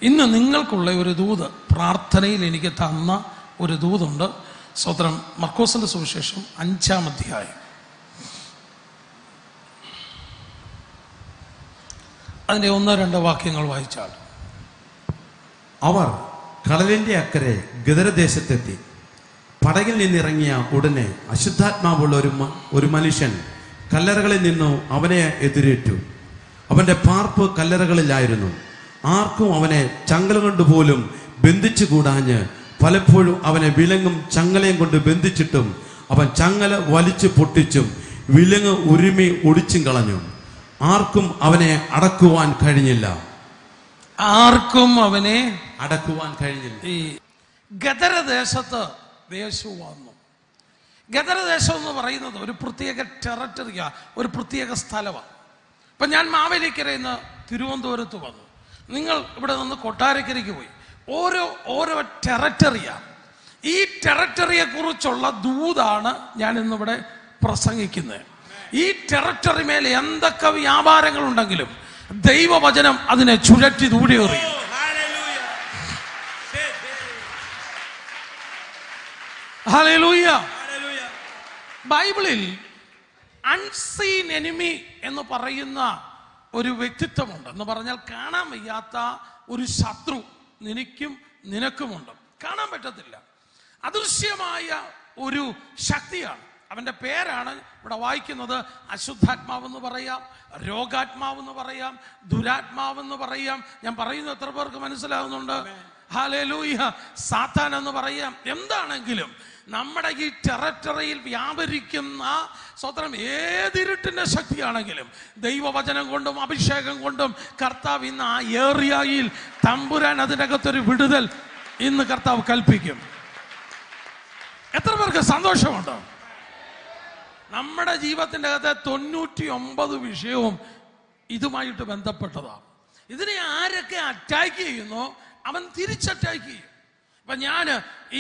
ഇന്ന് നിങ്ങൾക്കുള്ള ഒരു ദൂത്, പ്രാർത്ഥനയിൽ എനിക്ക് തന്ന ഒരു ദൂതുണ്ട്. സ്തോത്രം. മർക്കോസിന്റെ സുവിശേഷം 5-ാം അധ്യായം അതിൻ്റെ 1-2 വാക്യങ്ങൾ വായിച്ചാൽ. അവർ കടലിന്റെ അക്കരെ ഗദരദേശത്തെത്തി. പടകിൽ നിന്നിറങ്ങിയ ഉടനെ അശുദ്ധാത്മാവുള്ള ഒരു മനുഷ്യൻ കല്ലറകളിൽ നിന്നു അവനെ എതിരേറ്റു. അവന്റെ പാർപ്പ് കല്ലറകളിലായിരുന്നു. ആർക്കും അവനെ ചങ്ങല കൊണ്ട് പോലും ബന്ധിച്ചു കൂടാഞ്ഞ് പലപ്പോഴും അവനെ വിലങ്ങും ചങ്ങലയും കൊണ്ട് ബന്ധിച്ചിട്ടും അവൻ ചങ്ങല വലിച്ചു പൊട്ടിച്ചും വിലങ്ങ് ഉരുമി ഒടിച്ചും കളഞ്ഞു. ആർക്കും അവനെ അടക്കുവാൻ കഴിഞ്ഞില്ല. ആർക്കും അവനെ അടക്കുവാൻ കഴിഞ്ഞില്ല. ഈ ഗദരദേശത്ത് യേശു വന്നു. ഗദരദേശം എന്ന് പറയുന്നത് ഒരു പ്രത്യേക ടെറിട്ടറിയാ, ഒരു പ്രത്യേക സ്ഥലമാണ്. ഇപ്പം ഞാൻ മാവേലിക്കരയിൽ നിന്ന് തിരുവനന്തപുരത്ത് വന്നു. നിങ്ങൾ ഇവിടെ നിന്ന് കൊട്ടാരക്കരയ്ക്ക് പോയി. ഓരോ ടെറിട്ടറിയാണ്. ഈ ടെറിട്ടറിയെ കുറിച്ചുള്ള ദൂതാണ് ഞാൻ ഇന്നിവിടെ പ്രസംഗിക്കുന്നത്. ഈ ടെറിട്ടറി മേൽ എന്തൊക്കെ വ്യാപാരങ്ങളുണ്ടെങ്കിലും ദൈവവചനം അതിനെ ചുഴറ്റി ദൂരെറിയും. ഹല്ലേലൂയ. ബൈബിളിൽ അൺസീൻ എനിമി എന്ന് പറയുന്ന ഒരു വ്യക്തിത്വമുണ്ട്. എന്ന് പറഞ്ഞാൽ കാണാൻ വയ്യാത്ത ഒരു ശത്രു നിനക്കുമുണ്ട്. കാണാൻ പറ്റത്തില്ല. അദൃശ്യമായ ഒരു ശക്തിയാണ്. അവന്റെ പേരാണ് ഇവിടെ വായിക്കുന്നത്. അശുദ്ധാത്മാവെന്ന് പറയാം, രോഗാത്മാവെന്ന് പറയാം, ദുരാത്മാവെന്ന് പറയാം. ഞാൻ പറയുന്നത് എത്ര പേർക്ക് മനസ്സിലാവുന്നുണ്ട്? ഹല്ലേലൂയ. സാത്താൻ എന്ന് പറയാം. എന്താണെങ്കിലും നമ്മുടെ ഈ ടെറിട്ടറിയിൽ വ്യാപരിക്കുന്ന സ്വതന്ത്രം ഏതിരുട്ടിന്റെ ശക്തിയാണെങ്കിലും ദൈവവചനം കൊണ്ടും അഭിഷേകം കൊണ്ടും കർത്താവ് ഇന്ന് ആ ഏറിയയിൽ തമ്പുരാൻ അതിനകത്തൊരു വിടുതൽ ഇന്ന് കർത്താവ് കൽപ്പിക്കും. എത്ര പേർക്ക് സന്തോഷമുണ്ട്? നമ്മുടെ ജീവിതത്തിന്റെ അകത്തെ 99 വിഷയവും ഇതുമായിട്ട് ബന്ധപ്പെട്ടതാണ്. ഇതിനെ ആരൊക്കെ അറ്റാക്ക് ചെയ്യുന്നോ അവൻ തിരിച്ചറ്റാക്ക് ചെയ്യും. ഇപ്പൊ ഞാൻ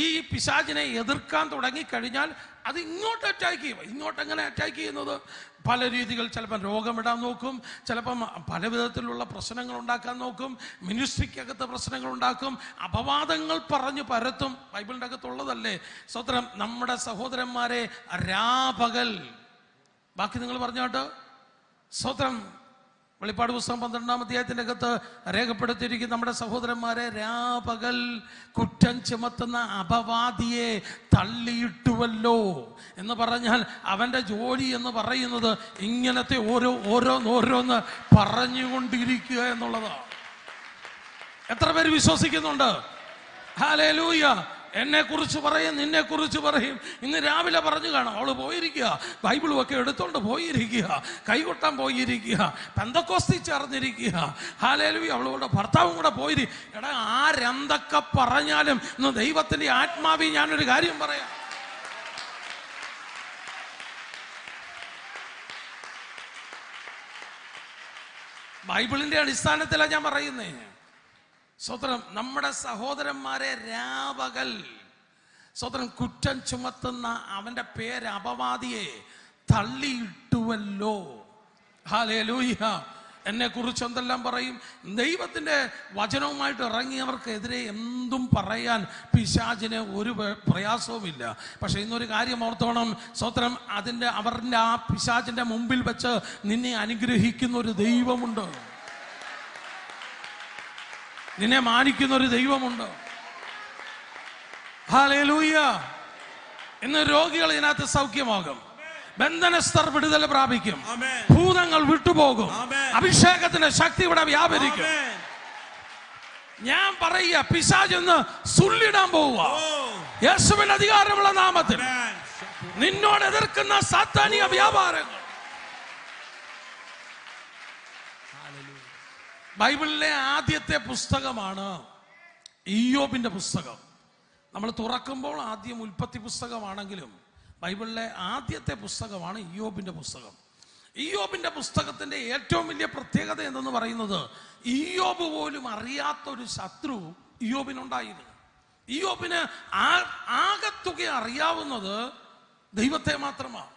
ഈ പിശാചിനെ എതിർക്കാൻ തുടങ്ങിക്കഴിഞ്ഞാൽ അത് ഇങ്ങോട്ട് അറ്റാക്ക് ചെയ്യും. ഇങ്ങോട്ട് എങ്ങനെ അറ്റാക്ക് ചെയ്യുന്നത്? പല രീതികൾ. ചിലപ്പം രോഗമിടാൻ നോക്കും, ചിലപ്പം പല വിധത്തിലുള്ള പ്രശ്നങ്ങൾ ഉണ്ടാക്കാൻ നോക്കും, മിനിസ്ട്രിക്കകത്ത് പ്രശ്നങ്ങൾ ഉണ്ടാക്കും, അപവാദങ്ങൾ പറഞ്ഞു പരത്തും. ബൈബിളിൻ്റെ അകത്തുള്ളതല്ലേ സ്തോത്രം. നമ്മുടെ സഹോദരന്മാരെ രാപകൽ, ബാക്കി നിങ്ങൾ പറഞ്ഞോട്ട് സ്തോത്രം. വെളിപ്പാട് പുസ്തകം 12-ാം അധ്യായത്തിന്റെ അകത്ത് രേഖപ്പെടുത്തിയിരിക്കുന്ന നമ്മുടെ സഹോദരന്മാരെ രാപകൽ കുറ്റം ചുമത്തുന്ന അപവാദിയെ തള്ളിയിട്ടുവല്ലോ എന്ന് പറഞ്ഞാൽ അവന്റെ ജോലി എന്ന് പറയുന്നത് ഇങ്ങനത്തെ ഓരോന്ന് പറഞ്ഞുകൊണ്ടിരിക്കുക എന്നുള്ളതാണ്. എത്ര പേര് വിശ്വസിക്കുന്നുണ്ട്? ഹല്ലേലൂയ. എന്നെ കുറിച്ച് പറയും, നിന്നെ കുറിച്ച് പറയും. ഇന്ന് രാവിലെ പറഞ്ഞു കാണാം, അവള് പോയിരിക്കുക, ബൈബിളും ഒക്കെ എടുത്തോണ്ട് പോയിരിക്കുക, കൈകൊട്ടാൻ പോയിരിക്കുക, പെന്തക്കോസ്തി ചേർന്നിരിക്കുക. ഹല്ലേലൂയ. അവളുടെ ഭർത്താവും കൂടെ എടാ, ആരെന്തൊക്കെ പറഞ്ഞാലും ഇന്ന് ദൈവത്തിന്റെ ആത്മാവി ഞാനൊരു കാര്യം പറയാം. ബൈബിളിന്റെ അടിസ്ഥാനത്തിലാണ് ഞാൻ പറയുന്നേ. സ്വതന്ത്രം. നമ്മുടെ സഹോദരന്മാരെ രാപകൽ സ്വതന്ത്രം കുറ്റം ചുമത്തുന്ന അവന്റെ പേര് അപവാദിയെ തള്ളിയിട്ടുവല്ലോ. ഹല്ലേലൂയ. എന്നെ കുറിച്ച് എന്തെല്ലാം പറയും? ദൈവത്തിന്റെ വചനവുമായിട്ട് ഇറങ്ങിയവർക്കെതിരെ എന്തും പറയാൻ പിശാചിന് ഒരു പ്രയാസവുമില്ല. പക്ഷെ ഇന്നൊരു കാര്യം ഓർത്തോണം സ്വതന്ത്രം. അവരുടെ ആ പിശാചിന്റെ മുമ്പിൽ വെച്ച് നിന്നെ അനുഗ്രഹിക്കുന്ന ഒരു ദൈവമുണ്ട്, നിന്നെ മാനിക്കുന്ന ഒരു ദൈവമുണ്ട്. ഹല്ലേലൂയ. ഇന്ന് രോഗികൾ ഇതിനകത്ത് സൗഖ്യമാകും, ബന്ധനസ്ഥർ വിടുതൽ പ്രാപിക്കും, ഭൂതങ്ങൾ വിട്ടുപോകും, അഭിഷേകത്തിന്റെ ശക്തി ഇവിടെ വ്യാപരിക്കും. ഞാൻ പറയുക, പിശാചെന്ന് സുള്ളിടാൻ പോവുക യേശുവിന്റെ അധികാരമുള്ള നാമത്തിൽ. നിന്നോട് എതിർക്കുന്ന സാത്താനിക വ്യാപാരങ്ങൾ ബൈബിളിലെ ആദ്യത്തെ പുസ്തകമാണ് ഇയ്യോബിന്റെ പുസ്തകം. നമ്മൾ തുറക്കുമ്പോൾ ആദ്യം ഉൽപ്പത്തി പുസ്തകമാണെങ്കിലും ബൈബിളിലെ ആദ്യത്തെ പുസ്തകമാണ് ഇയ്യോബിന്റെ പുസ്തകം. ഇയ്യോബിന്റെ പുസ്തകത്തിന്റെ ഏറ്റവും വലിയ പ്രത്യേകത എന്തെന്ന് പറയുന്നത്, ഇയ്യോബ് പോലും അറിയാത്തൊരു ശത്രു ഇയ്യോബിനുണ്ടായിരുന്നു. ഇയ്യോബിന് ആകത്തുക അറിയാവുന്നത് ദൈവത്തെ മാത്രമാണ്.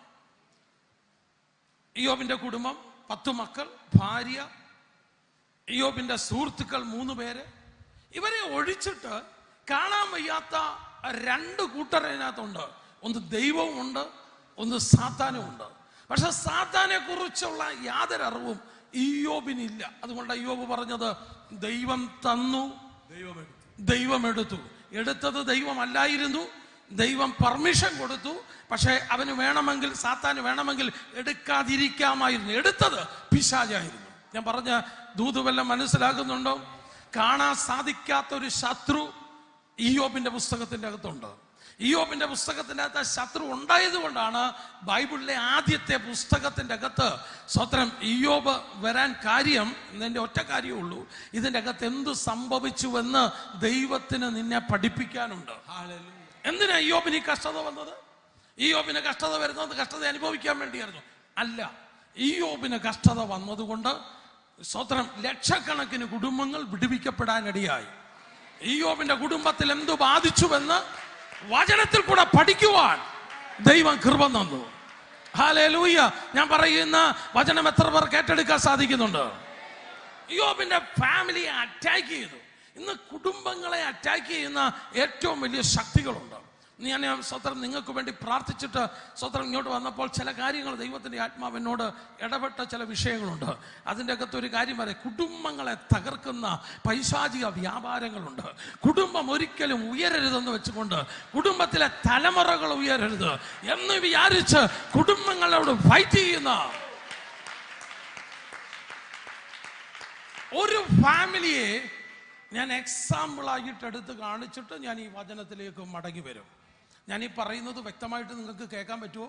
ഇയ്യോബിന്റെ കുടുംബം, 10 മക്കൾ, ഭാര്യ, ഇയ്യോബിന്റെ സുഹൃത്തുക്കൾ 3 പേര്, ഇവരെ ഒഴിച്ചിട്ട് കാണാൻ വയ്യാത്ത രണ്ട് കൂട്ടരതിനകത്തുണ്ട്. ഒന്ന് ദൈവവുമുണ്ട്, ഒന്ന് സാത്താനുമുണ്ട്. പക്ഷെ സാത്താനെ കുറിച്ചുള്ള യാതൊരു അറിവും ഇയ്യോബിനില്ല. അതുകൊണ്ട് ഇയ്യോബ് പറഞ്ഞത് ദൈവം തന്നു, ദൈവം എടുത്തു. എടുത്തത് ദൈവമല്ലായിരുന്നു, ദൈവം പെർമിഷൻ കൊടുത്തു. പക്ഷെ അവന് വേണമെങ്കിൽ, സാത്താന് വേണമെങ്കിൽ എടുക്കാതിരിക്കാമായിരുന്നു. എടുത്തത് പിശാചായിരുന്നു. ഞാൻ പറഞ്ഞ ദൂതുവെല്ലാം മനസ്സിലാകുന്നുണ്ടോ? കാണാൻ സാധിക്കാത്തൊരു ശത്രു ഇയ്യോബിന്റെ പുസ്തകത്തിന്റെ അകത്തുണ്ട്. ഇയ്യോബിന്റെ പുസ്തകത്തിന്റെ അകത്ത് ശത്രു ഉണ്ടായത് കൊണ്ടാണ് ബൈബിളിലെ ആദ്യത്തെ പുസ്തകത്തിന്റെ അകത്ത് സ്വത്രം ഇയ്യോബ് വരാൻ കാര്യം. ഇതിന്റെ ഒറ്റ കാര്യമുള്ളൂ, ഇതിന്റെ അകത്ത് എന്ത് സംഭവിച്ചുവെന്ന് ദൈവത്തിന് നിന്നെ പഠിപ്പിക്കാനുണ്ട്. എന്തിനാ ഇയ്യോബിന് ഈ കഷ്ടത വന്നത്? ഇയ്യോബിന് കഷ്ടത വരുന്നത് കഷ്ടത അനുഭവിക്കാൻ വേണ്ടിയായിരുന്നു? അല്ല. ഇയ്യോബിന് കഷ്ടത വന്നതുകൊണ്ട് സ്വത്രം ലക്ഷക്കണക്കിന് കുടുംബങ്ങൾ വിടുവിക്കപ്പെടാനിടയായി. ഇയ്യോബിന്റെ കുടുംബത്തിൽ എന്തു ബാധിച്ചുവെന്ന് വചനത്തിൽ കൂടെ പഠിക്കുവാൻ ദൈവം കൃപ തന്നു. ഹല്ലേലൂയ. ഞാൻ പറയുന്ന വചനം എത്ര പേർ കേട്ടെടുക്കാൻ സാധിക്കുന്നുണ്ട്? ഇയ്യോബിന്റെ ഫാമിലിയെ അറ്റാക്ക് ചെയ്തു. ഇന്ന് കുടുംബങ്ങളെ അറ്റാക്ക് ചെയ്യുന്ന ഏറ്റവും വലിയ ശക്തികളുണ്ട്. ഞാൻ സ്വത്രം നിങ്ങൾക്ക് വേണ്ടി പ്രാർത്ഥിച്ചിട്ട് സ്വത്രം ഇങ്ങോട്ട് വന്നപ്പോൾ ചില കാര്യങ്ങൾ ദൈവത്തിൻ്റെ ആത്മാവിനോട് ഇടപെട്ട ചില വിഷയങ്ങളുണ്ട്. അതിൻ്റെ അകത്ത് ഒരു കാര്യം പറയാം. കുടുംബങ്ങളെ തകർക്കുന്ന പൈശാചിക വ്യാപാരങ്ങളുണ്ട്. കുടുംബം ഒരിക്കലും ഉയരരുതെന്ന് വെച്ചുകൊണ്ട് കുടുംബത്തിലെ തലമുറകൾ ഉയരരുത് എന്ന് വിചാരിച്ച് കുടുംബങ്ങളോട് ഫൈറ്റ് ചെയ്യുന്ന ഒരു ഫാമിലിയെ ഞാൻ എക്സാമ്പിളായിട്ട് എടുത്ത് കാണിച്ചിട്ട് ഞാൻ ഈ വചനത്തിലേക്ക് മടങ്ങി വരും. ഞാൻ ഈ പറയുന്നത് വ്യക്തമായിട്ട് നിങ്ങൾക്ക് കേൾക്കാൻ പറ്റുമോ?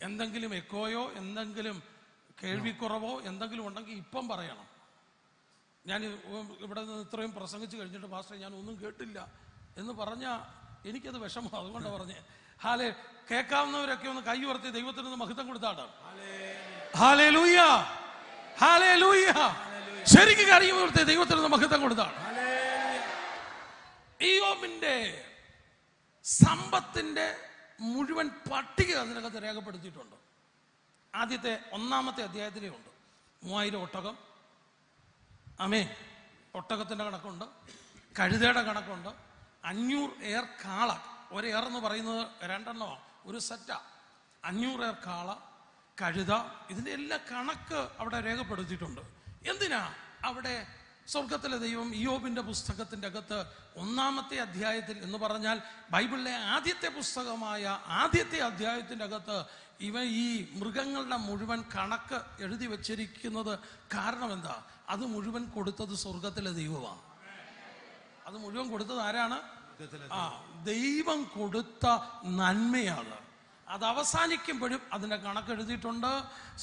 എന്തെങ്കിലും എക്കോയോ എന്തെങ്കിലും കേൾവിക്കുറവോ എന്തെങ്കിലും ഉണ്ടെങ്കിൽ ഇപ്പം പറയണം. ഞാൻ ഇവിടെ നിന്ന് ഇത്രയും പ്രസംഗിച്ച് കഴിഞ്ഞിട്ട് പാസ്റ്റർ ഞാൻ ഒന്നും കേട്ടില്ല എന്ന് പറഞ്ഞാൽ എനിക്കത് വിഷമം. അതുകൊണ്ടാണ് പറഞ്ഞേ. ഹാലേ, കേൾക്കാവുന്നവരൊക്കെ ഒന്ന് കൈ ഉയർത്തി ദൈവത്തിന് മഹത്വം കൊടുത്താണ്. Hallelujah, hallelujah. ശരിക്കും കാര്യം ഉയർത്തി ദൈവത്തിന് മഹത്വം കൊടുത്താണ്. ഇയ്യോബിന്റെ സമ്പത്തിന്റെ മുഴുവൻ പട്ടിക അതിനകത്ത് രേഖപ്പെടുത്തിയിട്ടുണ്ട്. ആദ്യത്തെ 1-ാമത്തെ അധ്യായത്തിലേ ഉണ്ട്. 3000 ഒട്ടകം, ആമേൻ, ഒട്ടകത്തിന്റെ കണക്കുണ്ട്, കഴുതയുടെ കണക്കുണ്ട്, 500 ഏർ കാള. ഒരു ഏർ എന്ന് പറയുന്നത് 2 എണ്ണമാണ്, ഒരു സെറ്റാ. 500 ഏർ കാള, കഴുത, ഇതിന്റെ എല്ലാ കണക്ക് അവിടെ രേഖപ്പെടുത്തിയിട്ടുണ്ട്. എന്തിനാ? അവിടെ സ്വർഗത്തിലെ ദൈവം ഇയ്യോബിന്റെ പുസ്തകത്തിന്റെ അകത്ത് 1-ാമത്തെ അധ്യായത്തിൽ എന്ന് പറഞ്ഞാൽ ബൈബിളിലെ ആദ്യത്തെ പുസ്തകമായ ആദ്യത്തെ അധ്യായത്തിന്റെ അകത്ത് ഈ മൃഗങ്ങളുടെ മുഴുവൻ കണക്ക് എഴുതി വെച്ചിരിക്കുന്നത് കാരണം എന്താ? അത് മുഴുവൻ കൊടുത്തത് സ്വർഗത്തിലെ ദൈവമാണ്. അത് മുഴുവൻ കൊടുത്തത് ആരാണ്? ദൈവം കൊടുത്ത നന്മയാണ്. അത് അവസാനിക്കുമ്പോഴും അതിന്റെ കണക്ക് എഴുതിയിട്ടുണ്ട്.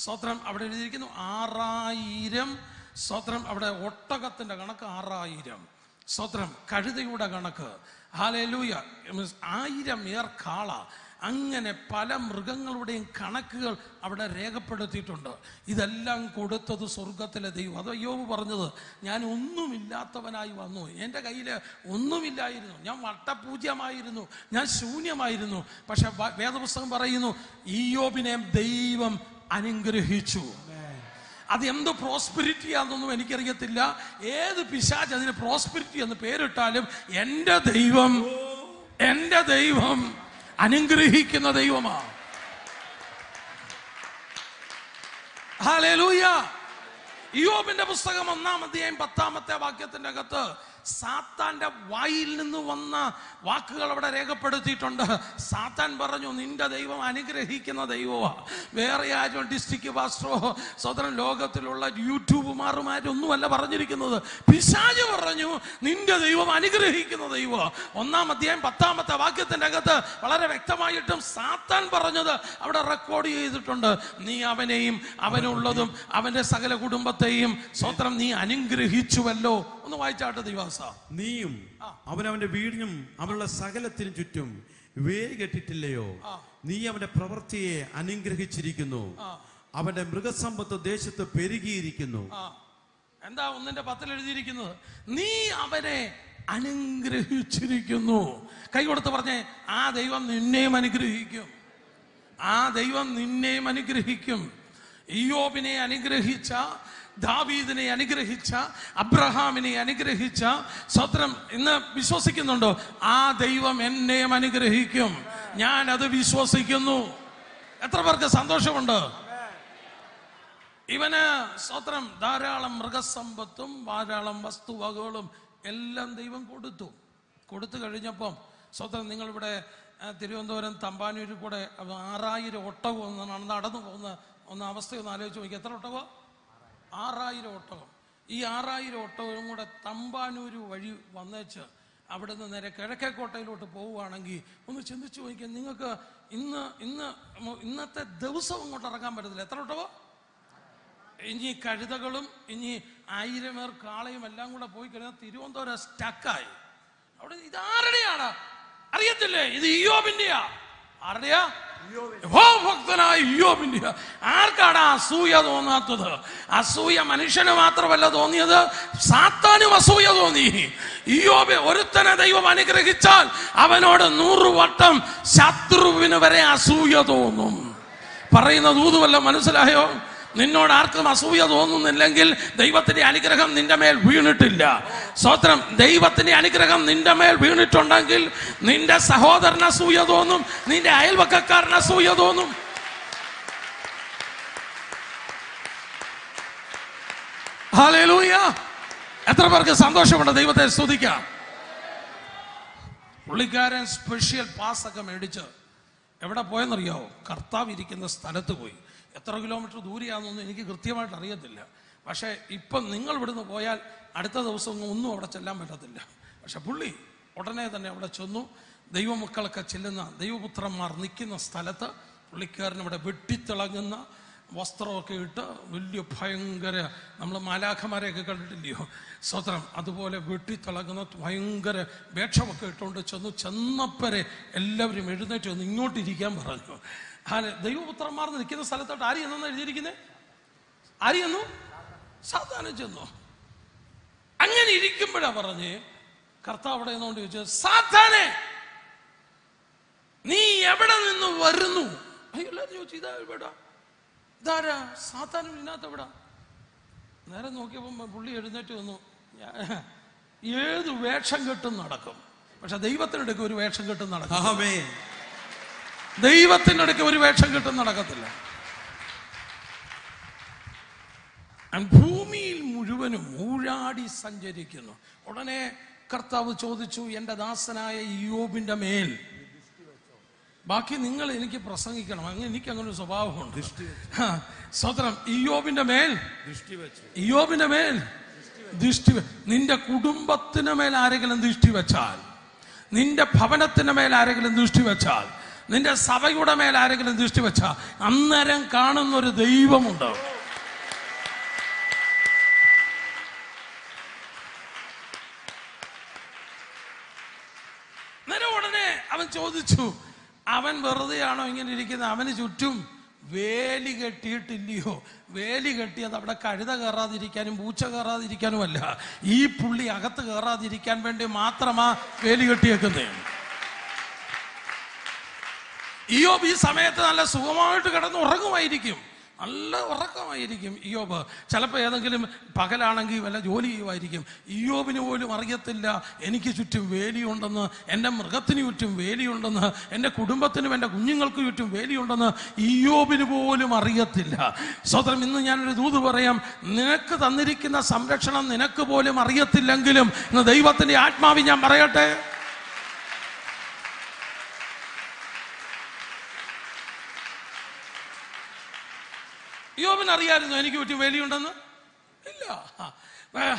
സ്തോത്രം. അവിടെ എഴുതിയിരിക്കുന്നു 6000. സ്തോത്രം. അവിടെ ഒട്ടകത്തിന്റെ കണക്ക് 6000. സ്തോത്രം. കഴുതയുടെ കണക്ക്, ഹല്ലേലൂയ, 1000 ഏർ കാള. അങ്ങനെ പല മൃഗങ്ങളുടെയും കണക്കുകൾ അവിടെ രേഖപ്പെടുത്തിയിട്ടുണ്ട്. ഇതെല്ലാം കൊടുത്തത് സ്വർഗത്തിലെ ദൈവം. അത് അയ്യോബ് പറഞ്ഞത്, ഞാൻ ഒന്നുമില്ലാത്തവനായി വന്നു, എൻ്റെ കയ്യിൽ ഒന്നുമില്ലായിരുന്നു, ഞാൻ വട്ടപൂജ്യമായിരുന്നു, ഞാൻ ശൂന്യമായിരുന്നു. പക്ഷെ വേദപുസ്തകം പറയുന്നു ഇയ്യോബിനെ ദൈവം അനുഗ്രഹിച്ചു. അത് എന്ത് പ്രോസ്പെരിറ്റി ആണെന്നൊന്നും എനിക്കറിയത്തില്ല. ഏത് പിശാച് അതിന് പ്രോസ്പെരിറ്റി എന്ന് പേരിട്ടാലും എൻ്റെ ദൈവം അനുഗ്രഹിക്കുന്ന ദൈവമാണ്. ഹല്ലേലൂയ. ഇയ്യോബിന്റെ പുസ്തകം 1-ാം അധ്യായം 10-ാമത്തെ വാക്യത്തിന്റെ അകത്ത് സാത്താന്റെ വായിൽ നിന്ന് വന്ന വാക്കുകൾ അവിടെ രേഖപ്പെടുത്തിയിട്ടുണ്ട്. സാത്താൻ പറഞ്ഞു, നിന്റെ ദൈവം അനുഗ്രഹിക്കുന്ന ദൈവമാ, വേറെ ആരും ഡിസ്ട്രിക്ട് പാസ്റ്ററോ സ്വതന്ത്രം ലോകത്തിലുള്ള യൂട്യൂബുമാരുമാരൊന്നുമല്ല പറഞ്ഞിരിക്കുന്നത്. പിശാച് പറഞ്ഞു നിന്റെ ദൈവം അനുഗ്രഹിക്കുന്ന ദൈവമാ. 1-ാം അധ്യായം 10-ാമത്തെ വാക്യത്തിന്റെ അകത്ത് വളരെ വ്യക്തമായിട്ടും സാത്താൻ പറഞ്ഞത് അവിടെ റെക്കോർഡ് ചെയ്തിട്ടുണ്ട്. നീ അവനെയും അവനുള്ളതും അവന്റെ സകല കുടുംബത്തെയും സ്വതന്ത്രം നീ അനുഗ്രഹിച്ചുവല്ലോ. ഒന്ന് വായിച്ചാട്ടെ ദൈവാസ. നീയും അവനവന്റെ വീടിനും അവനുള്ള സകലത്തിനും ചുറ്റും വേലി കെട്ടിട്ടില്ലയോ? നീ അവന്റെ പ്രവൃത്തിയെ അനുഗ്രഹിച്ചിരിക്കുന്നു, അവന്റെ മൃഗസമ്പത്ത് ദേശത്ത് പെരുകിയിരിക്കുന്നു. എന്താ 1-10 എഴുതിയിരിക്കുന്നത്? നീ അവനെ അനുഗ്രഹിച്ചിരിക്കുന്നു. കൈ കൊടുത്ത് പറഞ്ഞേ, ആ ദൈവം നിന്നെയും അനുഗ്രഹിക്കും. ആ ദൈവം നിന്നെയും അനുഗ്രഹിക്കും. ഇയ്യോബിനെ അനുഗ്രഹിച്ച ദാവീദിനെ അനുഗ്രഹിച്ച, അബ്രഹാമിനെ അനുഗ്രഹിച്ച, സ്വത്രം ഇന്ന് വിശ്വസിക്കുന്നുണ്ടോ? ആ ദൈവം എന്നെയും അനുഗ്രഹിക്കും. ഞാൻ അത് വിശ്വസിക്കുന്നു. എത്ര പേർക്ക് സന്തോഷമുണ്ട്? ഇവന് സ്വത്രം ധാരാളം മൃഗസമ്പത്തും ധാരാളം വസ്തുവകകളും എല്ലാം ദൈവം കൊടുത്തു കഴിഞ്ഞപ്പം സ്വത്രം നിങ്ങളിവിടെ തിരുവനന്തപുരം തമ്പാനൂരിൽ കൂടെ 6000 ഒട്ടകം നടന്നു പോകുന്ന അവസ്ഥയൊന്ന് ആലോചിച്ച് നോക്കി. എത്ര ഒട്ടകം? 6000 ഒട്ടകം. ഈ 6000 ഒട്ടകവും കൂടെ തമ്പാനൂര് വഴി വന്നേച്ച് അവിടെ നിന്ന് നേരെ കിഴക്കേക്കോട്ടയിലോട്ട് പോവുകയാണെങ്കിൽ ഒന്ന് ചിന്തിച്ചു നോക്കിയാൽ നിങ്ങൾക്ക് ഇന്നത്തെ ദിവസം ഇങ്ങോട്ട് ഇറങ്ങാൻ പറ്റത്തില്ല. എത്ര ഒട്ടകം? ഇനി കഴുതകളും ഇനി 1000 പേർ കാളയും എല്ലാം കൂടെ പോയി കഴിഞ്ഞാൽ തിരുവനന്തപുരം സ്റ്റക്കായി. അവിടെ ഇതാരുടെയാണ് അറിയത്തില്ലേ? ഇത് ഇയ്യോബിന്റെയാ. ആരുടെയാ? ഭക്തനായ ഇയ്യോബിന്റെയാ. ആർക്കാണ് അസൂയ തോന്നാത്തത്? അസൂയ മനുഷ്യന് മാത്രമല്ല തോന്നിയത്, സാത്താനും അസൂയ തോന്നി. ഇയ്യോബ് ഒരുത്തനെ ദൈവം അനുഗ്രഹിച്ചാൽ അവനോട് 100 വട്ടം ശത്രുവിന് വരെ അസൂയ തോന്നും. പറയുന്ന ദൂതുവല്ല മനസ്സിലായോ? നിന്നോട് ആർക്കും അസൂയ തോന്നുന്നില്ലെങ്കിൽ ദൈവത്തിന്റെ അനുഗ്രഹം നിന്റെ മേൽ വീണിട്ടില്ല. സ്തോത്രം. ദൈവത്തിന്റെ അനുഗ്രഹം നിന്റെ മേൽ വീണിട്ടുണ്ടെങ്കിൽ നിന്റെ സഹോദരന് അസൂയ തോന്നും, നിന്റെ അയൽവക്കക്കാരന് അസൂയ തോന്നും. ഹല്ലേലൂയ. എത്ര പേർക്ക് സന്തോഷമുണ്ട്? ദൈവത്തെ സ്തുതിക്കാം. പുള്ളിക്കാരൻ സ്പെഷ്യൽ പാസ്സൊക്കെ മേടിച്ച് എവിടെ പോയെന്നറിയാവോ? കർത്താവ് ഇരിക്കുന്ന സ്ഥലത്ത് പോയി. എത്ര കിലോമീറ്റർ ദൂരെയാണെന്നൊന്നും എനിക്ക് കൃത്യമായിട്ട് അറിയത്തില്ല. പക്ഷേ ഇപ്പം നിങ്ങൾ ഇവിടുന്ന് പോയാൽ അടുത്ത ദിവസം ഒന്നും അവിടെ ചെല്ലാൻ പറ്റത്തില്ല. പക്ഷെ പുള്ളി ഉടനെ തന്നെ അവിടെ ചെന്നു. ദൈവമക്കളൊക്കെ ചെല്ലുന്ന ദൈവപുത്രന്മാർ നിൽക്കുന്ന സ്ഥലത്ത് പുള്ളിക്കാരൻ ഇവിടെ വെട്ടിത്തിളങ്ങുന്ന വസ്ത്രമൊക്കെ ഇട്ട് വലിയ ഭയങ്കര, നമ്മൾ മാലാഖമാരെയൊക്കെ കണ്ടിട്ടില്ലയോ? സ്വത്രം. അതുപോലെ വെട്ടിത്തിളങ്ങുന്ന ഭയങ്കര വേഷമൊക്കെ ഇട്ടുകൊണ്ട് ചെന്നപ്പരെ എല്ലാവരും എഴുന്നേറ്റ് വന്ന് ഇങ്ങോട്ടിരിക്കാൻ പറഞ്ഞു. ദൈവപുത്രന്മാർ നിൽക്കുന്ന സ്ഥലത്തോട്ട് ആര് ചെന്നാണ് എഴുതിയിരിക്കുന്നത്? ആര് ചെന്നു? സാത്താനും ചെന്നു. അങ്ങനെ ഇരിക്കുമ്പോഴാ പറഞ്ഞ് കർത്താവ് അവിടെ നിന്നുകൊണ്ട് ചോദിച്ചു, സാത്താനെ നീ എവിടെ നിന്ന് വരുന്നു? എല്ലാവരും ചോദിച്ചു, ഇതാരാ? സാത്താനും ഇതിനകത്ത് എവിടാ? നേരെ നോക്കിയപ്പോ പുള്ളി എഴുന്നേറ്റ് വന്നു. ഏത് വേഷം കെട്ടും നടക്കും, പക്ഷെ ദൈവത്തിനിടയ്ക്ക് ഒരു വേഷം കെട്ടും നടക്കും. ദൈവത്തിനിടയ്ക്ക് ഒരു വേഷം കെട്ടും നടക്കത്തില്ല. ഭൂമിയിൽ മുഴുവനും ഊഴാടി സഞ്ചരിക്കുന്നു. ഉടനെ കർത്താവ് ചോദിച്ചു, എന്റെ ദാസനായ ഇയ്യോബിന്റെ മേൽ, ബാക്കി നിങ്ങൾ എനിക്ക് പ്രസംഗിക്കണം, എനിക്ക് അങ്ങനെ ഒരു സ്വഭാവമുണ്ട്. സ്വതന്ത്രം. ഇയ്യോബിന്റെ മേൽ ദൃഷ്ടി. നിന്റെ കുടുംബത്തിന് മേൽ ആരെങ്കിലും ദൃഷ്ടി വെച്ചാൽ, നിന്റെ ഭവനത്തിന് മേൽ ആരെങ്കിലും ദൃഷ്ടി വെച്ചാൽ, നിന്റെ സഭയുടെ മേൽ ആരെങ്കിലും ദൃഷ്ടി വെച്ചാൽ അന്നേരം കാണുന്നൊരു ദൈവമുണ്ട്. ഉടനെ അവൻ ചോദിച്ചു, അവൻ വെറുതെയാണോ ഇങ്ങനെ ഇരിക്കുന്നത്? അവന് ചുറ്റും വേലി കെട്ടിയിട്ടില്ലയോ? വേലി കെട്ടിയത് അവിടെ കഴുത കയറാതിരിക്കാനും പൂച്ച കയറാതിരിക്കാനും അല്ല, ഈ പുള്ളി അകത്ത് കയറാതിരിക്കാൻ വേണ്ടി മാത്രമാ വേലി കെട്ടിയേക്കുന്നേ. ഇയ്യോബ് ഈ സമയത്ത് നല്ല സുഖമായിട്ട് കിടന്ന് ഉറങ്ങുമായിരിക്കും, നല്ല ഉറക്കമായിരിക്കും ഇയ്യോബ്. ചിലപ്പോൾ ഏതെങ്കിലും പകലാണെങ്കിൽ വല്ല ജോലി ചെയ്യുമായിരിക്കും. ഇയ്യോബിന് പോലും അറിയത്തില്ല എനിക്ക് ചുറ്റും വേലിയുണ്ടെന്ന്, എൻ്റെ മൃഗത്തിന് ചുറ്റും വേലിയുണ്ടെന്ന്, എൻ്റെ കുടുംബത്തിനും എൻ്റെ കുഞ്ഞുങ്ങൾക്ക് ചുറ്റും വേലിയുണ്ടെന്ന് ഇയ്യോബിന് പോലും അറിയത്തില്ല. സ്വതന്ത്രം. ഇന്ന് ഞാനൊരു ദൂത് പറയാം, നിനക്ക് തന്നിരിക്കുന്ന സംരക്ഷണം നിനക്ക് പോലും അറിയത്തില്ലെങ്കിലും ഇന്ന് ദൈവത്തിൻ്റെ ആത്മാവിൽ ഞാൻ പറയട്ടെ, യോബിന് അറിയാമായിരുന്നു എനിക്ക് ചുറ്റും വേലിയുണ്ടെന്ന്? ഇല്ല.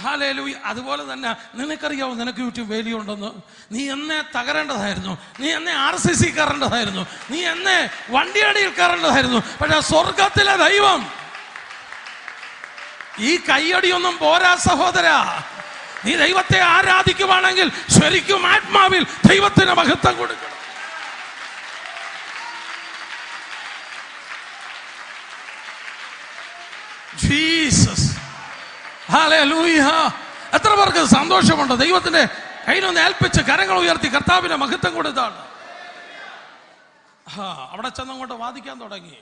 ഹല്ലേലൂയ. അതുപോലെ തന്നെ നിനക്കറിയാവോ നിനക്ക് ചുറ്റും വേലിയുണ്ടെന്ന്? നീ എന്നെ തകരേണ്ടതായിരുന്നു, നീ എന്നെ RCC കയറേണ്ടതായിരുന്നു, നീ എന്നെ വണ്ടിയടിയിൽ കയറേണ്ടതായിരുന്നു. പക്ഷെ സ്വർഗത്തിലെ ദൈവം, ഈ കയ്യടിയൊന്നും പോരാ സഹോദരാ. നീ ദൈവത്തെ ആരാധിക്കുവാണെങ്കിൽ ശരിക്കും ആത്മാവിൽ ദൈവത്തിന് മഹത്വം കൊടുക്കണം. ജീസസ്. ഹല്ലേലൂയ. എത്ര പേർക്ക് സന്തോഷമുണ്ട്? ദൈവത്തിന്റെ കയ്യിലൊന്ന് ഏൽപ്പിച്ച് കരങ്ങൾ ഉയർത്തി കർത്താവിന്റെ മഹത്വം കൊടുത്താണ്. അവിടെ ചെന്നങ്ങോട്ട് വാദിക്കാൻ തുടങ്ങി.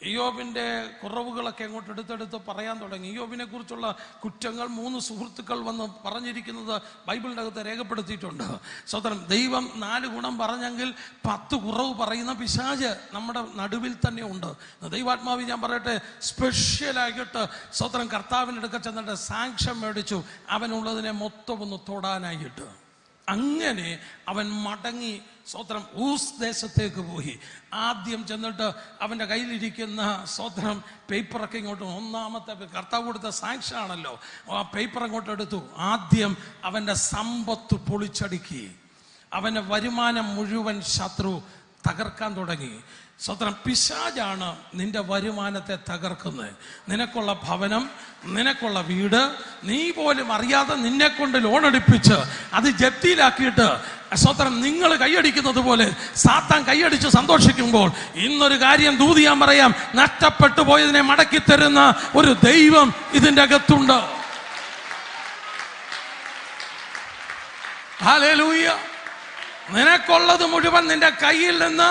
ഇയ്യോബിന്റെ കുറവുകളൊക്കെ അങ്ങോട്ട് എടുത്തെടുത്ത് പറയാൻ തുടങ്ങി. ഇയ്യോബിനെ കുറിച്ചുള്ള കുറ്റങ്ങൾ 3 സുഹൃത്തുക്കൾ വന്ന് പറഞ്ഞിരിക്കുന്നത് ബൈബിളിൻ്റെ അകത്ത് രേഖപ്പെടുത്തിയിട്ടുണ്ട്. സ്വതന്ത്രം ദൈവം 4 ഗുണം പറഞ്ഞെങ്കിൽ 10 കുറവ് പറയുന്ന പിശാച് നമ്മുടെ നടുവിൽ തന്നെ ഉണ്ട്. ദൈവാത്മാവി ഞാൻ പറയട്ടെ, സ്പെഷ്യലായിട്ട് സ്വതന്ത്രം കർത്താവിൻ്റെ അടുക്ക ചെന്നിട്ട് സാങ്ക്ഷൻ മേടിച്ചു അവനുള്ളതിനെ മൊത്തം ഒന്ന് തൊടാനായിട്ട്. അങ്ങനെ അവൻ മടങ്ങി സ്വത്രം ഊസ് ദേശത്തേക്ക് പോയി. ആദ്യം ചെന്നിട്ട് അവൻ്റെ കയ്യിലിരിക്കുന്ന സ്വത്രം പേപ്പറൊക്കെ ഇങ്ങോട്ട്, ഒന്നാമത്തെ കർത്താവ് കൊടുത്ത സാങ്ഷൻ ആണല്ലോ, ആ പേപ്പർ അങ്ങോട്ട് എടുത്തു. ആദ്യം അവൻ്റെ സമ്പത്ത് പൊളിച്ചടുക്കി. അവൻ്റെ വരുമാനം മുഴുവൻ ശത്രു തകർക്കാൻ തുടങ്ങി. സ്വത്രം പിശാചാണ് നിന്റെ വരുമാനത്തെ തകർക്കുന്നത്. നിനക്കുള്ള ഭവനം, നിനക്കുള്ള വീട്, നീ പോലും അറിയാതെ നിന്നെ കൊണ്ട് ലോൺ എടുപ്പിച്ച് അത് ജപ്തിയിലാക്കിയിട്ട് സ്വത്രം നിങ്ങൾ കൈയടിക്കുന്നത് പോലെ സാത്താൻ കൈയടിച്ച് സന്തോഷിക്കുമ്പോൾ ഇന്നൊരു കാര്യം ദൂതിയാൻ പറയാം, നഷ്ടപ്പെട്ടു പോയതിനെ മടക്കി തരുന്ന ഒരു ദൈവം ഇതിൻ്റെ അകത്തുണ്ട്. ഹല്ലേലൂയ. നിനക്കുള്ളത് മുഴുവൻ നിന്റെ കയ്യിൽ നിന്ന്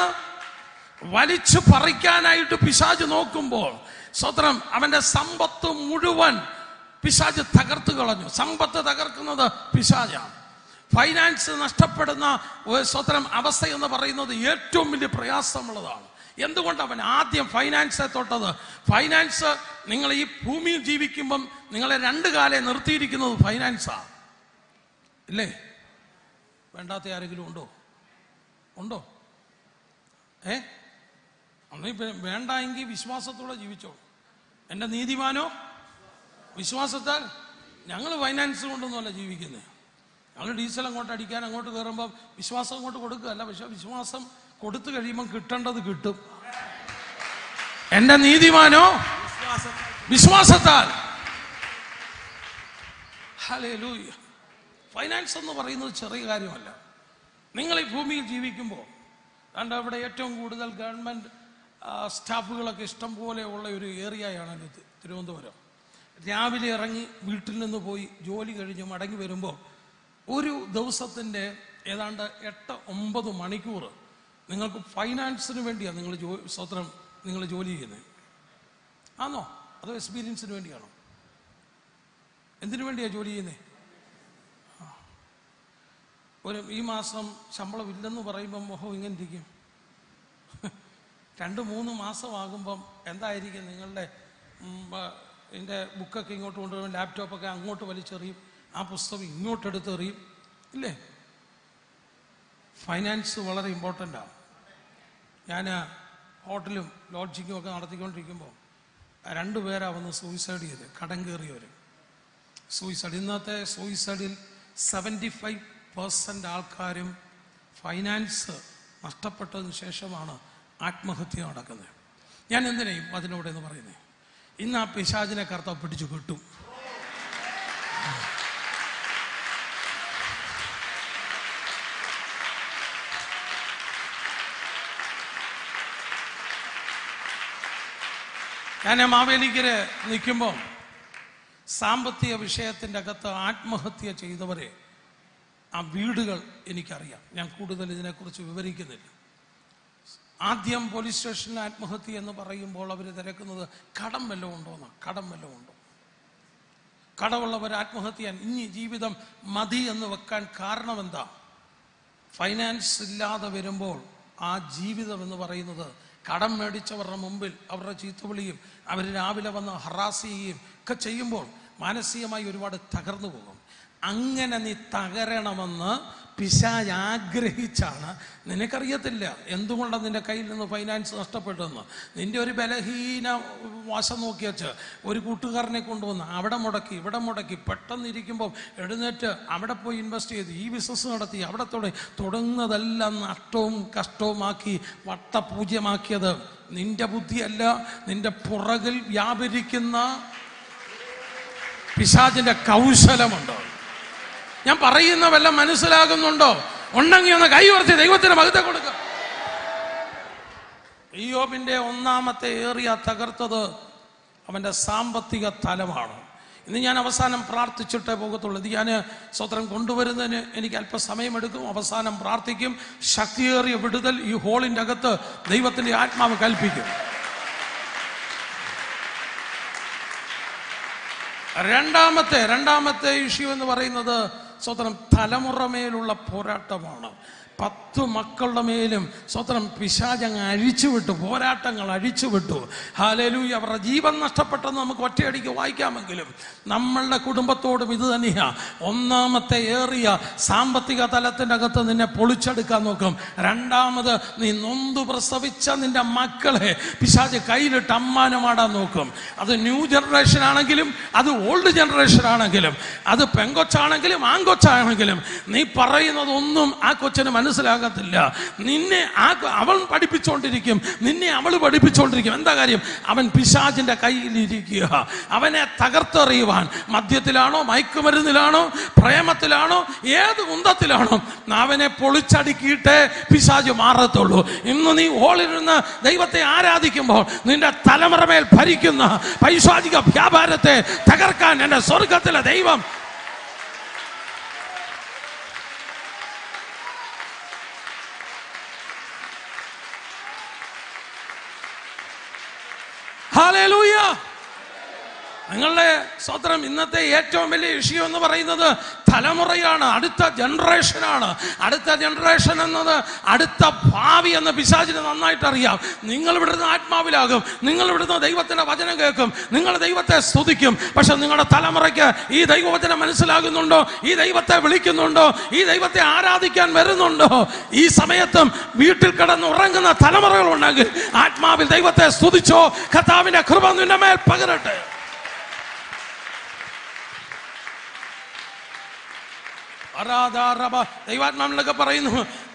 വലിച്ചു പറിക്കാനായിട്ട് പിശാച് നോക്കുമ്പോൾ സ്വത്രം അവന്റെ സമ്പത്ത് മുഴുവൻ പിശാച് തകർത്ത് കളഞ്ഞു. സമ്പത്ത് തകർക്കുന്നത് പിശാചാണ്. ഫൈനാൻസ് നഷ്ടപ്പെടുന്ന സ്വത്രം അവസ്ഥ എന്ന് പറയുന്നത് ഏറ്റവും വലിയ പ്രയാസമുള്ളതാണ്. എന്തുകൊണ്ട് അവൻ ആദ്യം ഫൈനാൻസെ തൊട്ടത്? ഫൈനാൻസ്, നിങ്ങൾ ഈ ഭൂമിയിൽ ജീവിക്കുമ്പം നിങ്ങളെ 2 കാലേ നിർത്തിയിരിക്കുന്നത് ഫൈനാൻസാ, ഇല്ലേ? വേണ്ടാത്ത ആരെങ്കിലും ഉണ്ടോ? അന്ന് വേണ്ടെങ്കിൽ വിശ്വാസത്തോടെ ജീവിച്ചോ. എൻ്റെ നീതിമാനോ വിശ്വാസത്താൽ. ഞങ്ങൾ ഫൈനാൻസ് കൊണ്ടൊന്നുമല്ല ജീവിക്കുന്നത്. ഞങ്ങൾ ഡീസൽ അങ്ങോട്ട് അടിക്കാൻ അങ്ങോട്ട് കയറുമ്പോൾ വിശ്വാസം അങ്ങോട്ട് കൊടുക്കുകയല്ല, പക്ഷെ വിശ്വാസം കൊടുത്തു കഴിയുമ്പോൾ കിട്ടേണ്ടത് കിട്ടും. എൻ്റെ നീതിമാനോ വിശ്വാസത്താൽ. ഹല്ലേലൂയ. ഫൈനാൻസ് എന്ന് പറയുന്നത് ചെറിയ കാര്യമല്ല. നിങ്ങൾ ഈ ഭൂമിയിൽ ജീവിക്കുമ്പോൾ കണ്ട ഇവിടെ ഏറ്റവും കൂടുതൽ ഗവൺമെൻറ് സ്റ്റാഫുകളൊക്കെ ഇഷ്ടം പോലെ ഉള്ള ഒരു ഏരിയയാണ് തിരുവനന്തപുരം. രാവിലെ ഇറങ്ങി വീട്ടിൽ നിന്ന് പോയി ജോലി കഴിഞ്ഞ് മടങ്ങി വരുമ്പോൾ ഒരു ദിവസത്തിൻ്റെ ഏതാണ്ട് 8-9 മണിക്കൂർ നിങ്ങൾക്ക് ഫൈനാൻസിന് വേണ്ടിയാണ് നിങ്ങൾ ജോലി ചെയ്യുന്നത്. ആണോ? അതോ എക്സ്പീരിയൻസിന് വേണ്ടിയാണോ? എന്തിനു വേണ്ടിയാണ് ജോലി ചെയ്യുന്നത്? ഈ മാസം ശമ്പളം ഇല്ലെന്ന് പറയുമ്പം മുഖം ഇങ്ങനെ ഇരിക്കും. 2-3 മാസമാകുമ്പം എന്തായിരിക്കും നിങ്ങളുടെ എൻ്റെ ബുക്കൊക്കെ ഇങ്ങോട്ട് കൊണ്ടുവരും, ലാപ്ടോപ്പൊക്കെ അങ്ങോട്ട് വലിച്ചെറിയും, ആ പുസ്തകം ഇങ്ങോട്ടെടുത്ത് എറിയും, ഇല്ലേ? ഫൈനാൻസ് വളരെ ഇമ്പോർട്ടൻ്റാണ്. ഞാൻ ഹോട്ടലും ലോഡ്ജിങ്ങും ഒക്കെ നടത്തിക്കൊണ്ടിരിക്കുമ്പോൾ 2 പേരാണ് വന്ന് സൂയിസൈഡ് ചെയ്ത്, കടം കയറിയവർ സൂയിസൈഡ്. ഇന്നത്തെ സൂയിസൈഡിൽ 75% ആൾക്കാരും ഫൈനാൻസ് നഷ്ടപ്പെട്ടതിന് ശേഷമാണ് ആത്മഹത്യ നടക്കുന്നത്. ഞാൻ എന്തിനേയും അതിനോട് എന്ന് പറയുന്നത്, ഇന്ന് ആ പിശാചിനെ കർത്താവ് പിടിച്ചു കിട്ടും. ഞാൻ മാവേലിക്കര് നിൽക്കുമ്പോൾ സാമ്പത്തിക വിഷയത്തിൻ്റെ അകത്ത് ആത്മഹത്യ ചെയ്തവരെ ആ വീടുകൾ എനിക്കറിയാം. ഞാൻ കൂടുതൽ ഇതിനെക്കുറിച്ച് വിവരിക്കുന്നില്ല. ആദ്യം പോലീസ് സ്റ്റേഷനിൽ ആത്മഹത്യ എന്ന് പറയുമ്പോൾ അവർ തിരക്കുന്നത് കടം വല്ലതും ഉണ്ടോന്നാണ്. കടം വല്ലതും ഉണ്ടോ? കടമുള്ളവർ ആത്മഹത്യ ഇനി ജീവിതം മതി എന്ന് വെക്കാൻ കാരണം എന്താ? ഫൈനാൻസ് ഇല്ലാതെ വരുമ്പോൾ ആ ജീവിതം എന്ന് പറയുന്നത് കടം മേടിച്ചവരുടെ മുമ്പിൽ അവരുടെ ചീത്തവിളിയും അവർ രാവിലെ വന്ന് ഹറാസ് ചെയ്യുകയും ഒക്കെ ചെയ്യുമ്പോൾ മാനസികമായി ഒരുപാട് തകർന്നു പോകും. അങ്ങനെ നീ തകരണമെന്ന് പിശാച് ആഗ്രഹിച്ചാണ്. നിനക്കറിയത്തില്ല എന്തുകൊണ്ടാണ് നിന്റെ കയ്യിൽ നിന്ന് ഫൈനാൻസ് നഷ്ടപ്പെട്ടതെന്ന്. നിന്റെ ഒരു ബലഹീന വശം നോക്കി വെച്ച് ഒരു കൂട്ടുകാരനെ കൊണ്ടുവന്ന് അവിടെ മുടക്കി ഇവിടെ മുടക്കി പെട്ടെന്നിരിക്കുമ്പോൾ എഴുന്നേറ്റ് അവിടെ പോയി ഇൻവെസ്റ്റ് ചെയ്ത് ഈ ബിസിനസ് നടത്തി അവിടെ തുടങ്ങുന്നതെല്ലാം നഷ്ടവും കഷ്ടവുമാക്കി വട്ടപൂജ്യമാക്കിയത് നിന്റെ ബുദ്ധിയല്ല, നിന്റെ പുറകിൽ വ്യാപരിക്കുന്ന പിശാചിന്റെ കൗശലമുണ്ട്. ഞാൻ പറയുന്ന വല്ലതും മനസ്സിലാകുന്നുണ്ടോ? ഉണ്ടെങ്കിൽ ഒന്ന് കൈ ഉയർത്തി ദൈവത്തിന് മഹത്വം കൊടുക്കുക. ഇയ്യോബിന്റെ ഒന്നാമത്തെ ഏറിയ തകർത്തത് അവന്റെ സാമ്പത്തിക തലമാണ്. ഇന്ന് ഞാൻ അവസാനം പ്രാർത്ഥിച്ചിട്ടേ പോകത്തുള്ളൂ. ഇത് ഞാൻ സ്വത്രം കൊണ്ടുവരുന്നതിന് എനിക്ക് അല്പസമയമെടുക്കും. അവസാനം പ്രാർത്ഥിക്കും. ശക്തിയേറിയ വിടുതൽ ഈ ഹോളിൻ്റെ അകത്ത് ദൈവത്തിൻ്റെ ആത്മാവ് കൽപ്പിക്കും. രണ്ടാമത്തെ ഇഷ്യൂ എന്ന് പറയുന്നത് സ്വതന്ത്രം തലമുറമേലുള്ള പോരാട്ടമാണ്. 10 മക്കളുടെ മേലും സ്വതന്ത്രം പിശാചങ്ങ് അഴിച്ചുവിട്ടു, പോരാട്ടങ്ങൾ അഴിച്ചുവിട്ടു. ഹല്ലേലൂയ. അവരുടെ ജീവൻ നഷ്ടപ്പെട്ടെന്ന് നമുക്ക് ഒറ്റയടിക്ക് വായിക്കാമെങ്കിലും നമ്മളുടെ കുടുംബത്തോടും ഇത് തന്നെയാ. ഒന്നാമത്തെ ഏറിയ സാമ്പത്തിക തലത്തിൻ്റെ അകത്ത് നിന്നെ പൊളിച്ചെടുക്കാൻ നോക്കും. രണ്ടാമത് നീ നൊന്തു പ്രസവിച്ച നിന്റെ മക്കളെ പിശാച് കയ്യിലിട്ട് അമ്മാനമാടാൻ നോക്കും. അത് ന്യൂ ജനറേഷൻ ആണെങ്കിലും അത് ഓൾഡ് ജനറേഷൻ ആണെങ്കിലും അത് പെങ്കൊച്ചാണെങ്കിലും ആങ്കൊച്ചാണെങ്കിലും നീ പറയുന്നതൊന്നും ആ കൊച്ചിന് മനസ്സിലാകത്തില്ല. നിന്നെ അവൻ പഠിപ്പിച്ചുകൊണ്ടിരിക്കും, നിന്നെ അവൾ പഠിപ്പിച്ചുകൊണ്ടിരിക്കും. എന്താ കാര്യം? അവൻ പിശാചിന്റെ കയ്യിലിരിക്കുക. അവനെ തകർത്തെറിയുവാൻ മദ്യത്തിലാണോ, മയക്കുമരുന്നിലാണോ, പ്രേമത്തിലാണോ, ഏത് കുന്തത്തിലാണോ അവനെ പൊളിച്ചടുക്കിയിട്ടേ പിശാച് മാറത്തുള്ളൂ. ഇന്ന് നീ ഹോളിരുന്ന് ദൈവത്തെ ആരാധിക്കുമ്പോൾ നിന്റെ തലമുറമേൽ ഭരിക്കുന്ന പൈശാചിക വ്യാപാരത്തെ തകർക്കാൻ എന്റെ സ്വർഗത്തിലെ ദൈവം ഹല്ലേലൂയ. നിങ്ങളുടെ സ്വതന്ത്രം ഇന്നത്തെ ഏറ്റവും വലിയ ഇഷ്യൂ എന്ന് പറയുന്നത് തലമുറയാണ്, അടുത്ത ജനറേഷനാണ്. അടുത്ത ജനറേഷൻ എന്നത് അടുത്ത ഭാവി എന്ന പിശാചിന് നന്നായിട്ട് അറിയാം. നിങ്ങൾ ഇവിടുന്ന് ആത്മാവിലാകും, നിങ്ങൾ ഇവിടുന്ന് ദൈവത്തിന്റെ വചനം കേൾക്കും, നിങ്ങൾ ദൈവത്തെ സ്തുതിക്കും. പക്ഷെ നിങ്ങളുടെ തലമുറയ്ക്ക് ഈ ദൈവവചനം മനസ്സിലാകുന്നുണ്ടോ? ഈ ദൈവത്തെ വിളിക്കുന്നുണ്ടോ? ഈ ദൈവത്തെ ആരാധിക്കാൻ വരുന്നുണ്ടോ? ഈ സമയത്തും വീട്ടിൽ കിടന്ന് ഉറങ്ങുന്ന തലമുറകളുണ്ടെങ്കിൽ ആത്മാവിൽ ദൈവത്തെ സ്തുതിച്ചോ. കർത്താവിന്റെ കൃപ നിന്റെ മേൽ പകരട്ടെ. ദൈവാത്മാവിലൊക്കെ പറയുന്നു,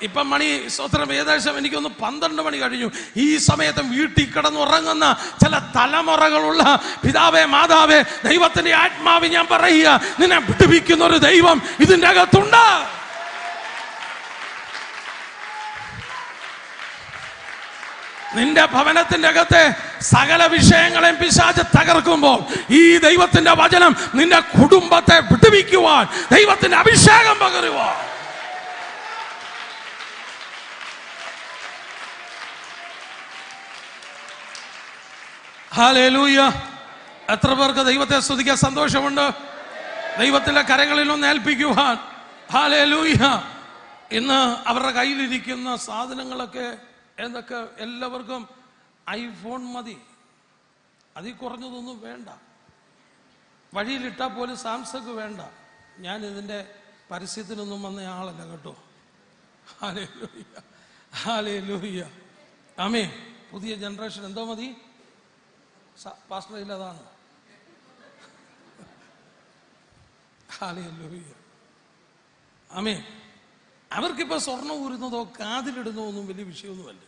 ഇപ്പം മണി സ്വതന്ത്രം ഏകദേശം എനിക്കൊന്ന് 12 മണി കഴിഞ്ഞു. ഈ സമയത്തും വീട്ടിൽ കിടന്നുറങ്ങുന്ന ചില തലമുറകളുള്ള പിതാവേ, മാതാവേ, ദൈവത്തിന്റെ ആത്മാവ് ഞാൻ പറയുക, നിന്നെ വിടുവിക്കുന്ന ഒരു ദൈവം ഇതിൻ്റെ അകത്തുണ്ട്. നിന്റെ ഭവനത്തിന്റെ അകത്തെ സകല വിഷയങ്ങളെയും പിശാച് തകർക്കുമ്പോൾ ഈ ദൈവത്തിന്റെ വചനം നിന്റെ കുടുംബത്തെ വിടുവിക്കുവാൻ, ദൈവത്തിന്റെ അഭിഷേകം പകരുവാൻ. ഹല്ലേലൂയ. എത്ര പേർക്ക് ദൈവത്തെ സ്തുതിക്കാൻ സന്തോഷമുണ്ട്? ദൈവത്തിന്റെ കരങ്ങളിൽ ഒന്ന് ഏൽപ്പിക്കുവാൻ. ഹല്ലേലൂയ. ഇന്ന് അവരുടെ കയ്യിലിരിക്കുന്ന സാധനങ്ങളൊക്കെ എന്തൊക്കെ? എല്ലാവർക്കും ഐഫോൺ മതി, അതിൽ കുറഞ്ഞതൊന്നും വേണ്ട. വഴിയിലിട്ടാൽ പോലും സാംസങ് വേണ്ട. ഞാൻ ഇതിൻ്റെ പരസ്യത്തിനൊന്നും വന്ന ആളല്ല കേട്ടോ. Hallelujah, hallelujah. ആമേൻ. പുതിയ ജനറേഷൻ എന്തോ മതി? പാസ്റ്റർ ഇല്ലതാണ്. Hallelujah, amen. അവർക്കിപ്പോൾ സ്വർണ്ണം ഊരുന്നതോ കാതിലിടുന്നതോ ഒന്നും വലിയ വിഷയമൊന്നുമല്ല.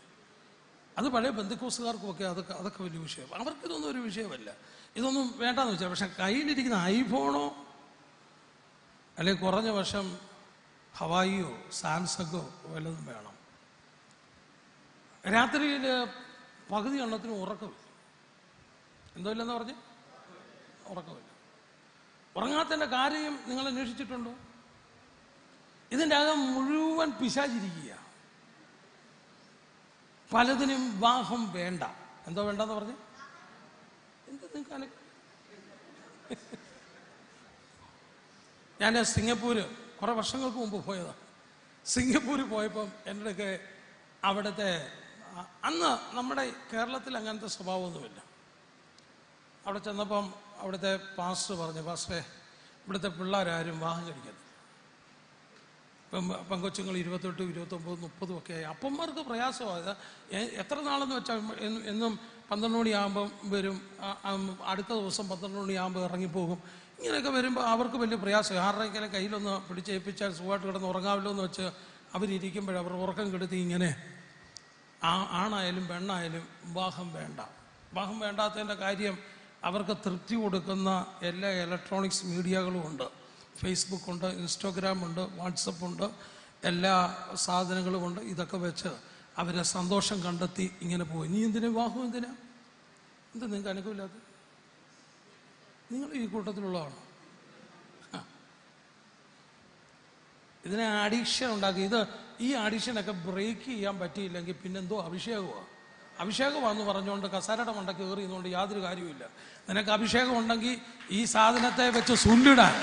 അത് പഴയ ബന്ധുക്കോസുകാർക്കുമൊക്കെ അതൊക്കെ വലിയ വിഷയം. അവർക്കിതൊന്നും ഒരു വിഷയമല്ല, ഇതൊന്നും വേണ്ടാന്ന് വെച്ചാൽ. പക്ഷെ കയ്യിലിരിക്കുന്ന ഐഫോണോ അല്ലെങ്കിൽ കുറഞ്ഞ വർഷം ഹവായിയോ സാംസങ്ങോ വല്ലതും വേണം. രാത്രിയിൽ പകുതി എണ്ണത്തിന് ഉറക്കമില്ല. എന്തോ ഇല്ലെന്ന് പറഞ്ഞ് ഉറക്കമില്ല. ഉറങ്ങാത്തതിൻ്റെ കാര്യം നിങ്ങൾ അന്വേഷിച്ചിട്ടുണ്ടോ? ഇതിൻ്റെ അകം മുഴുവൻ പിശാചിരിക്കുക. പലതിനും വിവാഹം വേണ്ട. എന്തോ വേണ്ടെന്ന് പറഞ്ഞ് എന്ത് നിങ്ങൾക്ക് ഞാൻ സിംഗപ്പൂര് കുറെ വർഷങ്ങൾക്ക് മുമ്പ് പോയതാണ്. സിംഗപ്പൂര് പോയപ്പം എൻ്റെ അടുക്കെ അവിടുത്തെ അന്ന് നമ്മുടെ കേരളത്തിൽ അങ്ങനത്തെ സ്വഭാവമൊന്നുമില്ല. അവിടെ ചെന്നപ്പം അവിടുത്തെ പാസ്റ്റർ പറഞ്ഞു, പാസ്റ്ററെ ഇവിടുത്തെ പിള്ളേരാരും വിവാഹം കഴിക്കരുത്. പെങ്കൊച്ചുങ്ങൾ 28, 29, 30 ഒക്കെ ആയി. അപ്പന്മാർക്ക് പ്രയാസമാണ്. എത്ര നാളെന്ന് വെച്ചാൽ എന്നും 12 മണിയാകുമ്പം വരും, അടുത്ത ദിവസം 12 മണിയാകുമ്പോൾ ഇറങ്ങിപ്പോകും. ഇങ്ങനെയൊക്കെ വരുമ്പോൾ അവർക്ക് വലിയ പ്രയാസം. ആരുടെയെങ്കിലും കയ്യിലൊന്ന് പിടിച്ചേൽപ്പിച്ചാൽ സുഖമായിട്ട് കിടന്ന് ഉറങ്ങാമല്ലോ എന്ന് വെച്ച് അവരിയ്ക്കുമ്പോഴേ അവർ ഉറക്കം കെടുത്തി ഇങ്ങനെ. ആണായാലും പെണ്ണായാലും വിവാഹം വേണ്ട. വിവാഹം വേണ്ടാത്തതിൻ്റെ കാര്യം അവർക്ക് തൃപ്തി കൊടുക്കുന്ന എല്ലാ ഇലക്ട്രോണിക്സ് മീഡിയകളും ഉണ്ട്. ഫേസ്ബുക്ക് ഉണ്ട്, ഇൻസ്റ്റാഗ്രാം ഉണ്ട്, വാട്സപ്പ് ഉണ്ട്, എല്ലാ സാധനങ്ങളും ഉണ്ട്. ഇതൊക്കെ വെച്ച് അവരെ സന്തോഷം കണ്ടെത്തി ഇങ്ങനെ പോയി. നീ എന്തിനാ വിവാഹം? എന്തിനാ? എന്താ നിങ്ങൾക്ക് അനുഭവമില്ലാത്ത? നിങ്ങൾ ഈ കൂട്ടത്തിലുള്ളതാണ്. ഇതിനെ അഡിക്ഷൻ ഉണ്ടാക്കി. ഈ അഡിക്ഷനൊക്കെ ബ്രേക്ക് ചെയ്യാൻ പറ്റിയില്ലെങ്കിൽ പിന്നെന്തോ അഭിഷേകമാണ്. അഭിഷേകമാണെന്ന് പറഞ്ഞുകൊണ്ട് കസേരയുടെ മണ്ടയ്ക്ക് കയറി ഇന്നുകൊണ്ട് യാതൊരു കാര്യമില്ല. നിനക്ക് അഭിഷേകം ഉണ്ടെങ്കിൽ ഈ സാധനത്തെ വെച്ച് സുല്ലിടാൻ.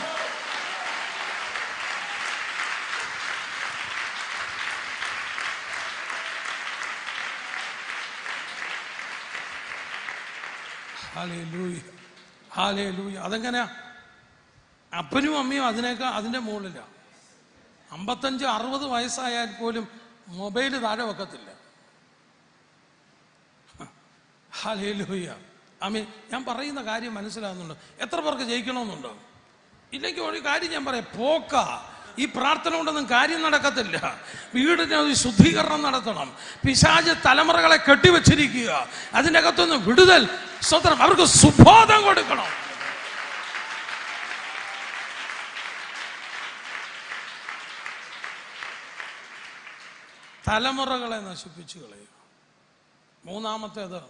Hallelujah, hallelujah. അതെങ്ങനെയാ? അപ്പനും അമ്മയും അതിന്റെ മുകളിലാണ്. 55-60 വയസ്സായാൽ പോലും മൊബൈൽ താഴെ വെക്കത്തില്ല. ഹല്ലേലൂയ, ആമേൻ. ഞാൻ പറയുന്ന കാര്യം മനസ്സിലാകുന്നുണ്ടോ? എത്ര പേർക്ക് ജയിക്കണമെന്നുണ്ടോ? ഇല്ലെങ്കിൽ ഒരു കാര്യം ഞാൻ പറയാം, പോക്ക. ഈ പ്രാർത്ഥന കൊണ്ടൊന്നും കാര്യം നടക്കത്തില്ല. വീടിന് ഒരു ശുദ്ധീകരണം നടത്തണം. പിശാച് തലമുറകളെ കെട്ടിവെച്ചിരിക്കുക. അതിൻ്റെ അകത്തുനിന്ന് വിടുതൽ, സ്വതന്ത്രം, അവർക്ക് സുബോധം കൊടുക്കണം. തലമുറകളെ നശിപ്പിച്ചു കളയുക. മൂന്നാമത്തേത്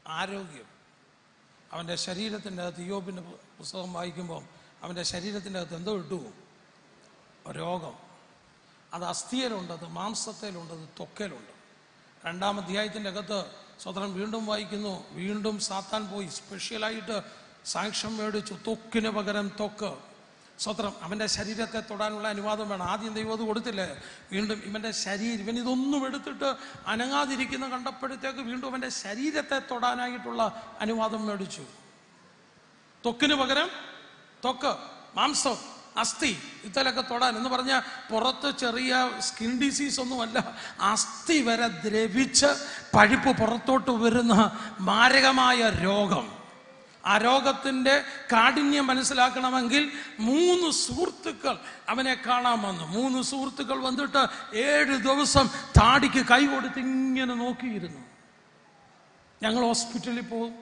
ആരോഗ്യം. അവൻ്റെ ശരീരത്തിൻ്റെ അകത്ത്, ഇയ്യോബിൻ്റെ പുസ്തകം വായിക്കുമ്പോൾ അവൻ്റെ ശരീരത്തിൻ്റെ അകത്ത് എന്തോ ഇട്ടു? രോഗം. അത് അസ്ഥിയിലുണ്ട്, അത് മാംസത്തിലുണ്ട്, അത് ത്വക്കയിലുണ്ട്. 2-ാം അധ്യായത്തിൻ്റെ അകത്ത് സ്വതന്ത്രം വീണ്ടും വായിക്കുന്നു, വീണ്ടും സാത്താൻ പോയി സ്പെഷ്യലായിട്ട് സാക്ഷ്യം മേടിച്ചു, ത്വക്കിന് പകരം ത്വക്ക്. സ്വതന്ത്രം അവൻ്റെ ശരീരത്തെ തൊടാനുള്ള അനുവാദം വേണം. ആദ്യം ദൈവം അത് കൊടുത്തില്ലേ? വീണ്ടും ഇവൻ്റെ ശരീരം, ഇവൻ ഇതൊന്നും എടുത്തിട്ട് അനങ്ങാതിരിക്കുന്ന കണ്ടപ്പോഴത്തേക്ക് വീണ്ടും അവൻ്റെ ശരീരത്തെ തൊടാനായിട്ടുള്ള അനുവാദം മേടിച്ചു. ത്വക്കിന് പകരം ത്വക്ക്, മാംസം, അസ്ഥി, ഇതിലൊക്കെ തൊടാൻ എന്ന് പറഞ്ഞാൽ പുറത്ത് ചെറിയ സ്കിൻ ഡിസീസ് ഒന്നുമല്ല, അസ്ഥി വരെ ദ്രവിച്ച് പഴുപ്പ് പുറത്തോട്ട് വരുന്ന മാരകമായ രോഗം. ആ രോഗത്തിൻ്റെ കാഠിന്യം മനസ്സിലാക്കണമെങ്കിൽ 3 സുഹൃത്തുക്കൾ അവനെ കാണാൻ വന്നു. 3 സുഹൃത്തുക്കൾ വന്നിട്ട് 7 ദിവസം താടിക്ക് കൈ കൊടുത്ത് ഇങ്ങനെ നോക്കിയിരുന്നു. ഞങ്ങൾ ഹോസ്പിറ്റലിൽ പോകും,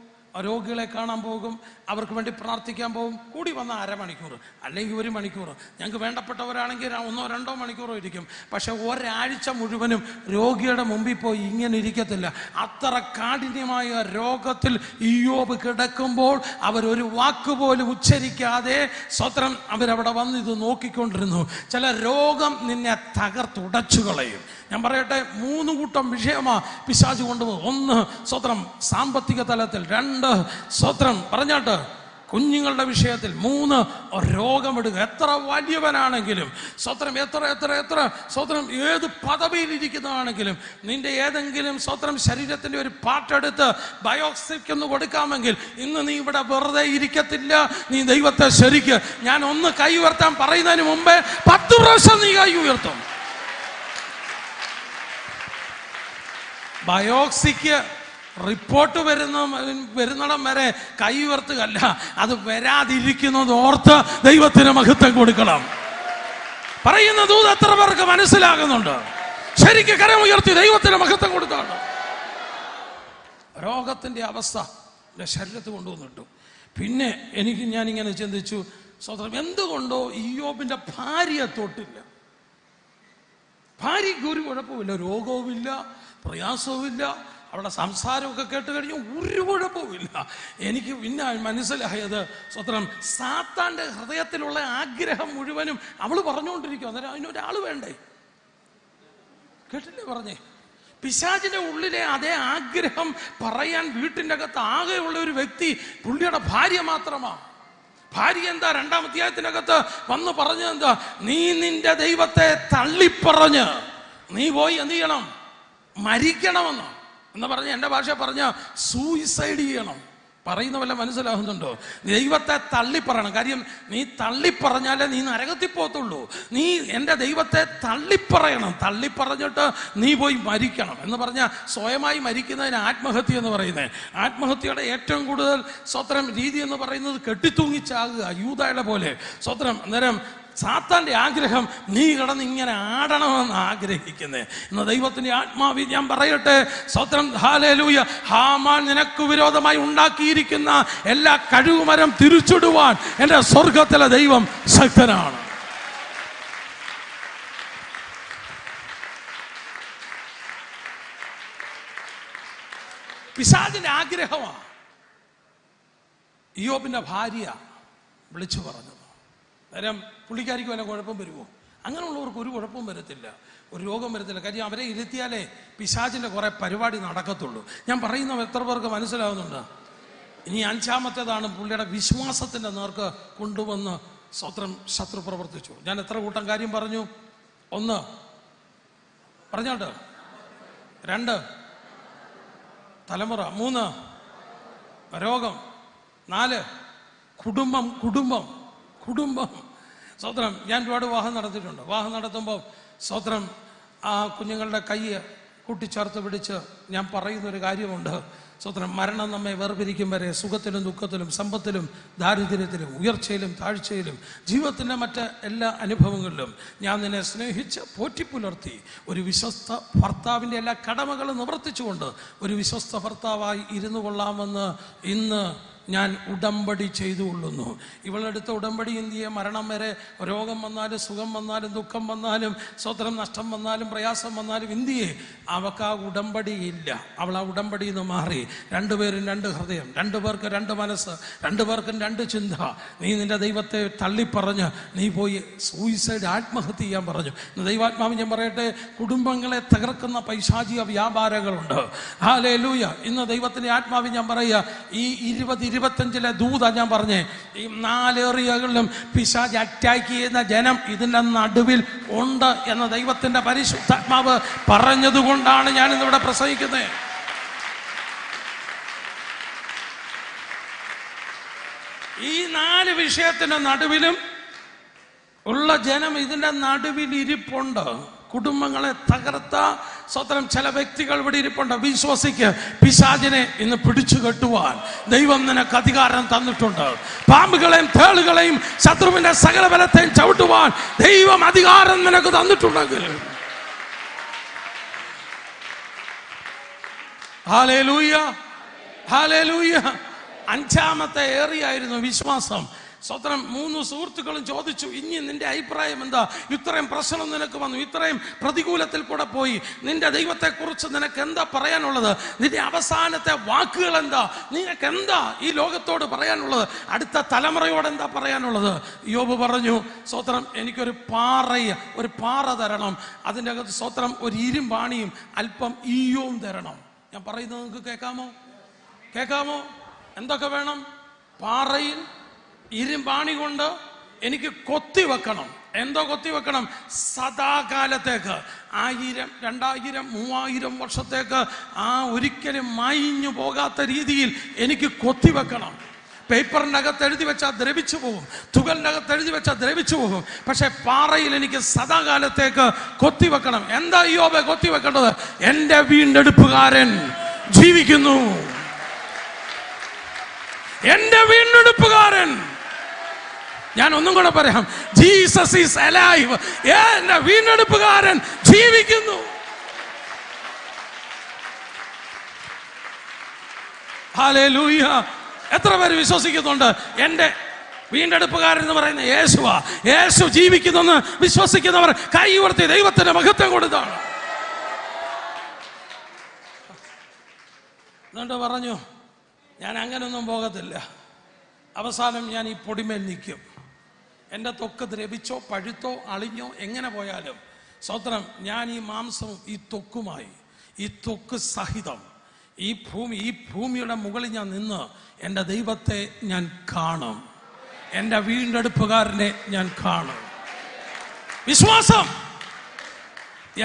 രോഗികളെ കാണാൻ പോകും, അവർക്ക് വേണ്ടി പ്രാർത്ഥിക്കാൻ പോകും. കൂടി വന്ന 1/2 മണിക്കൂർ അല്ലെങ്കിൽ 1 മണിക്കൂർ. ഞങ്ങൾക്ക് വേണ്ടപ്പെട്ടവരാണെങ്കിൽ 1-2 മണിക്കൂറോ ഇരിക്കും. പക്ഷെ ഒരാഴ്ച മുഴുവനും രോഗിയുടെ മുമ്പിൽ പോയി ഇങ്ങനെ ഇരിക്കത്തില്ല. അത്ര കാഠിന്യമായ രോഗത്തിൽ ഇയ്യോബ് കിടക്കുമ്പോൾ അവരൊരു വാക്കുപോലും ഉച്ചരിക്കാതെ സ്വത്രം അവരവിടെ വന്ന് ഇത് നോക്കിക്കൊണ്ടിരുന്നു. ചില രോഗം നിന്നെ തകർത്തുടച്ചു കളയും. ഞാൻ പറയട്ടെ, 3 കൂട്ടം വിഷയമാ പിശാച് കൊണ്ടുപോകും. 1 സ്വത്രം സാമ്പത്തിക തലത്തിൽ, 2 സ്വത്രം പറഞ്ഞാട്ട് കുഞ്ഞുങ്ങളുടെ വിഷയത്തിൽ, 3 രോഗമിടുക. എത്ര വലിയവനാണെങ്കിലും സ്വത്രം, എത്ര സ്വത്രം ഏത് പദവിയിലിരിക്കുന്നതാണെങ്കിലും നിന്റെ ഏതെങ്കിലും സ്വത്രം ശരീരത്തിന്റെ ഒരു പാട്ടെടുത്ത് ബയോപ്സിക്ക് കൊടുക്കാമെങ്കിൽ ഇന്ന് നീ ഇവിടെ വെറുതെ ഇരിക്കത്തില്ല. നീ ദൈവത്തെ ശരിക്ക്, ഞാൻ 1 കൈ ഉയർത്താൻ പറയുന്നതിന് മുമ്പേ 10 പ്രാവശ്യം നീ കൈ ഉയർത്തും. ബയോപ്സിക്ക് റിപ്പോർട്ട് വരുന്നിടം വരെ കൈ ഉയർത്തുകയല്ല, അത് വരാതിരിക്കുന്നത് ഓർത്ത് ദൈവത്തിന് മഹത്വം കൊടുക്കണം. പറയുന്ന ദൂത് എത്ര പേർക്ക് മനസ്സിലാകുന്നുണ്ട്? ശരിക്കും കരം ഉയർത്തി ദൈവത്തിന് മഹത്വം കൊടുത്താണ്. രോഗത്തിന്റെ അവസ്ഥ എൻ്റെ ശരീരത്തിൽ കൊണ്ടുവന്നിട്ടു. പിന്നെ ഞാനിങ്ങനെ ചിന്തിച്ചു, സ്വതന്ത്രം എന്തുകൊണ്ടോ ഇയ്യോബിന്റെ ഭാര്യയെ തൊട്ടില്ല. ഭാര്യയ്ക്ക് ഒരു കുഴപ്പമില്ല, രോഗവുമില്ല, പ്രയാസവുമില്ല, അവളുടെ സംസാരമൊക്കെ കേട്ട് കഴിഞ്ഞു ഒരു കുഴപ്പമില്ല. എനിക്ക് പിന്നെ മനസ്സിലായത് സ്വത്രം സാത്താന്റെ ഹൃദയത്തിലുള്ള ആഗ്രഹം മുഴുവനും അവള് പറഞ്ഞുകൊണ്ടിരിക്കും. അന്നേരം അതിനൊരാൾ വേണ്ടേ? കേട്ടില്ലേ പറഞ്ഞേ? പിശാചിന്റെ ഉള്ളിലെ അതേ ആഗ്രഹം പറയാൻ വീട്ടിൻ്റെ അകത്ത് ആകെയുള്ള ഒരു വ്യക്തി പുള്ളിയുടെ ഭാര്യ മാത്രമാണ്. ഭാര്യ എന്താ 2-ാം അധ്യായത്തിനകത്ത് വന്ന് പറഞ്ഞത് എന്താ? നീ നിന്റെ ദൈവത്തെ തള്ളിപ്പറഞ്ഞ് നീ പോയി എന്ത് ചെയ്യണം? മരിക്കണമെന്നോ എന്ന് പറഞ്ഞ്, എൻ്റെ ഭാഷ പറഞ്ഞ സൂയിസൈഡ് ചെയ്യണം. പറയുന്ന വല്ല മനസ്സിലാകുന്നുണ്ടോ? ദൈവത്തെ തള്ളിപ്പറയണം. കാര്യം നീ തള്ളിപ്പറഞ്ഞാലേ നീ നരകത്തിൽ പോകത്തുള്ളൂ. നീ എൻ്റെ ദൈവത്തെ തള്ളിപ്പറയണം. തള്ളിപ്പറഞ്ഞിട്ട് നീ പോയി മരിക്കണം എന്ന് പറഞ്ഞാൽ സ്വയമായി മരിക്കുന്നതിന് ആത്മഹത്യ എന്ന് പറയുന്നത്. ആത്മഹത്യയുടെ ഏറ്റവും കൂടുതൽ സ്വത്രം രീതി എന്ന് പറയുന്നത് കെട്ടിത്തൂങ്ങിച്ചാകുക, യൂദായുടെ പോലെ സ്വത്രം. അന്നേരം സാത്താന്റെ ആഗ്രഹം നീ കിടന്ന് ഇങ്ങനെ ആടണമെന്ന് ആഗ്രഹിക്കുന്നേ. ഇന്ന് ദൈവത്തിന്റെ ആത്മാവി ഞാൻ പറയട്ടെ, സ്വത്രം, ഹല്ലേലൂയ, ഹാമാൻ നിനക്ക് വിരോധമായി ഉണ്ടാക്കിയിരിക്കുന്ന എല്ലാ കഴുകുമരം തിരിച്ചിടുവാൻ എൻ്റെ സ്വർഗത്തിലെ ദൈവം ശക്തനാണ്. പിശാചിന്റെ ആഗ്രഹമാണ്. ഇയ്യോബിന്റെ ഭാര്യ വിളിച്ചു പറഞ്ഞത്. നേരം പുള്ളിക്കാരിക്ക് വല്ല കുഴപ്പം വരുമോ? അങ്ങനെയുള്ളവർക്ക് ഒരു കുഴപ്പവും വരത്തില്ല, ഒരു രോഗം വരത്തില്ല. കാര്യം അവരെ ഇരുത്തിയാലേ പിശാചിൻ്റെ കുറേ പരിപാടി നടക്കത്തുള്ളൂ. ഞാൻ പറയുന്നത് എത്ര പേർക്ക് മനസ്സിലാവുന്നുണ്ട്? ഇനി 5-ാമത്തേതാണ് പുള്ളിയുടെ വിശ്വാസത്തിൻ്റെ നേർക്ക് കൊണ്ടുവന്ന് സ്വത്രം ശത്രു പ്രവർത്തിച്ചു. ഞാൻ എത്ര കൂട്ടം കാര്യം പറഞ്ഞു? 1 പറഞ്ഞോട്ട്, 2 തലമുറ, 3 രോഗം, 4 കുടുംബം. സ്വത്രം ഞാൻ ഒരുപാട് വിവാഹം നടത്തിയിട്ടുണ്ട്. വിവാഹം നടത്തുമ്പോൾ സ്വത്രം ആ കുഞ്ഞുങ്ങളുടെ കൈ കൂട്ടിച്ചേർത്ത് പിടിച്ച് ഞാൻ പറയുന്നൊരു കാര്യമുണ്ട്. സ്വത്രം മരണം നമ്മെ വേർപിരിക്കും വരെ സുഖത്തിലും ദുഃഖത്തിലും സമ്പത്തിലും ദാരിദ്ര്യത്തിലും ഉയർച്ചയിലും താഴ്ചയിലും ജീവിതത്തിൻ്റെ മറ്റ് എല്ലാ അനുഭവങ്ങളിലും ഞാൻ നിന്നെ സ്നേഹിച്ച് പോറ്റിപ്പുലർത്തി ഒരു വിശ്വസ്ത ഭർത്താവിൻ്റെ എല്ലാ കടമകളും നിവർത്തിച്ചുകൊണ്ട് ഒരു വിശ്വസ്ത ഭർത്താവായി ഇരുന്നു കൊള്ളാമെന്ന് ഇന്ന് ഞാൻ ഉടമ്പടി ചെയ്തു കൊള്ളുന്നു. ഇവളെടുത്ത ഉടമ്പടി എന്തിയെ? മരണം വരെ, രോഗം വന്നാലും സുഖം വന്നാലും ദുഃഖം വന്നാലും സ്വത്രം നഷ്ടം വന്നാലും പ്രയാസം വന്നാലും എന്തിയെ അവൾക്ക് ആ ഉടമ്പടി ഇല്ല. അവൾ ആ ഉടമ്പടിയിൽ നിന്ന് മാറി. 2 പേരും 2 ഹൃദയം, 2 പേർക്ക് 2 മനസ്സ്, 2 പേർക്കും 2 ചിന്ത. നീ നിന്റെ ദൈവത്തെ തള്ളിപ്പറഞ്ഞ് നീ പോയി സൂയിസൈഡ്, ആത്മഹത്യ ചെയ്യാൻ പറഞ്ഞു. ദൈവാത്മാവ് ഞാൻ പറയട്ടെ, കുടുംബങ്ങളെ തകർക്കുന്ന പൈശാചിക വ്യാപാരങ്ങളുണ്ട്. ഹല്ലേലൂയ. ഇന്ന് ദൈവത്തിൻ്റെ ആത്മാവ് ഞാൻ പറയുക, ഈ 20-25 ദൂത ഞാൻ പറഞ്ഞേ, ഈ 4 ഏറിയകളിലും പിശാച് അറ്റാക്ക് ചെയ്യുന്ന ജനം ഇതിൻ്റെ നടുവിൽ ഉണ്ട് എന്ന് ദൈവത്തിൻ്റെ പരിശുദ്ധാത്മാവ് പറഞ്ഞതുകൊണ്ടാണ് ഞാൻ ഇന്നിവിടെ പ്രസംഗിക്കുന്നത്. ഈ 4 വിഷയത്തിന്റെ നടുവിലും ഉള്ള ജനം ഇതിൻ്റെ നടുവിൽ ഇരിപ്പുണ്ട്. കുടുംബങ്ങളെ തകർത്ത സ്വത്രം ചില വ്യക്തികൾ ഇവിടെ ഇരിപ്പുണ്ട്. വിശ്വസിക്ക്, പിശാചിനെ ഇന്ന് പിടിച്ചു കെട്ടുവാൻ ദൈവം നിനക്ക് അധികാരം തന്നിട്ടുണ്ട്. പാമ്പുകളെയും തേളുകളെയും ശത്രുവിന്റെ സകല ബലത്തെയും ചവിട്ടുവാൻ ദൈവം അധികാരം നിനക്ക് തന്നിട്ടുണ്ടെങ്കിൽ ഹല്ലേലൂയ, ഹല്ലേലൂയ. 5-ാമത്തെ ഏറിയായിരുന്നു വിശ്വാസം. സ്വത്രം 3 സുഹൃത്തുക്കളും ചോദിച്ചു, ഇനി നിന്റെ അഭിപ്രായം എന്താ? ഇത്രയും പ്രശ്നം നിനക്ക് വന്നു, ഇത്രയും പ്രതികൂലത്തിൽ കൂടെ പോയി, നിന്റെ ദൈവത്തെക്കുറിച്ച് നിനക്ക് എന്താ പറയാനുള്ളത്? നിന്റെ അവസാനത്തെ വാക്കുകൾ എന്താ? നിനക്ക് എന്താ ഈ ലോകത്തോട് പറയാനുള്ളത്? അടുത്ത തലമുറയോട് എന്താ പറയാനുള്ളത്? യോബ് പറഞ്ഞു, സ്വത്രം എനിക്കൊരു പാറ തരണം, അതിൻ്റെ അകത്ത് സ്വത്രം ഒരു ഇരുമ്പാണിയും അല്പം ഈയവും തരണം. ഞാൻ പറയുന്നത് നിങ്ങൾക്ക് കേൾക്കാമോ? എന്തൊക്കെ വേണം? പാറയിൽ ഇരുമ്പാണി കൊണ്ട് എനിക്ക് കൊത്തിവെക്കണം. എന്തോ കൊത്തിവെക്കണം? സദാകാലത്തേക്ക്, 1000, 2000, 3000 വർഷത്തേക്ക് ആ ഒരിക്കലും മായിഞ്ഞു പോകാത്ത രീതിയിൽ എനിക്ക് കൊത്തിവെക്കണം. പേപ്പറിൻ്റെ അകത്ത് എഴുതി വെച്ചാൽ ദ്രവിച്ചു പോകും, തുകലിൻ്റെ അകത്ത് എഴുതി വെച്ചാൽ ദ്രവിച്ചു പോകും. പക്ഷെ പാറയിൽ എനിക്ക് സദാകാലത്തേക്ക് കൊത്തിവെക്കണം. എന്താ യോബേ കൊത്തിവെക്കേണ്ടത്? എൻ്റെ വീണ്ടെടുപ്പുകാരൻ ജീവിക്കുന്നു. എൻ്റെ വീണ്ടെടുപ്പുകാരൻ. ഞാൻ ഒന്നും കൂടെ പറയാം, ജീസസ് ഈസ് അലൈവ്. എൻ്റെ വീണ്ടെടുപ്പുകാരൻ ജീവിക്കുന്നു. ഹല്ലേലൂയ. എത്ര പേര് വിശ്വസിക്കുന്നുണ്ട് എൻ്റെ വീണ്ടെടുപ്പുകാരൻ എന്ന് പറയുന്ന യേശുവാ? യേശു ജീവിക്കുന്നെന്ന് വിശ്വസിക്കുന്നവർ കൈ ഉയർത്തി ദൈവത്തിന് മഹത്വം കൊടുത്താണ്. എന്നിട്ട് പറഞ്ഞു, ഞാൻ അങ്ങനൊന്നും പോകത്തില്ല, അവസാനം ഞാൻ ഈ പൊടിമേൽ നിൽക്കും. എൻ്റെ ത്വക്ക് ദ്രവിച്ചോ പഴുത്തോ അളിഞ്ഞോ എങ്ങനെ പോയാലും സ്വത്രം ഞാൻ ഈ മാംസവും ഈ ത്വക്കുമായി, ഈ ത്വക്ക് സഹിതം ഈ ഭൂമിയുടെ മുകളിൽ ഞാൻ നിന്ന് എൻ്റെ ദൈവത്തെ ഞാൻ കാണും, എൻ്റെ വീണ്ടെടുപ്പുകാരനെ ഞാൻ കാണും. വിശ്വാസം.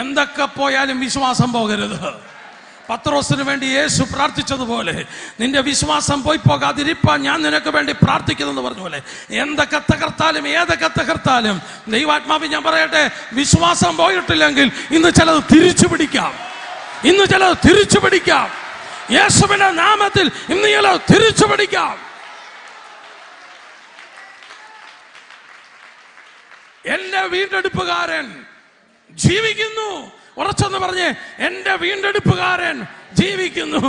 എന്തൊക്കെ പോയാലും വിശ്വാസം പോകരുത്. പത്രോസിന് വേണ്ടി യേശു പ്രാർത്ഥിച്ചതുപോലെ നിന്റെ വിശ്വാസം പോയി പോകാതിരിപ്പാൻ ഞാൻ നിനക്ക് വേണ്ടി പ്രാർത്ഥിക്കുന്നെന്ന് പറഞ്ഞ പോലെ എന്തൊക്കെ തകർത്താലും ഏതൊക്കെ തകർത്താലും ദൈവാത്മാവ് ഞാൻ പറയട്ടെ, വിശ്വാസം പോയിട്ടില്ലെങ്കിൽ ഇന്ന് ചിലത് തിരിച്ചു പിടിക്കാം. യേശുവിന്റെ നാമത്തിൽ ഇന്ന് ചിലത് തിരിച്ചു പിടിക്കാം. എന്റെ വീണ്ടെടുപ്പുകാരൻ ജീവിക്കുന്നു. ഉറച്ചെന്ന് പറഞ്ഞേ, എൻ്റെ വീണ്ടെടുപ്പുകാരൻ ജീവിക്കുന്നു.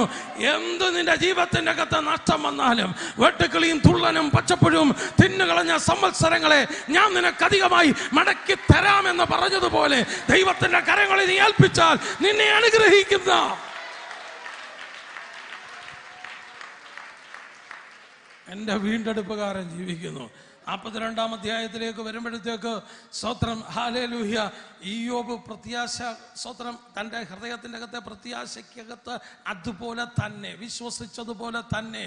എന്ത് നിന്റെ ജീവിതത്തിന്റെ അകത്ത് നഷ്ടം വന്നാലും, വെട്ടുക്കിളിയും തുള്ളനും പച്ചപ്പുഴും തിന്നുകളഞ്ഞ സംവത്സരങ്ങളെ ഞാൻ നിനക്ക് അധികമായി മടക്കി തരാമെന്ന് പറഞ്ഞതുപോലെ ദൈവത്തിന്റെ കരങ്ങളിൽ നീ ഏൽപ്പിച്ചാൽ നിന്നെ അനുഗ്രഹിക്കുന്ന എൻ്റെ വീണ്ടെടുപ്പുകാരൻ ജീവിക്കുന്നു. 42-ാം അധ്യായത്തിലേക്ക് വരുമ്പോഴത്തേക്ക് സ്തോത്രം ഹല്ലേലൂയ, ഇയ്യോബ് പ്രത്യാശ സ്തോത്രം തൻ്റെ ഹൃദയത്തിൻ്റെ അകത്തെ പ്രത്യാശയ്ക്കകത്ത് അതുപോലെ തന്നെ വിശ്വസിച്ചതുപോലെ തന്നെ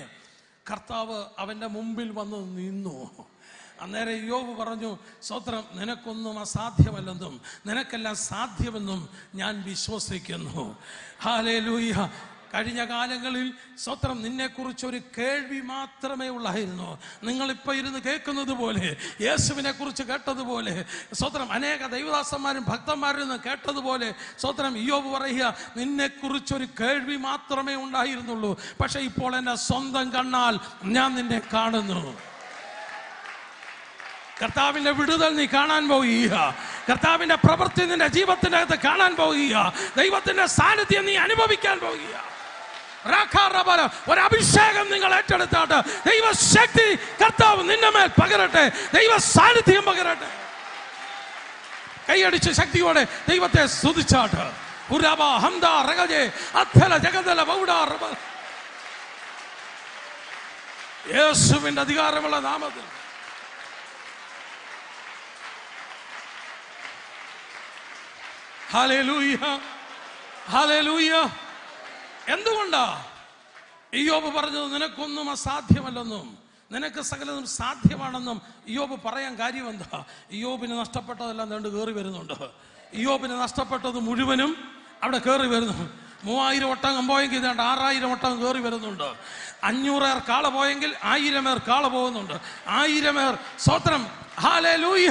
കർത്താവ് അവൻ്റെ മുമ്പിൽ വന്ന് നിന്നു. അന്നേരം ഇയ്യോബ് പറഞ്ഞു, സ്തോത്രം, നിനക്കൊന്നും അസാധ്യമല്ലെന്നും നിനക്കെല്ലാം സാധ്യമെന്നും ഞാൻ വിശ്വസിക്കുന്നു. ഹല്ലേലൂയ. കഴിഞ്ഞ കാലങ്ങളിൽ സ്തോത്രം നിന്നെക്കുറിച്ചൊരു കേൾവി മാത്രമേ ഉള്ളായിരുന്നു. നിങ്ങളിപ്പോൾ ഇരുന്ന് കേൾക്കുന്നത് പോലെ, യേശുവിനെ കുറിച്ച് കേട്ടതുപോലെ, സ്തോത്രം അനേക ദൈവദാസന്മാരും ഭക്തന്മാരിൽ നിന്ന് കേട്ടതുപോലെ, സ്തോത്രം ഇയ്യോബ് പറയുക, നിന്നെക്കുറിച്ചൊരു കേൾവി മാത്രമേ ഉണ്ടായിരുന്നുള്ളൂ. പക്ഷെ ഇപ്പോൾ എൻ്റെ സ്വന്തം കണ്ണാൽ ഞാൻ നിന്നെ കാണുന്നു. കർത്താവിന്റെ വിടുതൽ നീ കാണാൻ പോകുക. കർത്താവിന്റെ പ്രവൃത്തി നിന്റെ ജീവിതത്തിന്റെ അകത്ത് കാണാൻ പോകുക. ദൈവത്തിന്റെ സാന്നിധ്യം നീ അനുഭവിക്കാൻ പോകുക. ഒരു അഭിഷേകം നിങ്ങൾ ഏറ്റെടുത്താട്ട് ദൈവശക്തി കർത്താവ് നിന്റെ മേൽ പകരട്ടെ, ദൈവ സാന്നിധ്യം പകരട്ടെ. കൈയടിച്ച് ശക്തിയോടെ ദൈവത്തെ സ്തുതിച്ചാട്ട്. യേശുവിന്റെ അധികാരമുള്ള നാമത്തിൽ ഹല്ലേലൂയ, ഹല്ലേലൂയ. എന്തുകൊണ്ടാ ഇയ്യോബ് പറഞ്ഞത് നിനക്കൊന്നും അസാധ്യമല്ലെന്നും നിനക്ക് സകലതും സാധ്യമാണെന്നും ഇയ്യോബ് പറയാൻ കാര്യം എന്താ? ഇയ്യോബിന് നഷ്ടപ്പെട്ടതെല്ലാം കണ്ട് കയറി വരുന്നുണ്ട്. ഇയ്യോബിന് നഷ്ടപ്പെട്ടത് മുഴുവനും അവിടെ കയറി വരുന്നു. 3000 ഒട്ടകം പോയെങ്കിൽ ഇതാണ്ട് 6000 ഒട്ടകം കയറി വരുന്നുണ്ട്. 500 പേർ കാള പോയെങ്കിൽ 1000 പേർ കാള പോകുന്നുണ്ട്. 1000 പേർ സ്തോത്രം ഹല്ലേലൂയ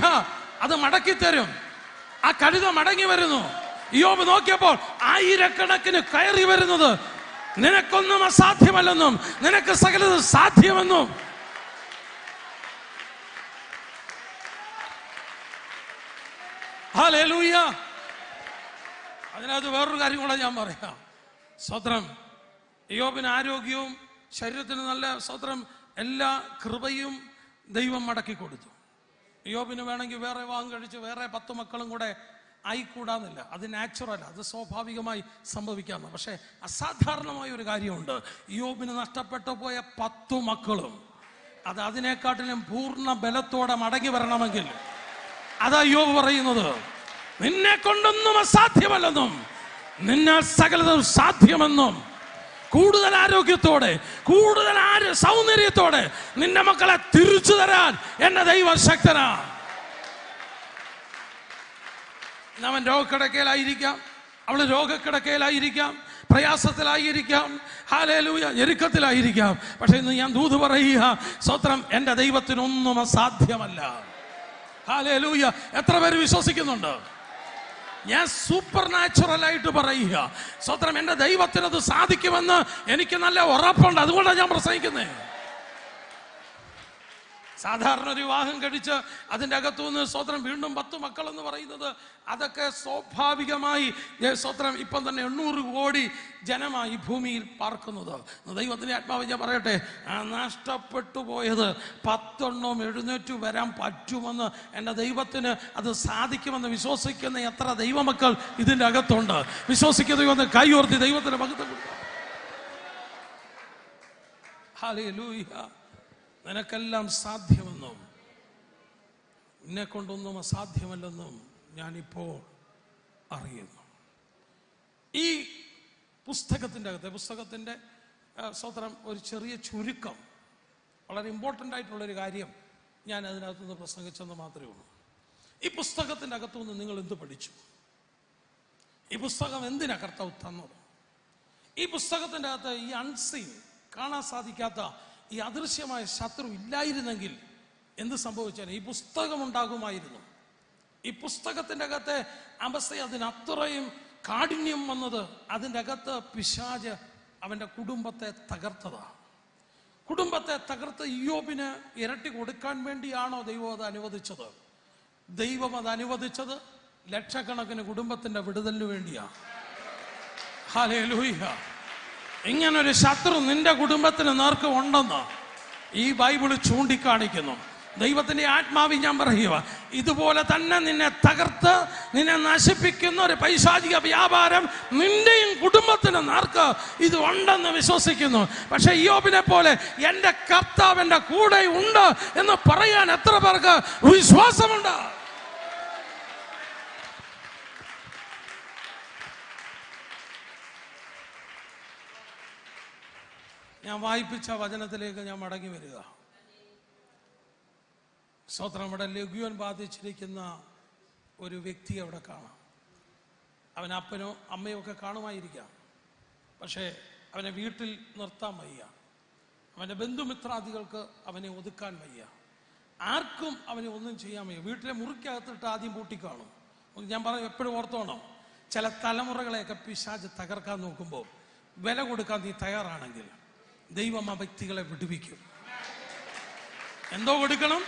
അത് മടക്കി തരും. ആ കഴുത മടങ്ങി വരുന്നു. ഇയ്യോബ് നോക്കിയപ്പോൾ 1000കണക്കിന് കയറി വരുന്നത്. നിനക്കൊന്നും അസാധ്യമല്ലെന്നും നിനക്ക് സകലതും സാധ്യമെന്നും. ഹല്ലേലൂയ. അതിനകത്ത് വേറൊരു കാര്യം കൂടെ ഞാൻ പറയാം. സ്തോത്രം ഇയ്യോബിന് ആരോഗ്യവും ശരീരത്തിന് നല്ല സ്തോത്രം എല്ലാ കൃപയും ദൈവം മടക്കി കൊടുത്തു. ഇയ്യോബിന് വേണമെങ്കിൽ വേറെ വിവാഹം കഴിച്ച് വേറെ 10 മക്കളും കൂടെ ആയിക്കൂടാന്നില്ല. അത് നാച്ചുറൽ, അത് സ്വാഭാവികമായി സംഭവിക്കാവുന്ന. പക്ഷെ അസാധാരണമായ ഒരു കാര്യമുണ്ട്. ഇയ്യോബിന് നഷ്ടപ്പെട്ടു പോയ 10 മക്കളും അത് അതിനെക്കാട്ടിലും പൂർണ്ണ ബലത്തോടെ മടങ്ങി വരണമെങ്കിൽ അതാ ഇയ്യോബ് പറയുന്നത്, നിന്നെ കൊണ്ടൊന്നും അസാധ്യമല്ലെന്നും നിന്നാൽ സകലതും സാധ്യമെന്നും. കൂടുതൽ ആരോഗ്യത്തോടെ കൂടുതൽ സൗന്ദര്യത്തോടെ നിന്റെ മക്കളെ തിരിച്ചു തരാൻ എന്റെ ദൈവം ശക്തനാ. അവൻ രോഗക്കിടക്കയിലായിരിക്കാം, അവള് രോഗക്കിടക്കയിലായിരിക്കാം, പ്രയാസത്തിലായിരിക്കാം, ഹല്ലേലൂയ ഞെരുക്കത്തിലായിരിക്കാം. പക്ഷെ ഇന്ന് ഞാൻ ദൂത് പറയുക, സ്തോത്രം എന്റെ ദൈവത്തിനൊന്നും അസാധ്യമല്ല. ഹല്ലേലൂയ. എത്ര പേര് വിശ്വസിക്കുന്നുണ്ട്? ഞാൻ സൂപ്പർ നാച്ചുറൽ ആയിട്ട് പറയുക, സ്തോത്രം എന്റെ ദൈവത്തിനത് സാധിക്കുമെന്ന് എനിക്ക് നല്ല ഉറപ്പുണ്ട്. അതുകൊണ്ടാണ് ഞാൻ പ്രസംഗിക്കുന്നത്. സാധാരണ ഒരു വിവാഹം കഴിച്ച് അതിൻ്റെ അകത്തുനിന്ന് സ്തോത്രം വീണ്ടും 10 മക്കൾ എന്ന് പറയുന്നത് അതൊക്കെ സ്വാഭാവികമായി സ്തോത്രം ഇപ്പം തന്നെ 800 കോടി ജനമായി ഭൂമിയിൽ പാർക്കുന്നത്. ദൈവത്തിൻ്റെ ആത്മാവ് ഞാൻ പറയട്ടെ, നഷ്ടപ്പെട്ടു പോയത് 10 എഴുന്നേറ്റ് വരാൻ പറ്റുമെന്ന് എൻ്റെ ദൈവത്തിന് അത് സാധിക്കുമെന്ന് വിശ്വസിക്കുന്ന എത്ര ദൈവമക്കൾ ഇതിൻ്റെ അകത്തുണ്ട്? വിശ്വസിക്കുന്ന കൈ ഉയർത്തി ദൈവത്തിന് മഹത്വം കൊടുക്കുക. ഹല്ലേലൂയ. നിനക്കെല്ലാം സാധ്യമെന്നും നിന്നെ കൊണ്ടൊന്നും അസാധ്യമല്ലെന്നും ഞാനിപ്പോൾ അറിയുന്നു. ഈ പുസ്തകത്തിൻ്റെ സ്തോത്രം ഒരു ചെറിയ ചുരുക്കം, വളരെ ഇമ്പോർട്ടൻ്റ് ആയിട്ടുള്ളൊരു കാര്യം ഞാൻ അതിനകത്തുനിന്ന് പ്രസംഗിച്ചെന്ന് മാത്രമേ ഉള്ളൂ. ഈ പുസ്തകത്തിൻ്റെ അകത്തുനിന്ന് നിങ്ങൾ എന്ത് പഠിച്ചു? ഈ പുസ്തകം എന്തിനാ കർത്താവ് തന്നത്? ഈ പുസ്തകത്തിൻ്റെ അകത്ത് ഈ അൺസീൻ, കാണാൻ സാധിക്കാത്ത ഈ അദൃശ്യമായ ശത്രു ഇല്ലായിരുന്നെങ്കിൽ എന്ത് സംഭവിച്ചാൽ ഈ പുസ്തകം ഉണ്ടാകുമായിരുന്നു. ഈ പുസ്തകത്തിൻ്റെ അകത്തെ അവസ്ഥ അതിനത്രയും കാഠിന്യം വന്നത് അതിൻ്റെ അകത്ത് പിശാച് അവൻ്റെ കുടുംബത്തെ തകർത്തതാണ്. കുടുംബത്തെ തകർത്ത് ഇയ്യോബിന് ഇരട്ടി കൊടുക്കാൻ വേണ്ടിയാണോ ദൈവം അത് അനുവദിച്ചത്? ദൈവം അത് അനുവദിച്ചത് ലക്ഷക്കണക്കിന് കുടുംബത്തിൻ്റെ വിടുതലിന് വേണ്ടിയാണ്. ഹല്ലേലൂയ. ഇങ്ങനൊരു ശത്രു നിന്റെ കുടുംബത്തിന് നേർക്ക് ഉണ്ടെന്ന് ഈ ബൈബിള് ചൂണ്ടിക്കാണിക്കുന്നു. ദൈവത്തിന്റെ ആത്മാവി ഞാൻ പറയുക, ഇതുപോലെ തന്നെ നിന്നെ തകർത്ത് നിന്നെ നശിപ്പിക്കുന്ന ഒരു പൈശാചിക വ്യാപാരം നിന്റെയും കുടുംബത്തിനും നേർക്ക് ഇത് ഉണ്ടെന്ന് വിശ്വസിക്കുന്നു. പക്ഷെ യോബിനെ പോലെ എൻ്റെ കർത്താവ് എൻ്റെ കൂടെ ഉണ്ട് എന്ന് പറയാൻ എത്ര പേർക്ക് വിശ്വാസമുണ്ട്? ഞാൻ വായിപ്പിച്ച വചനത്തിലേക്ക് ഞാൻ മടങ്ങി വരിക. സ്തോത്രം. അവിടെ ലഘുവൻ ബാധിച്ചിരിക്കുന്ന ഒരു വ്യക്തി അവിടെ കാണാം. അവൻ അപ്പനോ അമ്മയോ ഒക്കെ കാണുമായിരിക്കാം, പക്ഷേ അവനെ വീട്ടിൽ നിർത്താൻ വയ്യ. അവൻ്റെ ബന്ധുമിത്രാദികൾക്ക് അവനെ ഒതുക്കാൻ വയ്യ. ആർക്കും അവനെ ഒന്നും ചെയ്യാൻ വയ്യ. വീട്ടിലെ മുറിക്കകത്തിട്ട് ആദ്യം പൂട്ടിക്കാണും. ഞാൻ പറയും, എപ്പോഴും ഓർത്തോണം, ചില തലമുറകളെയൊക്കെ പിശാച് തകർക്കാൻ നോക്കുമ്പോൾ വില കൊടുക്കാൻ നീ തയ്യാറാണെങ്കിൽ ദൈവം ആ വ്യക്തികളെ വിടുവിക്കും. എന്തോ കൊടുക്കണം?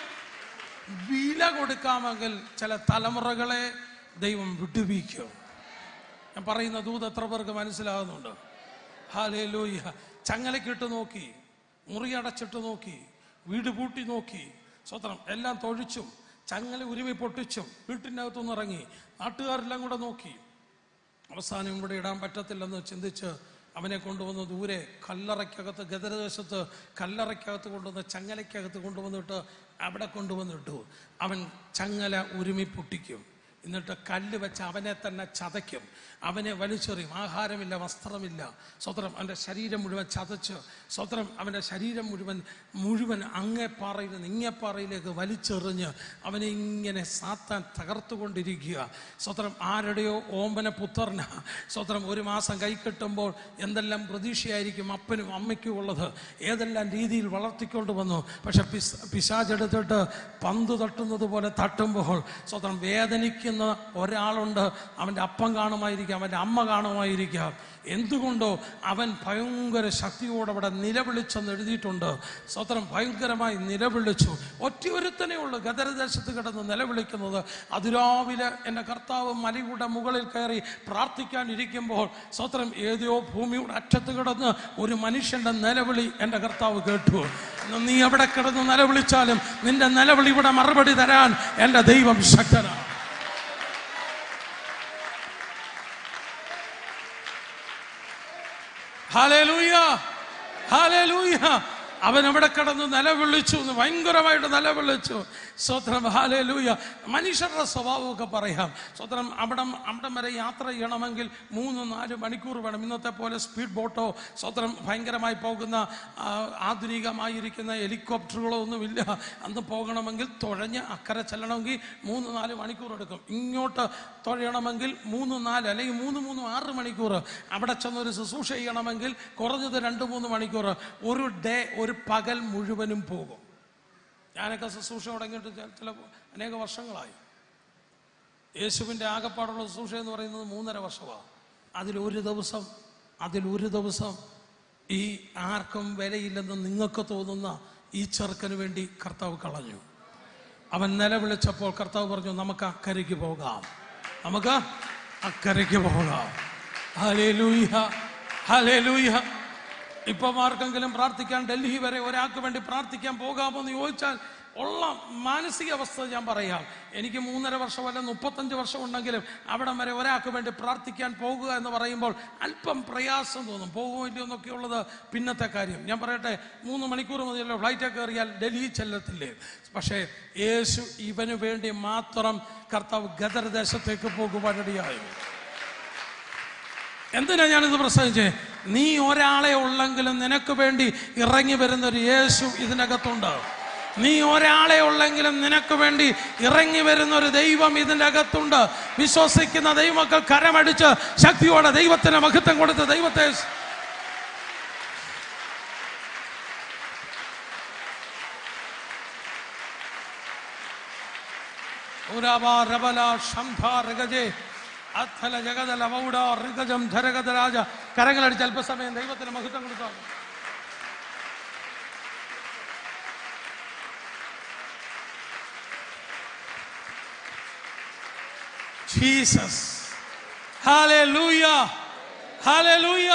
വില കൊടുക്കാമെങ്കിൽ ചില തലമുറകളെ ദൈവം വിടുവിക്കും. ഞാൻ പറയുന്ന ദൂത് എത്ര പേർക്ക് മനസ്സിലാകുന്നുണ്ട്? ഹല്ലേലൂയ. ചങ്ങലക്കിട്ട് നോക്കി, മുറി അടച്ചിട്ട് നോക്കി, വീട് പൂട്ടി നോക്കി, സ്വത്രം എല്ലാം തൊഴിച്ചും ചങ്ങല ഉരുവി പൊട്ടിച്ചും വീട്ടിൻ്റെ അകത്തുനിന്ന് ഇറങ്ങി നാട്ടുകാരെല്ലാം കൂടെ നോക്കി. അവസാനം ഇവിടെ ഇടാൻ പറ്റത്തില്ലെന്ന് ചിന്തിച്ച് അവനെ കൊണ്ടുവന്ന് ദൂരെ കല്ലറയ്ക്കകത്ത്, ഗദരദേശത്ത് കല്ലറയ്ക്കകത്ത് കൊണ്ടുവന്ന് ചങ്ങലയ്ക്കകത്ത് കൊണ്ടുവന്നിട്ട് അവിടെ കൊണ്ടുവന്നിട്ടു. അവൻ ചങ്ങല ഉരുമി പൊട്ടിക്കും. എന്നിട്ട് കല്ല് വെച്ച് അവനെ തന്നെ ചതയ്ക്കും. അവനെ വലിച്ചെറിയും. ആഹാരമില്ല, വസ്ത്രമില്ല. സ്വത്രം അവൻ്റെ ശരീരം മുഴുവൻ ചതച്ച്, സ്വത്രം അവൻ്റെ ശരീരം മുഴുവൻ അങ്ങേപ്പാറയിൽ നിന്ന് ഇങ്ങേപ്പാറയിലേക്ക് വലിച്ചെറിഞ്ഞ് അവനെ ഇങ്ങനെ സാത്താൻ തകർത്തുകൊണ്ടിരിക്കുക. സ്വത്രം ആരുടെയോ ഓമ്പന പുത്രന. സ്വത്രം ഒരു മാസം കൈ കെട്ടുമ്പോൾ എന്തെല്ലാം പ്രതീക്ഷയായിരിക്കും അപ്പനും അമ്മയ്ക്കും ഉള്ളത്, ഏതെല്ലാം രീതിയിൽ വളർത്തിക്കൊണ്ട് വന്നു. പക്ഷെ പിശാചെടുത്തിട്ട് പന്ത് തട്ടുന്നത് പോലെ തട്ടുമ്പോൾ സ്വത്രം വേദനിക്കുന്ന ഒരാളുണ്ട്. അവൻ്റെ അപ്പം കാണുമായിരിക്കാം, അവൻ്റെ അമ്മ കാണുമായിരിക്കാം. എന്തുകൊണ്ടോ അവൻ ഭയങ്കര ശക്തിയോടെ അവിടെ നിലവിളിച്ചെന്ന് എഴുതിയിട്ടുണ്ട്. സ്വത്രം ഭയങ്കരമായി നിലവിളിച്ചു. ഒറ്റയൊരുത്തനേ ഉള്ളൂ ഗദരദേശത്ത് കിടന്ന് നിലവിളിക്കുന്നത്. അതിരാവിലെ എൻ്റെ കർത്താവ് മലയുടെ മുകളിൽ കയറി പ്രാർത്ഥിക്കാനിരിക്കുമ്പോൾ സ്വത്രം ഏതോ ഭൂമിയുടെ അറ്റത്ത് കിടന്ന് ഒരു മനുഷ്യൻ്റെ നിലവിളി എൻ്റെ കർത്താവ് കേട്ടു. നീ എവിടെ കിടന്ന് നിലവിളിച്ചാലും നിന്റെ നിലവിളി ഇവിടെ മറുപടി തരാൻ എൻ്റെ ദൈവം ശക്തനാണ്. Hallelujah, hallelujah. അവൻ എവിടെ കിടന്ന് നിലവിളിച്ചു, ഭയങ്കരമായിട്ട് നിലവിളിച്ചു. സ്വത്രം. ഹല്ലേലൂയ. മനുഷ്യരുടെ സ്വഭാവമൊക്കെ പറയാം. സ്വത്രം. അവിടം വരെ യാത്ര ചെയ്യണമെങ്കിൽ 3-4 മണിക്കൂർ വേണം. ഇന്നത്തെ പോലെ സ്പീഡ് ബോട്ടോ സ്വത്രം ഭയങ്കരമായി പോകുന്ന ആധുനികമായിരിക്കുന്ന ഹെലികോപ്റ്ററുകളോ ഒന്നുമില്ല. അന്ന് പോകണമെങ്കിൽ തുഴഞ്ഞ് അക്കരെ ചെല്ലണമെങ്കിൽ 3-4 മണിക്കൂർ എടുക്കും. ഇങ്ങോട്ട് തുഴയണമെങ്കിൽ 3-4 അല്ലെങ്കിൽ 3-6 മണിക്കൂർ. അവിടെ ചെന്നൊരു ശുശ്രൂഷ ചെയ്യണമെങ്കിൽ കുറഞ്ഞത് 2-3 മണിക്കൂർ. ഒരു ഡേ, ഒരു പകൽ മുഴുവനും പോകും. ഞാനൊക്കെ ശുശ്രൂഷ തുടങ്ങിയിട്ട് ചില അനേക വർഷങ്ങളായി. യേശുവിൻ്റെ ആകപ്പാടുള്ള ശുശ്രൂഷ എന്ന് പറയുന്നത് 3.5 വർഷമാണ്. അതിലൊരു ദിവസം ഈ ആർക്കും വിലയില്ലെന്ന് നിങ്ങൾക്ക് തോന്നുന്ന ഈ ചെറുക്കന് വേണ്ടി കർത്താവ് കളഞ്ഞു. അവൻ നിലവിളിച്ചപ്പോൾ കർത്താവ് പറഞ്ഞു, നമുക്ക് അക്കരയ്ക്ക് പോകാം, നമുക്ക് അക്കരയ്ക്ക് പോകാം. Hallelujah, hallelujah. ഇപ്പം ആർക്കെങ്കിലും പ്രാർത്ഥിക്കാൻ ഡൽഹി വരെ ഒരാൾക്ക് വേണ്ടി പ്രാർത്ഥിക്കാൻ പോകാമോ എന്ന് ചോദിച്ചാൽ ഉള്ള മാനസികാവസ്ഥ ഞാൻ പറയാം. എനിക്ക് 3.5 വർഷം അല്ല 35 വർഷം ഉണ്ടെങ്കിലും അവിടം വരെ ഒരാൾക്ക് വേണ്ടി പ്രാർത്ഥിക്കാൻ പോകുക എന്ന് പറയുമ്പോൾ അല്പം പ്രയാസം തോന്നും. പോകുമോ ഇല്ലയോ എന്നൊക്കെ ഉള്ളത് പിന്നത്തെ കാര്യം. ഞാൻ പറയട്ടെ, 3 മണിക്കൂർ മതിയല്ലോ ഫ്ലൈറ്റ് കയറിയാൽ ഡൽഹി ചെല്ലത്തില്ലേ? പക്ഷേ യേശു ഇവന് വേണ്ടി മാത്രം കർത്താവ് ഗദരദേശത്തേക്ക് പോകുവാനിടയായി. എന്തിനാ ഞാനിത് പ്രസംഗിച്ചേ? നീ ഒരാളെ ഉള്ളെങ്കിലും നിനക്ക് വേണ്ടി ഇറങ്ങി വരുന്നൊരു യേശു ഇതിനകത്തുണ്ട്. നീ ഒരാളെ ഉള്ളെങ്കിലും നിനക്ക് വേണ്ടി ഇറങ്ങി വരുന്നൊരു ദൈവം ഇതിൻ്റെ അകത്തുണ്ട്. വിശ്വസിക്കുന്ന ദൈവമക്കൾ കരമടിച്ച് ശക്തിയോടെ ദൈവത്തിന് മഹത്വം കൊടുത്ത് ദൈവത്തെ കരങ്ങളടിച്ച് അല്പസമയം ദൈവത്തിന് മഹത്വം കൊടുത്താണ്. ജീസസ്. Hallelujah, hallelujah.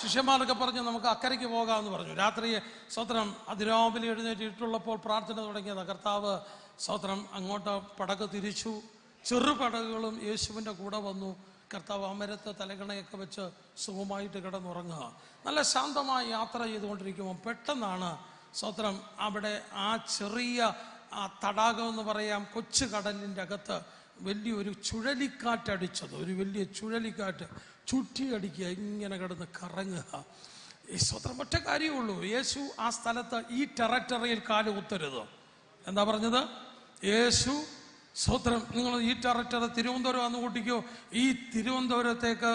ശിഷ്യന്മാരൊക്കെ പറഞ്ഞു നമുക്ക് അക്കരയ്ക്ക് പോകാമെന്ന് പറഞ്ഞു. രാത്രി സ്തോത്രം അതിരാവിലെ എഴുന്നേറ്റിട്ടുള്ളപ്പോൾ പ്രാർത്ഥന തുടങ്ങിയത്. കർത്താവ് സ്തോത്രം അങ്ങോട്ട് പടക് തിരിച്ചു. ചെറുപടകുകളും യേശുവിൻ്റെ കൂടെ വന്നു. കർത്താവ് അമരത്ത് തലകണയൊക്കെ വെച്ച് സുഖമായിട്ട് കിടന്നുറങ്ങുക. നല്ല ശാന്തമായി യാത്ര ചെയ്തുകൊണ്ടിരിക്കുമ്പോൾ പെട്ടെന്നാണ് സ്തോത്രം അവിടെ ആ ചെറിയ തടാകം എന്ന് പറയാം, കൊച്ചു കടലിൻ്റെ അകത്ത് വലിയൊരു ചുഴലിക്കാറ്റടിച്ചത്. ഒരു വലിയ ചുഴലിക്കാറ്റ് ചുറ്റിയടിക്കുക, ഇങ്ങനെ കിടന്ന് കറങ്ങുക. ഈ സ്തോത്രം ഒറ്റ കാര്യമുള്ളൂ, യേശു ആ സ്ഥലത്ത് ഈ ടെററ്ററിയിൽ കാല് കുത്തരുത്. എന്താ പറഞ്ഞത്? യേശു സ്തോത്രം, നിങ്ങൾ ഈ ടെററ്ററി തിരുവനന്തപുരം വന്ന് കൂട്ടിക്കോ, ഈ തിരുവനന്തപുരത്തേക്ക്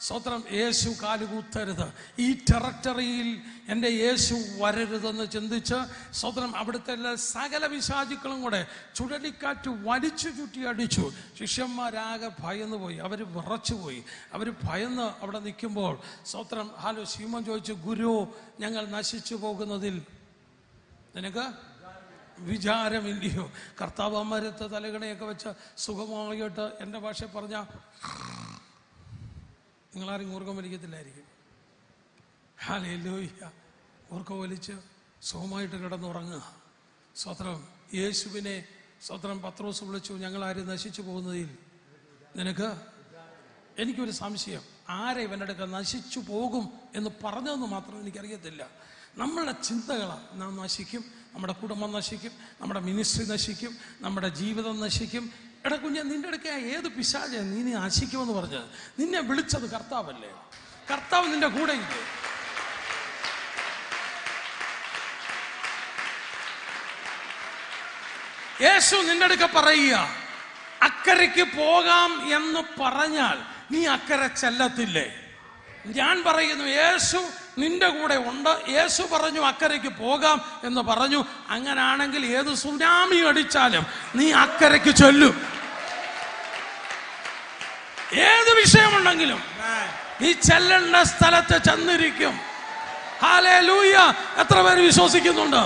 സ്തോത്രം യേശു കാലുകൂത്തരുത്. ഈ ടെററ്ററിയിൽ എൻ്റെ യേശു വരരുതെന്ന് ചിന്തിച്ച് സ്തോത്രം അവിടുത്തെ സകല പിശാചുക്കളും കൂടെ ചുഴലിക്കാറ്റ് വലിച്ചു ചുറ്റി അടിച്ചു. ശിഷ്യന്മാരാകെ ഭയന്നു പോയി, അവർ വിറച്ചുപോയി. അവർ ഭയന്ന് അവിടെ നിൽക്കുമ്പോൾ സ്തോത്രം ശീമോൻ ചോദിച്ചു, ഗുരു, ഞങ്ങൾ നശിച്ചു പോകുന്നതിൽ നിനക്ക് വിചാരമില്ലയോ? കർത്താവ് അമരത്ത് തലകണയൊക്കെ വെച്ച് സുഖമായിട്ട്, എൻ്റെ ഭാഷ പറഞ്ഞ നിങ്ങളാരും ഊർക്കം വലിക്കത്തില്ലായിരിക്കും. ഹല്ലേലൂയ. ഊർക്കം വലിച്ച് സുഖമായിട്ട് കിടന്നുറങ്ങുക. സ്തോത്രം. യേശുവിനെ സ്തോത്രം പത്രോസ് വിളിച്ചു, ഞങ്ങളാരും നശിച്ചു പോകുന്നതിൽ നിനക്ക്. എനിക്കൊരു സംശയം, ആരെ ഇവൻ്റെ അടുക്ക നശിച്ചു പോകും എന്ന് പറഞ്ഞതെന്ന് മാത്രം എനിക്കറിയത്തില്ല. നമ്മളുടെ ചിന്തകളാണ് നാം നശിക്കും, നമ്മുടെ കുടുംബം നശിക്കും, നമ്മുടെ മിനിസ്ട്രി നശിക്കും, നമ്മുടെ ജീവിതം നശിക്കും. എടാ കുഞ്ഞെ, നിന്റെ അടുക്ക ഏത് പിശാച നീ നശിക്കുമെന്ന് പറഞ്ഞത്? നിന്നെ വിളിച്ചത് കർത്താവല്ലേ? കർത്താവ് നിന്റെ കൂടെ ഇല്ലേ? യേശു നിന്റെ അടുക്ക പറയുക, അക്കരയ്ക്ക് പോകാം എന്ന് പറഞ്ഞാൽ നീ അക്കരെ ചെല്ലത്തില്ലേ? ഞാൻ പറയുന്നു, യേശു നിന്റെ കൂടെ ഉണ്ട്. യേശു പറഞ്ഞു അക്കരയ്ക്ക് പോകാം എന്ന് പറഞ്ഞു. അങ്ങനാണെങ്കിൽ ഏത് സുനാമി അടിച്ചാലും നീ അക്കരയ്ക്ക് ചൊല്ലും. ഏത് വിഷയമുണ്ടെങ്കിലും നീ ചെല്ലേണ്ട സ്ഥലത്ത് ചെന്നിരിക്കും. ഹല്ലേലൂയ. എത്ര പേര് വിശ്വസിക്കുന്നുണ്ട്?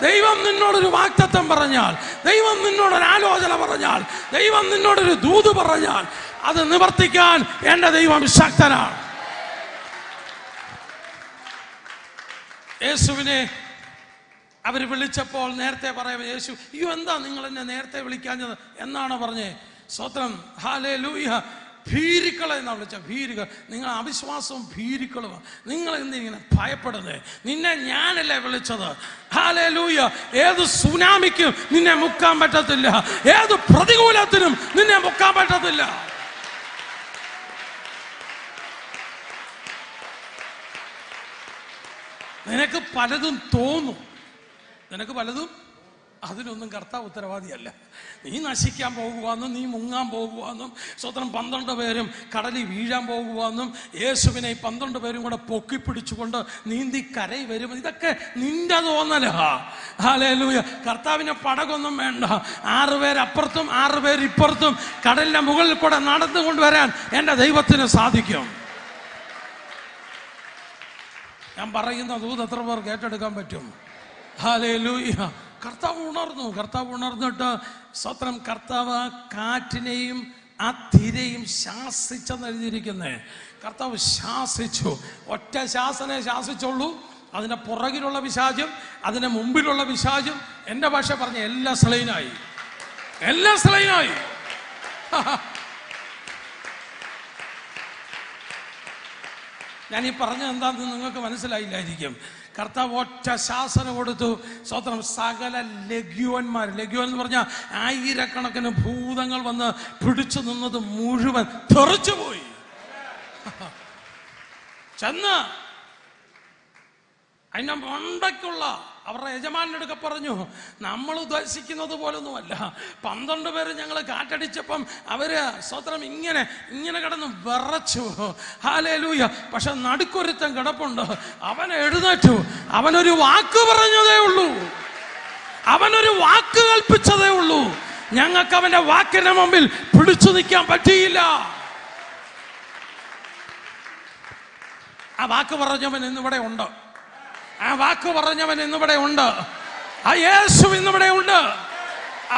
ദൈവം നിന്നോടൊരു വാഗ്ദത്തം പറഞ്ഞാൽ, ദൈവം നിന്നോടൊരു ആലോചന പറഞ്ഞാൽ, ദൈവം നിന്നോടൊരു ദൂത് പറഞ്ഞാൽ അത് നിവർത്തിക്കാൻ എൻ്റെ ദൈവം ശക്തനാണ്. യേശുവിനെ അവർ വിളിച്ചപ്പോൾ നേരത്തെ പറയാം, യേശു, അയ്യോ എന്താ നിങ്ങൾ എന്നെ നേരത്തെ വിളിക്കാഞ്ഞത് എന്നാണ് പറഞ്ഞേ. സ്തോത്രം. ഹല്ലേലൂയ. ഭീരുക്കളെ എന്നാ വിളിച്ച ഭീരുക്കൾ. നിങ്ങൾ അവിശ്വാസവും ഭീരുക്കളുമാണ്. നിങ്ങൾ എന്തിങ്ങനെ ഭയപ്പെടുന്നേ? നിന്നെ ഞാനല്ലേ വിളിച്ചത്. ഹല്ലേലൂയ. ഏത് സുനാമിക്കും നിന്നെ മുക്കാൻ പറ്റത്തില്ല, ഏത് പ്രതികൂലത്തിനും നിന്നെ മുക്കാൻ പറ്റത്തില്ല. നിനക്ക് പലതും തോന്നും, നിനക്ക് പലതും, അതിനൊന്നും കർത്താവ് ഉത്തരവാദിയല്ല. നീ നശിക്കാൻ പോകുവാന്നും നീ മുങ്ങാൻ പോകുവാന്നും സ്വതന്ത്രം 12 പേരും കടലിൽ വീഴാൻ പോകുവാന്നും യേശുവിനെ 12 പേരും കൂടെ പൊക്കിപ്പിടിച്ചുകൊണ്ട് നീന്തി കരയിൽ വരും, ഇതൊക്കെ നിന്റെ തോന്നലാ. ഹല്ലേലൂയ. കർത്താവിന് പടകൊന്നും വേണ്ട. 6 പേര് അപ്പുറത്തും 6 പേര് ഇപ്പുറത്തും കടലിന്റെ മുകളിൽ കൂടെ നടന്നുകൊണ്ടുവരാൻ എൻ്റെ ദൈവത്തിന് സാധിക്കും. ഞാൻ പറയുന്ന ദൂത് എത്ര പേർ കേട്ടെടുക്കാൻ പറ്റും? ഹല്ലേലൂയ. കർത്താവ് ഉണർന്നു. കർത്താവ് ഉണർന്നിട്ട് സ്വത്രം കർത്താവ് ആ കാറ്റിനെയും ആ തിരയും ശാസിച്ചെന്ന് എഴുതിയിരിക്കുന്നേ. കർത്താവ് ശാസിച്ചു. ഒറ്റ ശാസനെ ശാസിച്ചുള്ളൂ. അതിൻ്റെ പുറകിലുള്ള പിശാചും അതിൻ്റെ മുമ്പിലുള്ള പിശാചും എൻ്റെ ഭാഷ പറഞ്ഞ എല്ലാ സ്ലൈനായി, എല്ലാ സ്ലൈനായി. ഞാനീ പറഞ്ഞത് എന്താണെന്ന് നിങ്ങൾക്ക് മനസ്സിലായില്ലായിരിക്കും. കർത്താവ് ഒറ്റ ശാസനം കൊടുത്തു. സ്വതന്ത്രം സകല ലഘ്യോന്മാർ, ലഘ്യോൻ എന്ന് പറഞ്ഞാൽ ആയിരക്കണക്കിന് ഭൂതങ്ങൾ വന്ന് പിടിച്ചു നിന്നത് മുഴുവൻ തെറിച്ചുപോയി. ചെന്ന് അതിൻ്റെ മണ്ടയ്ക്കുള്ള അവരുടെ യജമാനടുക്കെ പറഞ്ഞു, നമ്മൾ ഉദ്ദേശിക്കുന്നത് പോലൊന്നുമല്ല. 12 പേര് ഞങ്ങൾ കാറ്റടിച്ചപ്പം അവര് സ്വത്രം ഇങ്ങനെ കിടന്ന് വിറച്ചു. ഹല്ലേലൂയ. പക്ഷെ നടുക്കൊരുത്തൻ കിടപ്പുണ്ട്. അവൻ എഴുന്നേറ്റു. അവനൊരു വാക്ക് പറഞ്ഞതേ ഉള്ളൂ, അവനൊരു വാക്ക് കൽപ്പിച്ചതേ ഉള്ളൂ. ഞങ്ങൾക്ക് അവന്റെ വാക്കിന്റെ മുമ്പിൽ പിടിച്ചു നിൽക്കാൻ പറ്റിയില്ല. ആ വാക്ക് പറഞ്ഞവൻ ഇന്നിവിടെ ഉണ്ട്. ആ വാക്ക് പറഞ്ഞവൻ ഇന്നിവിടെ ഉണ്ട്. ആ യേശു ഇന്നിവിടെ ഉണ്ട്.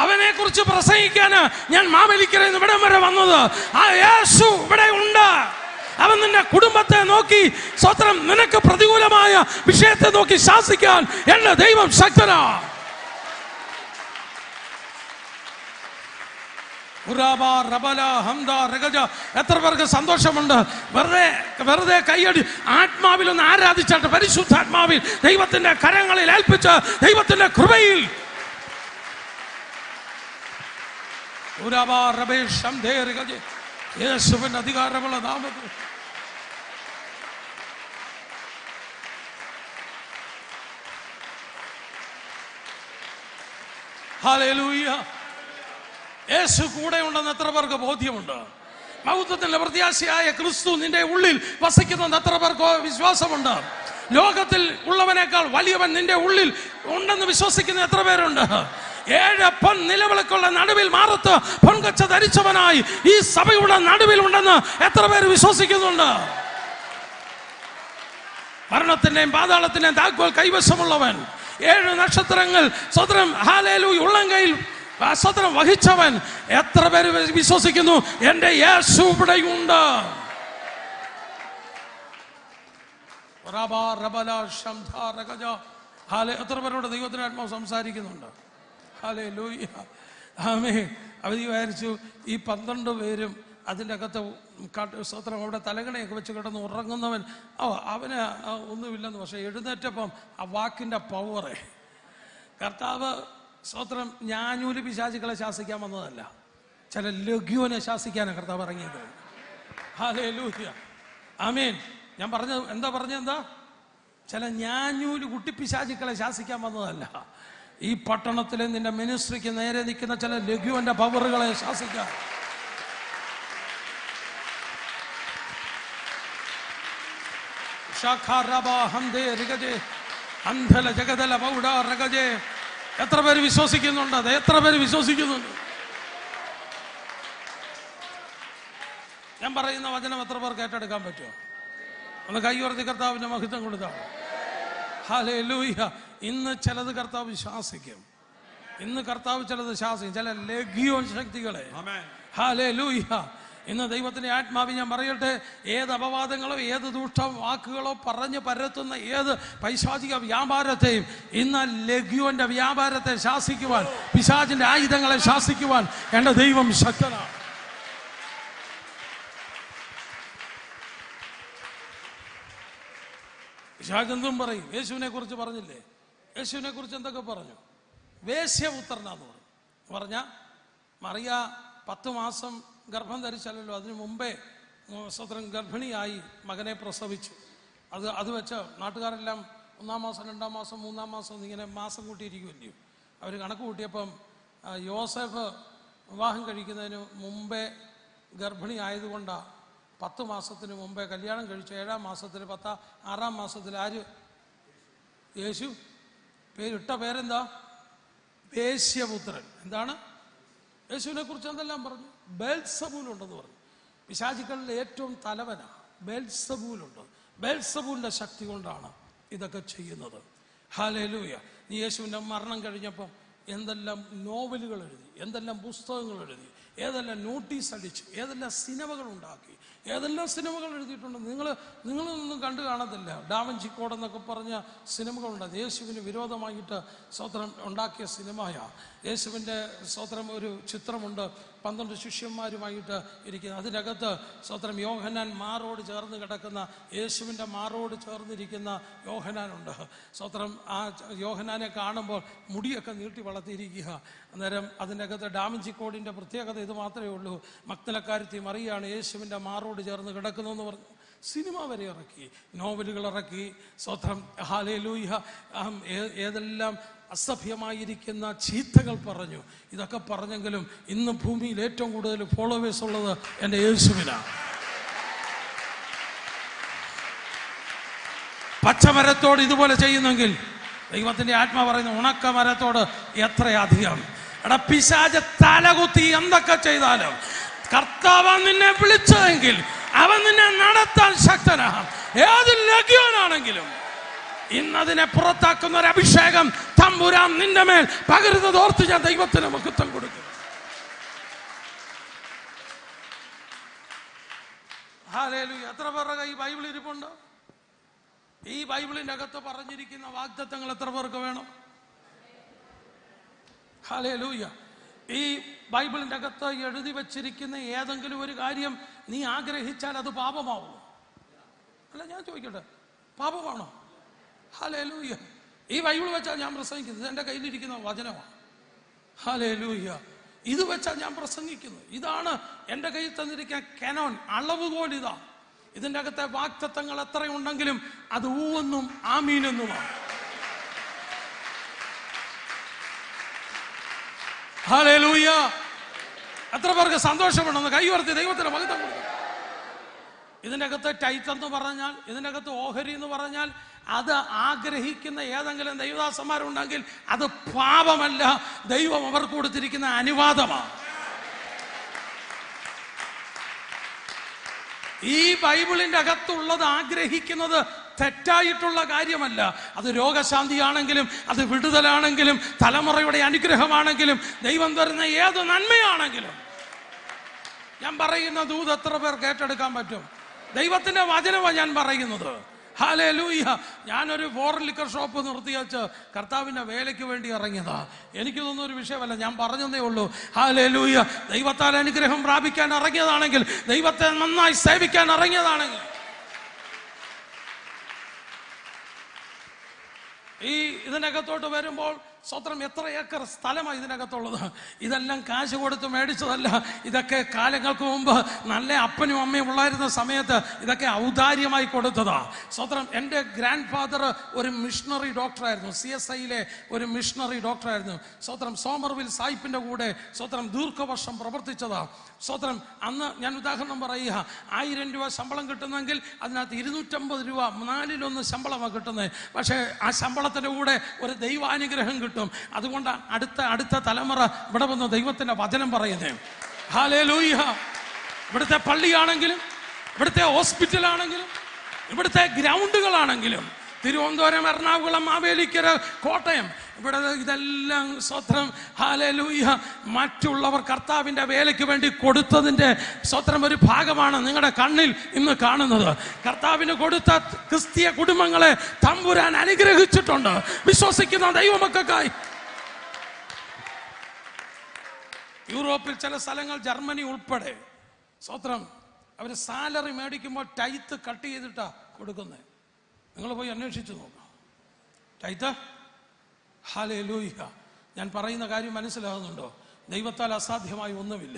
അവനെ കുറിച്ച് പ്രസംഗിക്കാന് ഞാൻ മാവേലിക്കരയിൽ നിന്ന് ഇവിടെ വരെ വന്നത്. ആ യേശു ഇവിടെ ഉണ്ട്. അവൻ നിന്റെ കുടുംബത്തെ നോക്കി സ്വത്രം നിനക്ക് പ്രതികൂലമായ വിഷയത്തെ നോക്കി ശാസിക്കാൻ എന്റെ ദൈവം ശക്തനാ. എത്ര പേർക്ക് സന്തോഷമുണ്ട്? വെറുതെ കൈയടി ആത്മാവിൽ ഒന്ന് ആരാധിച്ചാട്ട്, പരിശുദ്ധാത്മാവിൽ ദൈവത്തിന്റെ കരങ്ങളിൽ ഏൽപ്പിച്ച് ദൈവത്തിന്റെ കൃപയിൽ യേശുവിന്റെ അധികാരമുള്ള നാമത്തിൽ ഹല്ലേലൂയ. യേശു കൂടെ ഉണ്ടെന്ന് എത്ര പേർക്ക് ബോധ്യമുണ്ട്? മഹത്വത്തിന്റെ പ്രത്യാശയായ ക്രിസ്തു നിന്റെ ഉള്ളിൽ വസിക്കുന്ന എത്ര പേർക്ക് വിശ്വാസമുണ്ട്? ലോകത്തിൽ ഉള്ളവനേക്കാൾ വലിയവൻ നിന്റെ ഉള്ളിൽ ഉണ്ടെന്ന് വിശ്വസിക്കുന്ന എത്ര പേരുണ്ട്? 7 പൊൻ നിലവിളക്കുള്ള നടുവിൽ മാറത്ത് പൊൻകച്ച ധരിച്ചവനായി ഈ സഭയുടെ നടുവിൽ ഉണ്ടെന്ന് എത്ര പേര് വിശ്വസിക്കുന്നുണ്ട്? മരണത്തിന്റെയും പാതാളത്തിന്റെയും താക്കോൽ കൈവശമുള്ളവൻ, 7 നക്ഷത്രങ്ങൾ സ്വതന്ത്രം ഹല്ലേലൂയ ഉള്ളംകൈയിൽ സ്വതന്ത്രം വഹിച്ചവൻ, എത്ര പേര് വിശ്വസിക്കുന്നു എന്റെ യേശു ഇവിടെയുണ്ട്? എത്ര പേരോട് ദൈവത്തിന്റെ ആത്മാവ് സംസാരിക്കുന്നുണ്ട്? ഹല്ലേലൂയ, ആമേൻ. അവർ വിചാരിച്ചു ഈ 12 പേരും അതിൻ്റെ അകത്ത് സ്വത്രം അവിടെ തലകണയൊക്കെ വെച്ച് കിടന്ന് ഉറങ്ങുന്നവൻ അവന് ഒന്നുമില്ലെന്ന്. പക്ഷെ എഴുന്നേറ്റപ്പം ആ വാക്കിൻ്റെ പവറെ കർത്താവ് സ്വത്രം ഞാനൂല് പിശാചുക്കളെ ശാസിക്കാൻ വന്നതല്ല, ചില ലഘുവിനെ ശാസിക്കാനാണ് കർത്താവ് ഇറങ്ങിയത്. ഹല്ലേലൂയ, ആമേൻ. ഞാൻ പറഞ്ഞത് എന്താ ചില ഞാനൂല് കുട്ടിപ്പിശാചുക്കളെ ശാസിക്കാൻ വന്നതല്ല, ഈ പട്ടണത്തിലെ നിന്റെ മിനിസ്ട്രിക്ക് നേരെ നിൽക്കുന്ന ചില ലഘുവിന്റെ പവറുകളെ ശാസിക്കാൻ. എത്ര പേര് വിശ്വസിക്കുന്നുണ്ട്? അത് എത്ര പേര് വിശ്വസിക്കുന്നുണ്ട്? ഞാൻ പറയുന്ന വചനം എത്ര പേർക്ക് ഏറ്റെടുക്കാൻ പറ്റുമോ? ഒന്ന് കൈ ഉയർത്തി കർത്താവിന്റെ മഹത്വം കൊടുത്താൽ. ഹല്ലേലൂയ. ഇന്ന് ചിലത് കർത്താവ് ശാസിക്കും, ഇന്ന് കർത്താവ് ചിലത് ശാസിക്കും, ചില ലഘ്യോൻ ശക്തികളെ. ഹല്ലേലൂയ. ഇന്ന് ദൈവത്തിന്റെ ആത്മാവ് ഞാൻ പറയട്ടെ, ഏത് അപവാദങ്ങളോ ഏത് ദുഷ്ട വാക്കുകളോ പറഞ്ഞ് പരത്തുന്ന ഏത് പൈശാചിക വ്യാപാരത്തെയും ഇന്ന് ലഘ്യോന്റെ വ്യാപാരത്തെ ശാസിക്കുവാൻ, പിശാചിന്റെ ആയുധങ്ങളെ ശാസിക്കുവാൻ എന്റെ ദൈവം ശക്തനാണ്. പിശാചെന്തും പറയും. യേശുവിനെ കുറിച്ച് പറഞ്ഞില്ലേ? യേശുവിനെ കുറിച്ച് എന്തൊക്കെ പറഞ്ഞു? വേശ്യപുത്രനാന്ന് പറഞ്ഞ മറിയ 10 മാസം ഗർഭം ധരിച്ചല്ലോ, അതിനു മുമ്പേ സ്വതന്ത്രം ഗർഭിണിയായി മകനെ പ്രസവിച്ചു. അത് വെച്ച് നാട്ടുകാരെല്ലാം 1-ാം മാസം 2-ാം മാസം 3-ാം മാസം ഇങ്ങനെ മാസം കൂട്ടിയിരിക്കുമല്ലോ. അവർ കണക്ക് കൂട്ടിയപ്പം യോസേഫ് വിവാഹം കഴിക്കുന്നതിന് മുമ്പേ ഗർഭിണി ആയതുകൊണ്ടാണ് 10 മാസത്തിന് മുമ്പേ കല്യാണം കഴിച്ചു. 7-ാം മാസത്തിൽ 6-ാം മാസത്തിൽ ആര്? യേശു. ഇട്ട പേരെന്താ? വേശ്യപുത്രൻ. എന്താണ്? യേശുവിനെ കുറിച്ച് എന്തെല്ലാം പറഞ്ഞു? ബെൽസബൂലുണ്ടെന്ന് പറഞ്ഞു. പിശാചുക്കളിലെ ഏറ്റവും തലവനാണ് ബെൽസബൂലുണ്ട്. ബെൽസബൂലിന്റെ ശക്തി കൊണ്ടാണ് ഇതൊക്കെ ചെയ്യുന്നത്. ഹല്ലേലൂയ. നീ യേശുവിൻ്റെ മരണം കഴിഞ്ഞപ്പം എന്തെല്ലാം നോവലുകൾ എഴുതി, എന്തെല്ലാം പുസ്തകങ്ങൾ എഴുതി, ഏതെല്ലാം നോട്ടീസ് അടിച്ചു, ഏതെല്ലാം സിനിമകൾ ഉണ്ടാക്കി, ഏതെല്ലാം സിനിമകൾ എഴുതിയിട്ടുണ്ട്. നിങ്ങളൊന്നും കണ്ടു കാണത്തില്ല. ഡാവിഞ്ചി കോഡ് എന്നൊക്കെ പറഞ്ഞ സിനിമകളുണ്ട്. യേശുവിന് വിരോധമായിട്ട് സ്വത്രം ഉണ്ടാക്കിയ സിനിമയാണ്. യേശുവിൻ്റെ സ്വത്രം ഒരു ചിത്രമുണ്ട്, 12 ശിഷ്യന്മാരുമായിട്ട് ഇരിക്കുന്നത്. അതിനകത്ത് സ്വത്രം യോഹന്നാൻ മാറോട് ചേർന്ന് കിടക്കുന്ന, യേശുവിൻ്റെ മാറോട് ചേർന്നിരിക്കുന്ന യോഹന്നാനുണ്ട്. സ്വത്രം ആ യോഹന്നാനെ കാണുമ്പോൾ മുടിയൊക്കെ നീട്ടി വളർത്തിയിരിക്കുക. അന്നേരം അതിനകത്ത് ഡാവിഞ്ചി കോഡിൻ്റെ പ്രത്യേകത ഇത് മാത്രമേ ഉള്ളൂ. മഗ്ദലക്കാരത്തി മറിയാണ് യേശുവിൻ്റെ മാറോട് ചേർന്ന് കിടക്കുന്നതെന്ന് പറഞ്ഞു സിനിമ വരെ ഇറക്കി, നോവലുകൾ ഇറക്കി. സ്വത്രം ഹല്ലേലൂയ. ഏതെല്ലാം അസഭ്യമായിരിക്കുന്ന ചീത്തകൾ പറഞ്ഞു. ഇതൊക്കെ പറഞ്ഞെങ്കിലും ഇന്ന് ഭൂമിയിൽ ഏറ്റവും കൂടുതൽ ഫോളോവേഴ്സ് ഉള്ളത് എൻ്റെ യേശുവിനാണ്. പച്ചമരത്തോട് ഇതുപോലെ ചെയ്യുന്നെങ്കിൽ ദൈവത്തിന്റെ ആത്മാ പറയുന്ന ഉണക്കമരത്തോട് എത്രയധികം. എടാ പിശാച് തലകുത്തി എന്തൊക്കെ ചെയ്താലും കർത്താവ് നിന്നെ വിളിച്ചതെങ്കിൽ അവൻ നിന്നെ നടത്താൻ ശക്തനാണ്. ഏത് ലഘ്യനാണെങ്കിലും ഇന്നതിനെ പുറത്താക്കുന്ന ഒരു അഭിഷേകം തമ്പുരാൻ നിന്റെ മേൽ പകരുന്നത് ഓർത്ത് ഞാൻ ദൈവത്തിന് മഹത്വം കൊടുക്കും. ഹല്ലേലൂയ. എത്ര പേരുടെ ഈ ബൈബിൾ ഇരിപ്പുണ്ട്? ഈ ബൈബിളിന്റെ അകത്ത് പറഞ്ഞിരിക്കുന്ന വാഗ്ദത്തങ്ങൾ എത്ര പേർക്ക് വേണം? ഹല്ലേലൂയ. ഈ ബൈബിളിന്റെ അകത്ത് എഴുതി വച്ചിരിക്കുന്ന ഏതെങ്കിലും ഒരു കാര്യം നീ ആഗ്രഹിച്ചാൽ അത് പാപമാവും? അല്ല, ഞാൻ ചോദിക്കട്ടെ, പാപമാണോ? ഹല്ലേലൂയ. ഈ ബൈബിൾ വെച്ചാൽ ഞാൻ പ്രസംഗിക്കുന്നത്, എൻ്റെ കയ്യിലിരിക്കുന്ന വചനമാണ്. ഹല്ലേലൂയ. ഇത് വെച്ചാൽ ഞാൻ പ്രസംഗിക്കുന്നു. ഇതാണ് എൻ്റെ കയ്യിൽ തന്നിരിക്കുന്ന കനോൻ, അളവുകോൽ ഇതാ. ഇതിൻ്റെ അകത്തെ വാഗ്ദത്തങ്ങൾ എത്രയുണ്ടെങ്കിലും അത് ഊവെന്നും ആമീനെന്നുമാണ്. ഹല്ലേലൂയ. എത്ര പേർക്ക് സന്തോഷമുണ്ടെന്ന് കൈ ഉയർത്തി ദൈവത്തിന് മഹത്വം കൊടുക്കും. ഇതിൻ്റെ അകത്ത് ടൈറ്റ് എന്ന് പറഞ്ഞാൽ, ഇതിൻ്റെ അകത്ത് ഓഹരി എന്ന് പറഞ്ഞാൽ, അത് ആഗ്രഹിക്കുന്ന ഏതെങ്കിലും ദൈവദാസന്മാരുണ്ടെങ്കിൽ അത് പാപമല്ല, ദൈവം അവർക്ക് കൊടുത്തിരിക്കുന്ന അനുവാദമാണ്. ഈ ബൈബിളിന്റെ അകത്തുള്ളത് ആഗ്രഹിക്കുന്നത് തെറ്റായിട്ടുള്ള കാര്യമല്ല. അത് രോഗശാന്തിയാണെങ്കിലും, അത് വിടുതലാണെങ്കിലും, തലമുറയുടെ അനുഗ്രഹമാണെങ്കിലും, ദൈവം തരുന്ന ഏത് നന്മയാണെങ്കിലും, ഞാൻ പറയുന്ന ദൂത് എത്ര പേർക്ക് ഏറ്റെടുക്കാൻ പറ്റും? ദൈവത്തിന്റെ വചനമാണ് ഞാൻ പറയുന്നത്. ഹല്ലേലൂയ. ഞാനൊരു ഫോറിൻ ലിക്കർ ഷോപ്പ് നിർത്തി വെച്ച് കർത്താവിന്റെ വേലയ്ക്ക് വേണ്ടി ഇറങ്ങിയതാ. എനിക്കിതൊന്നും ഒരു വിഷയമല്ല, ഞാൻ പറഞ്ഞതേ ഉള്ളൂ. ഹല്ലേലൂയ. ദൈവത്താൽ അനുഗ്രഹം പ്രാപിക്കാൻ ഇറങ്ങിയതാണെങ്കിൽ, ദൈവത്തെ നന്നായി സേവിക്കാൻ ഇറങ്ങിയതാണെങ്കിൽ, ഈ ഇതിനകത്തോട്ട് വരുമ്പോൾ സ്വത്രം എത്ര ഏക്കർ സ്ഥലമാണ് ഇതിനകത്തുള്ളത്. ഇതെല്ലാം കാശ് കൊടുത്ത് മേടിച്ചതല്ല. ഇതൊക്കെ കാലങ്ങൾക്ക് മുമ്പ് നല്ല അപ്പനും അമ്മയും ഉള്ളായിരുന്ന സമയത്ത് ഇതൊക്കെ ഔദാര്യമായി കൊടുത്തതാ. സ്വത്രം എൻ്റെ ഗ്രാൻഡ് ഫാദർ ഒരു മിഷണറി ഡോക്ടറായിരുന്നു, CSIയിലെ ഒരു മിഷണറി ഡോക്ടറായിരുന്നു. സ്വത്രം സോമർവിൽ സായിപ്പിൻ്റെ കൂടെ സ്വത്രം ദീർഘവർഷം പ്രവർത്തിച്ചതാ. സ്വത്രം അന്ന് ഞാൻ ഉദാഹരണം പറയുക, 1000 രൂപ ശമ്പളം കിട്ടുന്നെങ്കിൽ അതിനകത്ത് 250 രൂപ 4/1 ശമ്പളമാണ് കിട്ടുന്നത്. പക്ഷേ ആ ശമ്പളത്തിൻ്റെ കൂടെ ഒരു ദൈവാനുഗ്രഹം കിട്ടും. അതുകൊണ്ട് അടുത്ത തലമുറ ഇവിടെ വന്ന് ദൈവത്തിന്റെ വചനം പറയുന്നത്. ഹല്ലേലൂയ. ഇവിടുത്തെ പള്ളിയാണെങ്കിലും, ഇവിടുത്തെ ഹോസ്പിറ്റലാണെങ്കിലും, ഇവിടുത്തെ ഗ്രൗണ്ടുകളാണെങ്കിലും, തിരുവനന്തപുരം, എറണാകുളം, മാവേലിക്കര, കോട്ടയം, ഇവിടെ ഇതെല്ലാം സ്വത്രം ഹല്ലേലൂയ മറ്റുള്ളവർ കർത്താവിന്റെ വേലയ്ക്ക് വേണ്ടി കൊടുത്തതിന്റെ സ്വത്രം ഒരു ഭാഗമാണ് നിങ്ങളുടെ കണ്ണിൽ ഇന്ന് കാണുന്നത്. കർത്താവിന് കൊടുത്ത ക്രിസ്തീയ കുടുംബങ്ങളെ തമ്പുരാൻ അനുഗ്രഹിച്ചിട്ടുണ്ട് വിശ്വസിക്കുന്ന ദൈവമക്കൾക്കായി. യൂറോപ്പിൽ ചില സ്ഥലങ്ങൾ, ജർമ്മനി ഉൾപ്പെടെ, സ്വത്രം അവർ സാലറി മേടിക്കുമ്പോൾ ടൈത്ത് കട്ട് ചെയ്തിട്ടാ കൊടുക്കുന്നത്. നിങ്ങൾ പോയി അന്വേഷിച്ചു നോക്കാം ടൈത്ത്. ഹല്ലേലൂയ. ഞാൻ പറയുന്ന കാര്യം മനസ്സിലാകുന്നുണ്ടോ? ദൈവത്താൽ അസാധ്യമായി ഒന്നുമില്ല.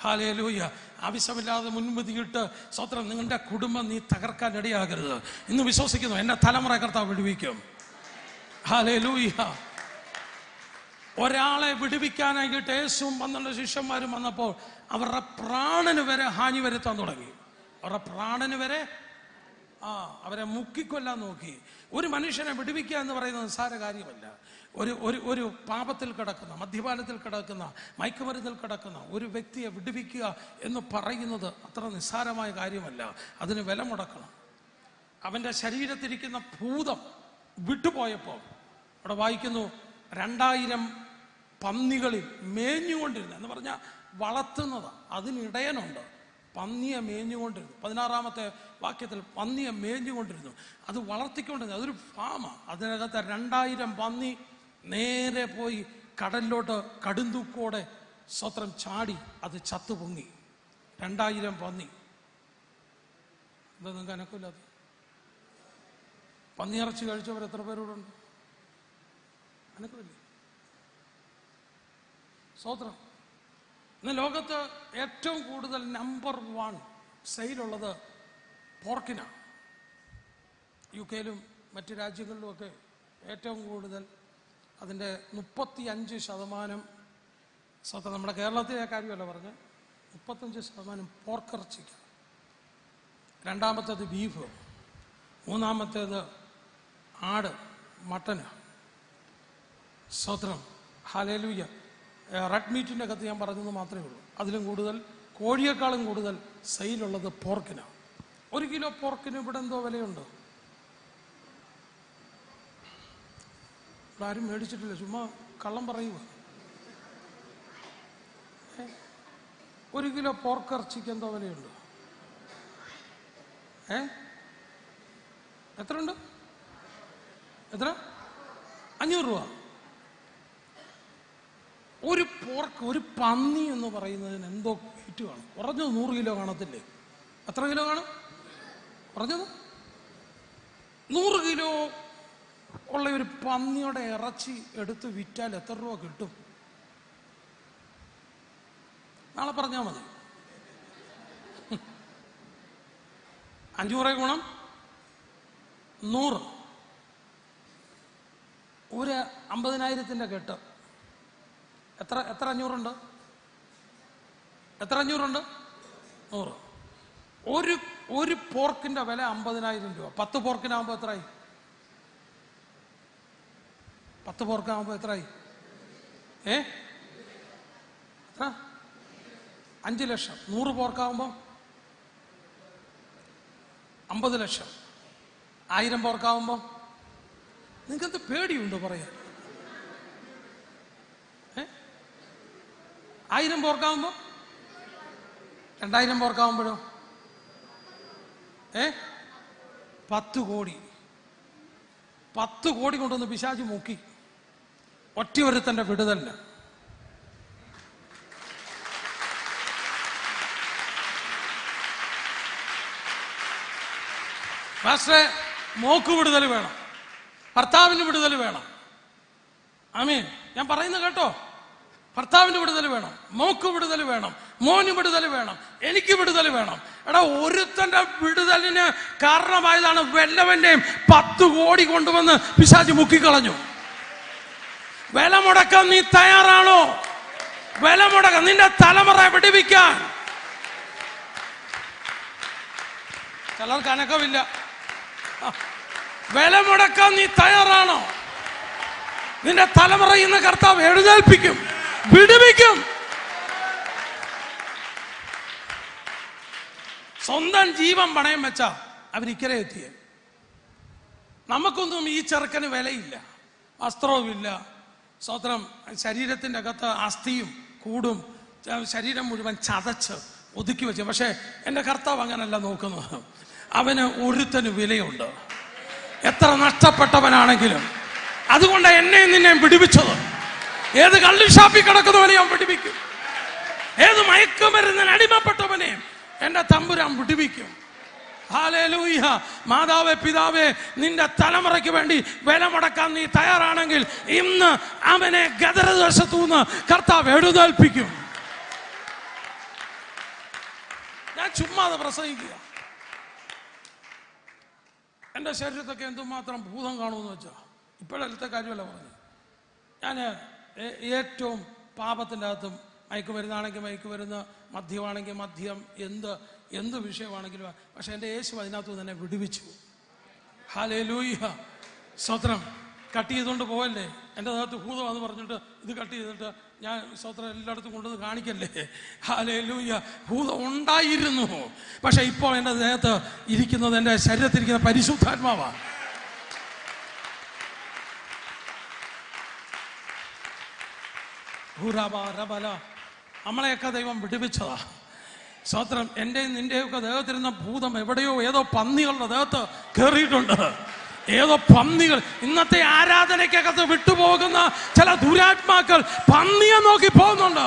ഹല്ലേലൂയ. ആവശ്യമില്ലാതെ മുൻവിധിയിട്ട് സ്വത്രം നിങ്ങളുടെ കുടുംബം നീ തകർക്കാൻ ഇടയാകരുത്. ഇന്ന് വിശ്വസിക്കുന്നു എൻ്റെ തലമുറ കർത്താവ് വിടുവിക്കും. ഹല്ലേലൂയ. ഒരാളെ വിടുവിക്കാനായിട്ട് യേശുവും 12 ശിഷ്യന്മാരും വന്നപ്പോൾ അവരുടെ പ്രാണന് വരെ ഹാനി വരുത്താൻ തുടങ്ങി. അവരുടെ പ്രാണന് വരെ അവരെ മുക്കിക്കൊല്ലാൻ നോക്കി. ഒരു മനുഷ്യനെ വിടുവിക്കുക എന്ന് പറയുന്നത് നിസ്സാര കാര്യമല്ല. ഒരു പാപത്തിൽ കിടക്കുന്ന, മദ്യപാനത്തിൽ കിടക്കുന്ന, മയക്കുമരുന്നിൽ കിടക്കുന്ന ഒരു വ്യക്തിയെ വിടുവിക്കുക എന്ന് പറയുന്നത് അത്ര നിസ്സാരമായ കാര്യമല്ല. അതിന് വില മുടക്കണം. അവൻ്റെ ശരീരത്തിരിക്കുന്ന ഭൂതം വിട്ടുപോയപ്പോൾ അവിടെ വായിക്കുന്നു, 2000 പന്നികളിൽ മേഞ്ഞുകൊണ്ടിരുന്നു എന്ന് പറഞ്ഞാൽ വളർത്തുന്നത്, അതിനിടയനുണ്ട്. പന്നിയെ മേഞ്ഞുകൊണ്ടിരുന്നു. 16-ാമത്തെ വാക്യത്തിൽ പന്നിയെ മേഞ്ഞുകൊണ്ടിരുന്നു. അത് വളർത്തിക്കൊണ്ടിരുന്നു. അതൊരു ഫാമാണ്. അതിനകത്ത് 2000 പന്നി നേരെ പോയി കടലിലോട്ട് കടുന്തൂക്കോടെ സ്വത്രം ചാടി അത് ചത്തുപൊങ്ങി. 2000 പന്നി. എന്താ നിങ്ങൾക്ക് അനക്കില്ലാതെ? പന്നിയിറച്ചി കഴിച്ചവർ എത്ര പേരോടെ ഉണ്ട്? അനക്കില്ല. സ്വത്രം. ഇന്ന് ലോകത്ത് ഏറ്റവും കൂടുതൽ നമ്പർ 1 സെയിലുള്ളത് പോർക്കിനാണ്. UK-യിലും മറ്റ് രാജ്യങ്ങളിലുമൊക്കെ ഏറ്റവും കൂടുതൽ അതിൻ്റെ 35% സ്വന്തം. നമ്മുടെ കേരളത്തിലെ കാര്യമല്ല പറഞ്ഞ്, 35% പോർക്കിറച്ചിക്ക്. 2-ാമത്തേത് ബീഫ്, 3-ാമത്തേത് ആട്, മട്ടന്. സ്വത്രം. ഹല്ലേലൂയ. റെഡ് മീറ്റിൻ്റെ അകത്ത് ഞാൻ പറഞ്ഞത് മാത്രമേ ഉള്ളൂ. അതിലും കൂടുതൽ, കോഴിയേക്കാളും കൂടുതൽ സെയിലുള്ളത് പോർക്കിനാണ്. 1 കിലോ പോർക്കിന് ഇവിടെ എന്തോ വിലയുണ്ട്? ഇവിടെ ആരും മേടിച്ചിട്ടില്ല, ചുമ്മാ കള്ളം പറയുക. 1 കിലോ പോർക്കിറച്ചിക്ക് എന്തോ വിലയുണ്ട്? എത്ര ഉണ്ട്? എത്ര? 500 രൂപ. ഒരു പോർക്ക്, ഒരു പന്നി എന്ന് പറയുന്നതിന് എന്തോ വെയിറ്റ് കാണും. കുറഞ്ഞത് 100 കിലോ കാണത്തില്ലേ? എത്ര കിലോ കാണും? കുറഞ്ഞത് 100 കിലോ ഉള്ള ഒരു പന്നിയുടെ ഇറച്ചി എടുത്ത് വിറ്റാൽ എത്ര രൂപ കിട്ടും? നാളെ പറഞ്ഞാൽ മതി. 500 ഗുണം 100, ഒരു 50,000 കെട്ട്. എത്ര 500 എത്ര 500? 100. ഒരു പോർക്കിന്റെ വില 50,000 രൂപ. 10 പോർക്കിനാകുമ്പോൾ എത്രയായി? 10 പോർക്കാകുമ്പോൾ എത്രയായി? എത്ര? 5 ലക്ഷം. 100 പോർക്കാകുമ്പോൾ 50 ലക്ഷം. 1000 പോർക്കാവുമ്പോൾ നിങ്ങൾക്കെന്ത് പേടിയുണ്ടോ പറയാൻ? 1000 പോർക്കാവുമ്പോൾ 2000 പോർക്കാവുമ്പോഴോ 10 കോടി. 10 കോടി കൊണ്ടൊന്ന് പിശാച് മുക്കി. ഒറ്റ ഒരുത്തന്റെ വിടുതല്ല. പാസ്റ്ററെ, മോക്ക് വിടുതൽ വേണം, ഭർത്താവിന് വിടുതൽ വേണം. ആമീൻ. ഞാൻ പറയുന്നത് കേട്ടോ. ഭർത്താവിന് വിടുതൽ വേണം, മോക്ക് വിടുതൽ വേണം, മോന് വിടുതൽ വേണം, എനിക്ക് വിടുതൽ വേണം. എടാ, ഒരുത്തന്റെ വിടുതലിന് കാരണമായതാണ് വല്ലവന്റെയും 10 കോടി കൊണ്ടുവന്ന് പിശാച് മുക്കിക്കളഞ്ഞു. വില മുടക്കാൻ നീ തയ്യാറാണോ? വില മുടക്കാൻ, നിന്റെ തലമുറ വിടുവിക്കാൻ. ചിലർക്ക് അനക്കമില്ല. വില മുടക്കാൻ നീ തയ്യാറാണോ? നിന്റെ തലമുറ ഇന്ന് കർത്താവ് എഴുന്നേൽപ്പിക്കും, വിടുവിക്കും. സ്വന്തം ജീവൻ പണയം വെച്ചാ അവരിക്കരെ എത്തിയേ. നമുക്കൊന്നും ഈ ചെറുക്കന് വിലയില്ല, വസ്ത്രവുമില്ല. സ്വത്രം ശരീരത്തിൻ്റെ അകത്ത് അസ്ഥിയും കൂടും, ശരീരം മുഴുവൻ ചതച്ച് ഒതുക്കി വെച്ചു. പക്ഷെ എൻ്റെ കർത്താവ് അങ്ങനല്ല നോക്കുന്നത്. അവന് ഒരുത്തന് വിലയുണ്ട്, എത്ര നഷ്ടപ്പെട്ടവനാണെങ്കിലും. അതുകൊണ്ട് എന്നെ നിന്നെയും വിടുവിച്ചത്. ഏത് കള്ളുഷാപ്പിൽ കിടക്കുന്നവനെയും അവൻ വിടുവിക്കും. ഏത് മയക്കുമരുന്നിന് അടിമപ്പെട്ടവനെയും എൻ്റെ തമ്പുരാൻ വിടുവിക്കും. ഹല്ലേലൂയ. മാതാവേ, പിതാവേ, നിന്റെ തലമുറയ്ക്ക് വേണ്ടി വില മുടക്കാൻ നീ തയ്യാറാണെങ്കിൽ ഇന്ന് അവനെ ഗദരദേശത്തുനിന്ന് കർത്താവ് എഴുന്നേൽപ്പിക്കും. ഞാൻ ചുമ്മാതെ പ്രസംഗിക്കുക. എൻ്റെ ശരീരത്തൊക്കെ എന്തുമാത്രം ഭൂതം കാണുമെന്ന് വെച്ചാൽ ഇപ്പോഴത്തെ കാര്യമല്ല പറഞ്ഞു. ഞാൻ ഏറ്റവും പാപത്തിൻ്റെ അകത്തും മയക്കുമരുന്നാണെങ്കിൽ മയക്കുമരുന്ന്, മദ്യമാണെങ്കിൽ മദ്യം, എന്ത് വിഷയമാണെങ്കിലും. പക്ഷെ എൻ്റെ യേശു അതിനകത്ത് തന്നെ വിടുവിച്ചു. ഹല്ലേലൂയ. സ്തോത്രം. കട്ട് ചെയ്തുകൊണ്ട് പോവല്ലേ, എൻ്റെ അകത്ത് ഭൂതമാണെന്ന് പറഞ്ഞിട്ട് ഇത് കട്ട് ചെയ്തിട്ട് ഞാൻ സ്തോത്രം എല്ലായിടത്തും കൊണ്ടുവന്ന് കാണിക്കല്ലേ. ഹല്ലേലൂയ. ഭൂതം ഉണ്ടായിരുന്നു, പക്ഷെ ഇപ്പോൾ എൻ്റെ ദേഹത്ത് ഇരിക്കുന്നത്, എൻ്റെ ശരീരത്തിരിക്കുന്ന പരിശുദ്ധാത്മാവാണ്. നമ്മളെയൊക്കെ ദൈവം വിടുവിച്ചതാ. സ്തോത്രം. എൻ്റെയും നിന്റെയൊക്കെ ദേഹത്തിരുന്ന ഭൂതം എവിടെയോ ഏതോ പന്നികളുടെ ദേഹത്ത് കയറിയിട്ടുണ്ട്. ഏതോ പന്നികൾ, ഇന്നത്തെ ആരാധനയ്ക്കകത്ത് വിട്ടുപോകുന്ന ചില ദുരാത്മാക്കൾ പന്നിയെ നോക്കി പോകുന്നുണ്ട്.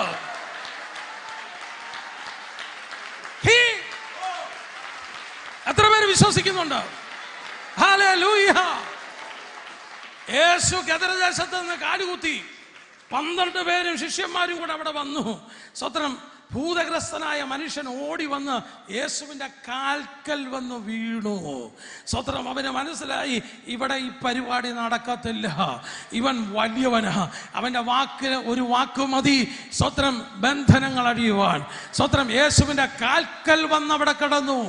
എത്ര പേര് വിശ്വസിക്കുന്നുണ്ട്? ഹല്ലേലൂയ. യേശു ഗദരദേശത്ത് നിന്ന് കാലുകുത്തി 12 പേരും ശിഷ്യന്മാരും കൂടെ അവിടെ വന്നു. സ്തോത്രം. ഭൂതഗ്രസ്തനായ മനുഷ്യൻ ഓടി വന്ന് യേശുവിൻ്റെ കാൽക്കൽ വന്ന് വീണു. സ്തോത്രം. അവന് മനസ്സിലായി, ഇവിടെ ഈ പരിപാടി നടക്കത്തില്ല. ഇവൻ വലിയവനാ, അവൻ്റെ വാക്കിന് ഒരു വാക്ക് മതി സ്തോത്രം ബന്ധനങ്ങൾ അഴിയുവാൻ. സ്തോത്രം. യേശുവിൻ്റെ കാൽക്കൽ വന്ന് അവിടെ കിടന്നു.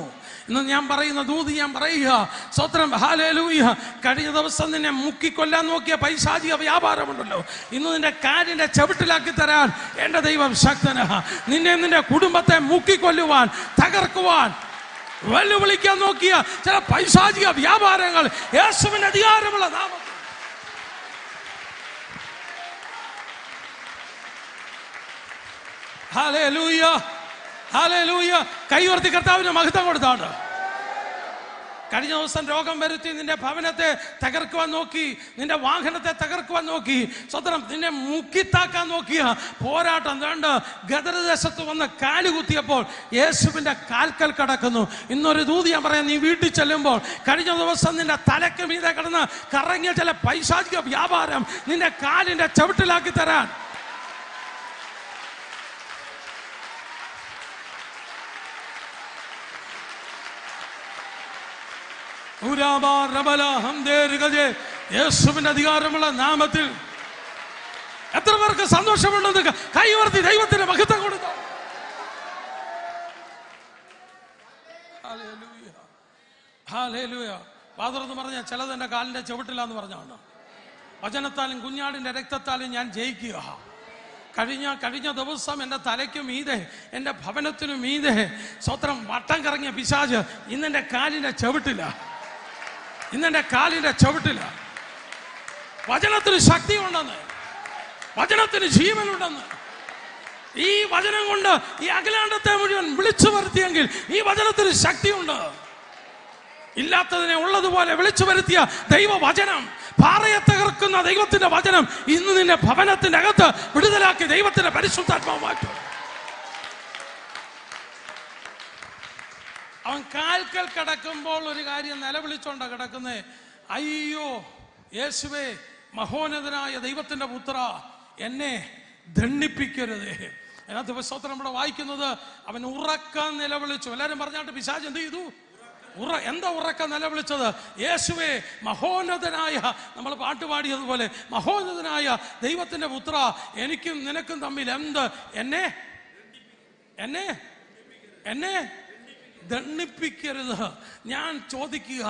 ഇന്ന് ഞാൻ പറയുന്ന ദൂത് ഞാൻ പറയുക. സ്തോത്രം. ഹല്ലേലൂയ. കഴിഞ്ഞ ദിവസം നിന്നെ മുക്കിക്കൊല്ലാൻ നോക്കിയ പൈശാചിക വ്യാപാരമുണ്ടല്ലോ, ഇന്ന് നിന്റെ കാലിന്റെ ചവിട്ടിലാക്കി തരാൻ എൻ്റെ ദൈവം ശക്തനാ. നിന്നെ, നിന്റെ കുടുംബത്തെ മുക്കിക്കൊല്ലുവാൻ, തകർക്കുവാൻ വെല്ലുവിളിക്കാൻ നോക്കിയ ചില പൈശാചിക വ്യാപാരങ്ങൾ യേശുവിന്റെ അധികാരമുള്ള നാമത്തിൽ ഹല്ലേലൂയ. ഹല്ലേലൂയ. കൈ ഉയർത്തി കർത്താവിന് മഹത്വം കൊടുത്താണ്ട്. കഴിഞ്ഞ ദിവസം രോഗം വരുത്തി നിന്റെ ഭവനത്തെ തകർക്കുവാൻ നോക്കി, നിന്റെ വാഹനത്തെ തകർക്കുവാൻ നോക്കി, സ്വതന്ത്രം നിന്നെ മുക്കിത്താക്കാൻ നോക്കിയ പോരാട്ടം വേണ്ട ഗദരദേശത്ത് വന്ന് കാലുകുത്തിയപ്പോൾ യേശുവിന്റെ കാൽക്കൽ കടക്കുന്നു. ഇന്നൊരു ദൂതി ഞാൻ പറയാം, നീ വീട്ടിൽ ചെല്ലുമ്പോൾ കഴിഞ്ഞ ദിവസം നിന്റെ തലക്ക് മീതെ കിടന്ന് കറങ്ങിയ ചില പൈശാചിക വ്യാപാരം നിന്റെ കാലിന്റെ ചവിട്ടിലാക്കി തരാൻ യേശുവിന്റെ അധികാരമുള്ള നാമത്തിൽ എത്ര പേർക്ക് സന്തോഷമുണ്ടെന്ന് കൈവർത്തി ദൈവത്തിന് മഹത്വം കൊടുത്തു. ഫാദർ എന്ന് പറഞ്ഞാൽ ചിലത് എൻ്റെ കാലിന്റെ ചവിട്ടിലാന്ന് പറഞ്ഞാണ്. വചനത്താലും കുഞ്ഞാടിന്റെ രക്തത്താലും ഞാൻ ജയിക്കുക. കഴിഞ്ഞ ദിവസം എൻ്റെ തലയ്ക്ക് മീതെ, എൻ്റെ ഭവനത്തിനു മീതെ സ്വത്രം വട്ടം കറങ്ങിയ പിശാച് ഇന്നെൻ്റെ കാലിന്റെ ചവിട്ടില്ല, ഇന്നെൻ്റെ കാലിന്റെ ചവിട്ടില്ല. വചനത്തിന് ശക്തിയുണ്ടെന്ന്, വചനത്തിന് ജീവനുണ്ടെന്ന്. ഈ വചനം കൊണ്ട് ഈ അഖിലാണ്ടത്തെ മുഴുവൻ വിളിച്ചു വരുത്തിയെങ്കിൽ ഈ വചനത്തിന് ശക്തിയുണ്ട്. ഇല്ലാത്തതിനെ ഉള്ളതുപോലെ വിളിച്ചു വരുത്തിയ ദൈവവചനം, പാറയെ തകർക്കുന്ന ദൈവത്തിന്റെ വചനം ഇന്ന് നിന്റെ ഭവനത്തിന്റെ അകത്ത് വിടുതലാക്കി ദൈവത്തിന്റെ പരിശുദ്ധാത്മാവ് മാറ്റും. അവൻ കാൽക്കൽ കിടക്കുമ്പോൾ ഒരു കാര്യം നിലവിളിച്ചോണ്ട കിടക്കുന്നേ, അയ്യോ യേശുവേ, മഹോന്നതനായ ദൈവത്തിന്റെ പുത്ര, എന്നെ ദണ്ഡിപ്പിക്കരുതേ. അതിനകത്ത് സ്തോത്രം നമ്മുടെ വായിക്കുന്നത്, അവൻ ഉറക്കം നിലവിളിച്ചു. എല്ലാവരും പറഞ്ഞാട്ട് പിശാച് എന്ത് ചെയ്തു? എന്താ ഉറക്കം നിലവിളിച്ചത്? യേശുവേ, മഹോന്നതനായ, നമ്മൾ പാട്ടുപാടിയതുപോലെ, മഹോന്നതനായ ദൈവത്തിന്റെ പുത്ര, എനിക്കും നിനക്കും തമ്മിൽ എന്ത്? എന്നെ എന്നെ എന്നെ ദണ്ഡിപ്പിക്കരുത്. ഞാൻ ചോദിക്കുക,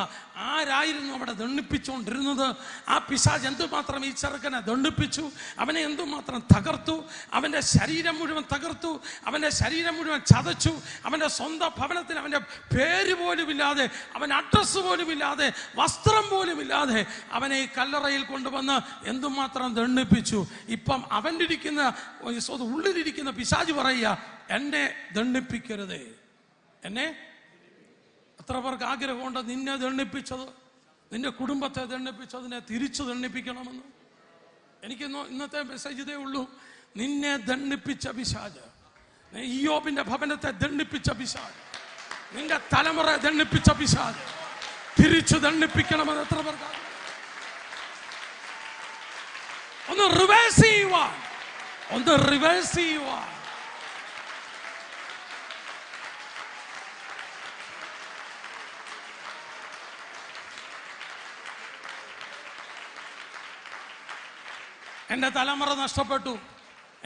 ആരായിരുന്നു അവിടെ ദണ്ഡിപ്പിച്ചുകൊണ്ടിരുന്നത്? ആ പിശാച് എന്തുമാത്രം ഈ ചെറുക്കനെ ദണ്ഡിപ്പിച്ചു, അവനെ എന്തുമാത്രം തകർത്തു, അവൻ്റെ ശരീരം മുഴുവൻ തകർത്തു, അവൻ്റെ ശരീരം മുഴുവൻ ചതച്ചു. അവൻ്റെ സ്വന്തം ഭവനത്തിന് അവൻ്റെ പേര് പോലുമില്ലാതെ, അവൻ അഡ്രസ്സ് പോലുമില്ലാതെ, വസ്ത്രം പോലുമില്ലാതെ അവനെ ഈ കല്ലറയിൽ കൊണ്ടുവന്ന് എന്തുമാത്രം ദണ്ഡിപ്പിച്ചു. ഇപ്പം അവൻ്റെ ഉള്ളിലിരിക്കുന്ന പിശാച് പറയുക, എന്നെ ദണ്ഡിപ്പിക്കരുതേ. എന്നെ എത്ര പേർക്ക് ആഗ്രഹമുണ്ട് നിന്നെ ദണ്ഡിപ്പിച്ചത്, നിന്റെ കുടുംബത്തെ ദണ്ഡിപ്പിച്ചതിനെ തിരിച്ചു ദണ്ഡിപ്പിക്കണമെന്ന്? എനിക്ക് ഇന്നത്തെ മെസ്സേജ് ഇതേ ഉള്ളൂ. നിന്നെ ദണ്ഡിപ്പിച്ച പിശാച്, ഇയ്യോബിന്റെ ഭവനത്തെ ദണ്ഡിപ്പിച്ച പിശാച്, നിന്റെ തലമുറ ദണ്ഡിപ്പിച്ച പിശാച് തിരിച്ചു ദണ്ഡിപ്പിക്കണമെന്ന് എത്ര പേർക്ക്? ഒന്ന് റിവേഴ്സ് ചെയ്യുവാൻ, ഒന്ന് റിവേഴ്സ് ചെയ്യുവാൻ. എൻ്റെ തലമുറ നഷ്ടപ്പെട്ടു,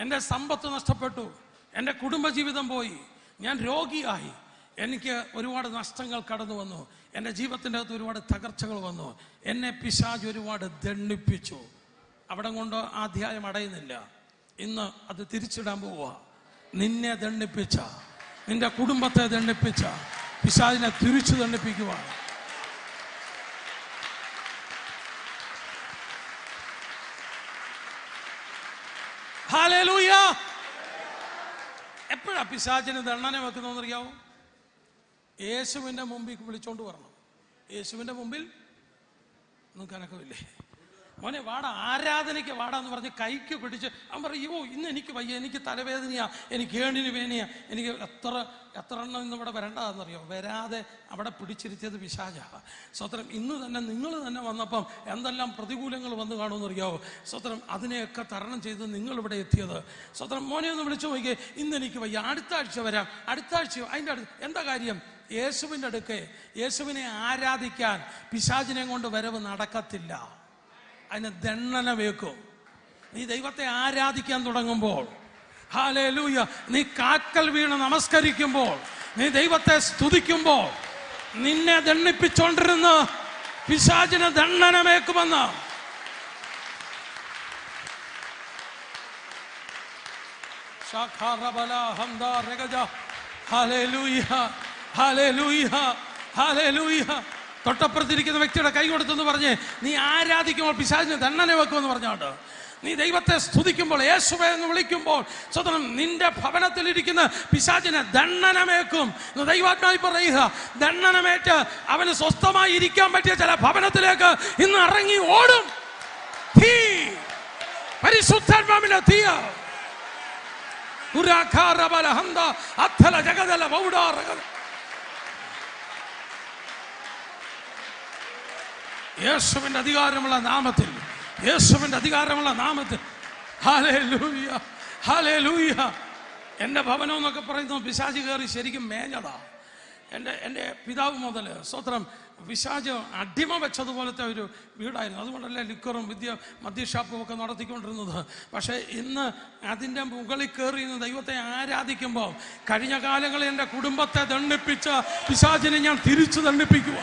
എൻ്റെ സമ്പത്ത് നഷ്ടപ്പെട്ടു, എൻ്റെ കുടുംബജീവിതം പോയി, ഞാൻ രോഗിയായി, എനിക്ക് ഒരുപാട് നഷ്ടങ്ങൾ കടന്നു വന്നു, എൻ്റെ ജീവിതത്തിൻ്റെ അകത്ത് ഒരുപാട് തകർച്ചകൾ വന്നു, എന്നെ പിശാച് ഒരുപാട് ദണ്ഡിപ്പിച്ചു. അവിടെ കൊണ്ട് ആ അധ്യായം അടയുന്നില്ല. ഇന്ന് അത് തിരിച്ചിടാൻ പോവുക. നിന്നെ ദണ്ഡിപ്പിച്ച, നിന്റെ കുടുംബത്തെ ദണ്ഡിപ്പിച്ച പിശാചിനെ തിരിച്ചു ദണ്ഡിപ്പിക്കുക. ഹല്ലേലൂയ. എപ്പോഴാ പിശാചിന് ദണ്ഡന വെക്കുന്നതെന്ന് അറിയാവോ? യേശുവിൻ്റെ മുമ്പിൽ വിളിച്ചോണ്ട് വരണം. യേശുവിൻ്റെ മുമ്പിൽ ഒന്നും കണക്കുമില്ലേ, മോനെ വാടാ, ആരാധനയ്ക്ക് വാടാന്ന് പറഞ്ഞ് കൈക്ക് പിടിച്ച് അവൻ പറയും, യോ ഇന്ന് എനിക്ക് വയ്യ, എനിക്ക് തലവേദനയാ, എനിക്ക് ഏണിന് വേനയാ, എനിക്ക് എത്ര എണ്ണം ഇന്ന് ഇവിടെ വരേണ്ടതെന്നറിയോ? വരാതെ അവിടെ പിടിച്ചിരുത്തിയത് പിശാചാ. സ്വത്രം ഇന്ന് തന്നെ നിങ്ങൾ തന്നെ വന്നപ്പം എന്തെല്ലാം പ്രതികൂലങ്ങൾ വന്നു കാണുമെന്നറിയാവോ? സ്വത്രം അതിനെയൊക്കെ തരണം ചെയ്ത് നിങ്ങളിവിടെ എത്തിയത്. സ്വത്രം മോനെ ഒന്ന് വിളിച്ചു നോക്കിയേ, ഇന്ന് എനിക്ക് വയ്യ, അടുത്ത ആഴ്ച വരാം, അടുത്ത ആഴ്ച അതിൻ്റെ എന്താ കാര്യം? യേശുവിൻ്റെ അടുക്കെ യേശുവിനെ ആരാധിക്കാൻ പിശാചിനെ കൊണ്ട് വരവ് നടക്കത്തില്ല. അതിന് ദണ്ഡന വെക്കും. നീ ദൈവത്തെ ആരാധിക്കാൻ തുടങ്ങുമ്പോൾ, ഹല്ലേലൂയ, നീ കാൽക്കൽ വീണ് നമസ്കരിക്കുമ്പോൾ, നീ ദൈവത്തെ സ്തുതിക്കുമ്പോൾ, നിന്നെ ദണ്ഡിപ്പിച്ചോണ്ടിരുന്ന് പിശാചിന് ദണ്ഡനമേക്കുമെന്ന്. തൊട്ടപ്പുറത്തിരിക്കുന്ന വ്യക്തിയുടെ കൈ കൊടുത്തെന്ന് പറഞ്ഞ് നീ ആരാധിക്കുമ്പോൾ പിശാചിന് ദണ്ഡന വെക്കുമെന്ന് പറഞ്ഞോട്ട് നീ ദൈവത്തെ സ്തുതിക്കുമ്പോൾ, യേശുവേ എന്ന് വിളിക്കുമ്പോൾ, സ്വതന്ത്രം നിന്റെ ഭവനത്തിലിരിക്കുന്ന പിശാചിനെ ദണ്ഡനമേക്കും. ദൈവാത്മാവി പറയുക, ദണ്ഡനമേറ്റ് അവന് സ്വസ്ഥമായി ഇരിക്കാൻ പറ്റിയ ചില ഭവനത്തിലേക്ക് ഇന്ന് ഇറങ്ങി ഓടും. തീ, പരിശുദ്ധാത്മാവിന്റെ തീ. യേശുവിന്റെ അധികാരമുള്ള നാമത്തിൽ, യേശുവിന്റെ അധികാരമുള്ള നാമത്തിൽ. Hallelujah, hallelujah. എൻ്റെ ഭവനം എന്നൊക്കെ പറയുന്നത് പിശാച് കയറി ശരിക്കും മേഞ്ഞതാ. എൻ്റെ പിതാവ് മുതൽ സ്തോത്രം പിശാച് അടിമ വെച്ചതുപോലത്തെ ഒരു വീടായിരുന്നു. അതുകൊണ്ടല്ലേ ലിക്കറും മദ്യഷാപ്പും ഒക്കെ നടത്തിക്കൊണ്ടിരുന്നത്. പക്ഷേ ഇന്ന് അതിൻ്റെ മുകളിൽ കയറി ഇന്ന് ദൈവത്തെ ആരാധിക്കുമ്പോൾ, കഴിഞ്ഞ കാലങ്ങളിൽ എൻ്റെ കുടുംബത്തെ ദണ്ഡിപ്പിച്ച പിശാചിനെ ഞാൻ തിരിച്ചു ദണ്ഡിപ്പിക്കുക.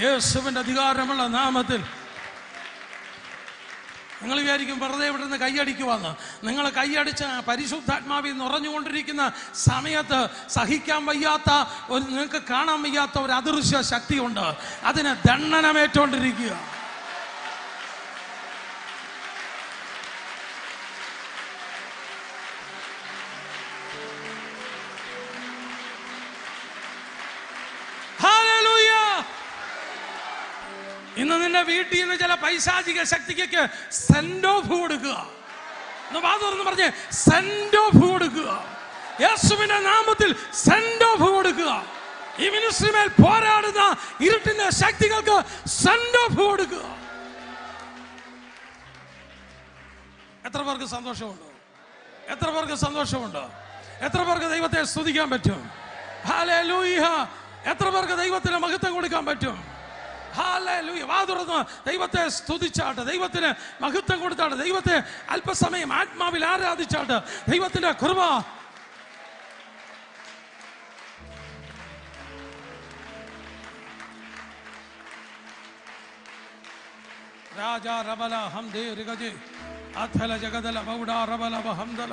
യേശുവിന്റെ അധികാരമുള്ള നാമത്തിൽ. നിങ്ങൾ വിചാരിക്കും വെറുതെ ഇവിടെ നിന്ന് കൈയടിക്കുവാന്ന്. നിങ്ങൾ കൈയടിച്ച് പരിശുദ്ധാത്മാവിൽ നിറഞ്ഞുകൊണ്ടിരിക്കുന്ന സമയത്ത് സഹിക്കാൻ വയ്യാത്ത നിങ്ങൾക്ക് കാണാൻ വയ്യാത്ത ഒരു അദൃശ്യ ശക്തിയുണ്ട്. അതിനെ ദണ്ഡനമേറ്റോണ്ടിരിക്കുക. ഇന്ന് നിന്റെ വീട്ടിൽ നിന്ന് ചില പൈശാചിക ശക്തിക്ക് സെൻഡ് ഓഫ് കൊടുക്കുക. പറഞ്ഞേ, സെൻഡ് ഓഫ് കൊടുക്കുക. യേശുവിന്റെ നാമത്തിൽ സെൻഡ് ഓഫ് കൊടുക്കുക. ഈ മിനിസ്ട്രിമേൽ പോരാടുന്ന ഇരുട്ടിന്റെ ശക്തികൾക്ക് സെൻഡ് ഓഫ് കൊടുക്കുക. എത്ര പേർക്ക് സന്തോഷമുണ്ട്? എത്ര പേർക്ക് സന്തോഷമുണ്ട്? എത്ര പേർക്ക് ദൈവത്തെ സ്തുതിക്കാൻ പറ്റും? ഹല്ലേലൂയ. എത്ര പേർക്ക് ദൈവത്തിന് മഹത്വം കൊടുക്കാൻ പറ്റും? ഹല്ലേലൂയ. വാ തുറന്ന് ദൈവത്തെ സ്തുതിച്ചാട്ട്, ദൈവത്തിന് മഹത്വം കൊടുത്താട്ട്, ദൈവത്തെ അല്പസമയം ആത്മാവിൽ ആരാധിച്ചാട്ട്. ദൈവത്തിന്റെ കൃപ. രാജാ റബല ഹംദേ റിഗജേ അഥല ജഗദല ബൗഡാ റബല ബഹംദല.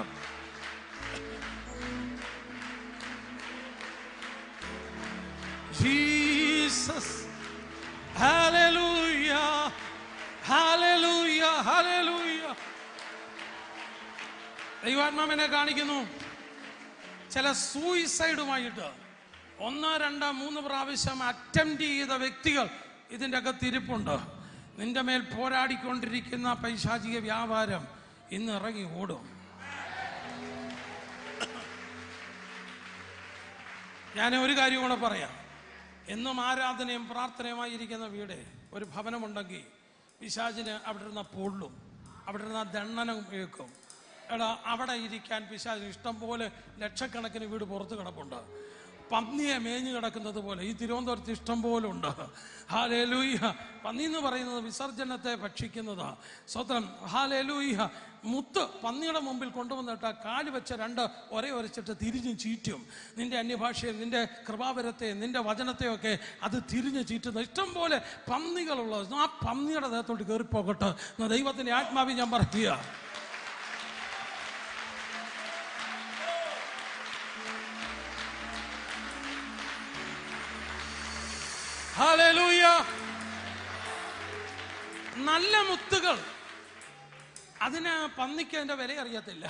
ജീസസ്. Hallelujah, hallelujah, hallelujah. ദൈവാത്മാവിനെ കാണിക്കുന്നു. ചില സൂയിസൈഡുമായിട്ട് 1, 2, 3 പ്രാവശ്യം അറ്റംപ്റ്റ് ചെയ്ത വ്യക്തികൾ ഇതിൻ്റെ അകത്ത് ഇരിപ്പുണ്ട്. നിന്റെ മേൽ പോരാടിക്കൊണ്ടിരിക്കുന്ന പൈശാചിക വ്യാപാരം ഇന്ന് ഇറങ്ങി ഓടും. ഞാൻ ഒരു കാര്യം കൂടെ പറയാം. എന്നും ആരാധനയും പ്രാർത്ഥനയുമായിരിക്കുന്ന വീട്, ഒരു ഭവനമുണ്ടെങ്കിൽ പിശാചിന് അവിടെ ഇരുന്ന പൊള്ളും, അവിടെ ഇരുന്ന ദണ്ഡനം കേൾക്കും. എടാ, അവിടെ ഇരിക്കാൻ പിശാചിന് ഇഷ്ടം പോലെ ലക്ഷക്കണക്കിന് വീട് പുറത്ത് കിടപ്പുണ്ട്. പന്നിയെ മേഞ്ഞു കിടക്കുന്നത് പോലെ ഈ തിരുവനന്തപുരത്ത് ഇഷ്ടം പോലെ ഉണ്ട്. ഹല്ലേലൂയ. പന്നി എന്ന് പറയുന്നത് വിസർജനത്തെ ഭക്ഷിക്കുന്നതാ. സ്വത്രം. ഹല്ലേലൂയ. മുത്ത് പന്നിയുടെ മുമ്പിൽ കൊണ്ടുവന്നിട്ട് കാല് വെച്ച 2 ഒരേ ഒരച്ചിട്ട് തിരിഞ്ഞ് ചീറ്റും. നിന്റെ അന്യഭാഷയെ, നിന്റെ കൃപാവരത്തെ, നിന്റെ വചനത്തെയൊക്കെ അത് തിരിഞ്ഞ് ചീറ്റുന്ന ഇഷ്ടം പോലെ പന്നികളുള്ളത്. ആ പന്നിയുടെ ദേഹത്തോട്ട് കയറിപ്പോകട്ടെ എന്ന ദൈവത്തിന്റെ ആത്മാവി ഞാൻ പറയുക. ഹല്ലേലൂയ. നല്ല മുത്തുകൾ, അതിന് പന്നിക്ക് അതിന്റെ വില അറിയത്തില്ല.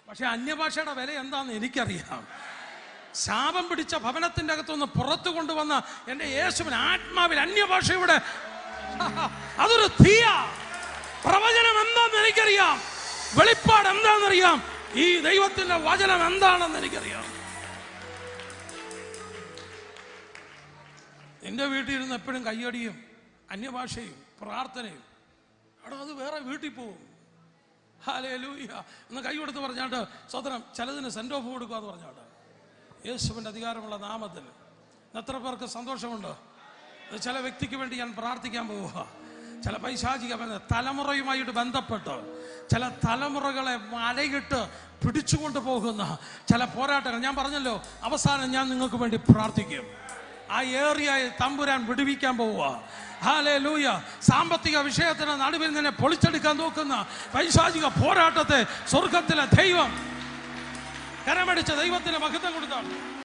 പക്ഷെ അന്യഭാഷയുടെ വില എന്താണെന്ന് എനിക്കറിയാം. ശാപം പിടിച്ച ഭവനത്തിന്റെ അകത്തുനിന്ന് പുറത്തു കൊണ്ടുവന്ന എന്റെ യേശുവിൻ ആത്മാവിൽ അന്യഭാഷയുടെ അതൊരു തീയ. പ്രവചനം എന്താണെന്ന് എനിക്കറിയാം. വെളിപ്പാട് എന്താണെന്നറിയാം. ഈ ദൈവത്തിന്റെ വചനം എന്താണെന്ന് എനിക്കറിയാം. എൻ്റെ വീട്ടിൽ ഇരുന്ന് എപ്പോഴും കയ്യടിയും അന്യഭാഷയും പ്രാർത്ഥനയും. അവിടെ അത് വേറെ വീട്ടിൽ പോവും. ഹല്ലേലൂയ എന്ന് കൈ കൊടുത്ത് പറഞ്ഞാട്ട് സ്വതന്ത്രം ചിലതിന് സെൻഡ് ഓഫ് കൊടുക്കുക എന്ന് പറഞ്ഞാട്ട് യേശുവിൻ്റെ അധികാരമുള്ള നാമത്തിൽ. എത്ര പേർക്ക് സന്തോഷമുണ്ട്? ചില വ്യക്തിക്ക് വേണ്ടി ഞാൻ പ്രാർത്ഥിക്കാൻ പോവുക. ചില പൈശാചിക തലമുറയുമായിട്ട് ബന്ധപ്പെട്ട് ചില തലമുറകളെ മലയിട്ട് പിടിച്ചുകൊണ്ട് പോകുന്ന ചില പോരാട്ടങ്ങൾ ഞാൻ പറഞ്ഞല്ലോ. അവസാനം ഞാൻ നിങ്ങൾക്ക് വേണ്ടി പ്രാർത്ഥിക്കും. ആ ഏറിയായി തമ്പുരാൻ വിടുവിക്കാൻ പോവുക. ഹല്ലേലൂയ. സാമ്പത്തിക വിഷയത്തിന് നടുവിൽ നിന്നെ പൊളിച്ചെടുക്കാൻ നോക്കുന്ന പൈശാചിക പോരാട്ടത്തെ സ്വർഗത്തിലെ ദൈവം കരമടിച്ച ദൈവത്തിന് മഹത്വം കൊടുത്താണ്.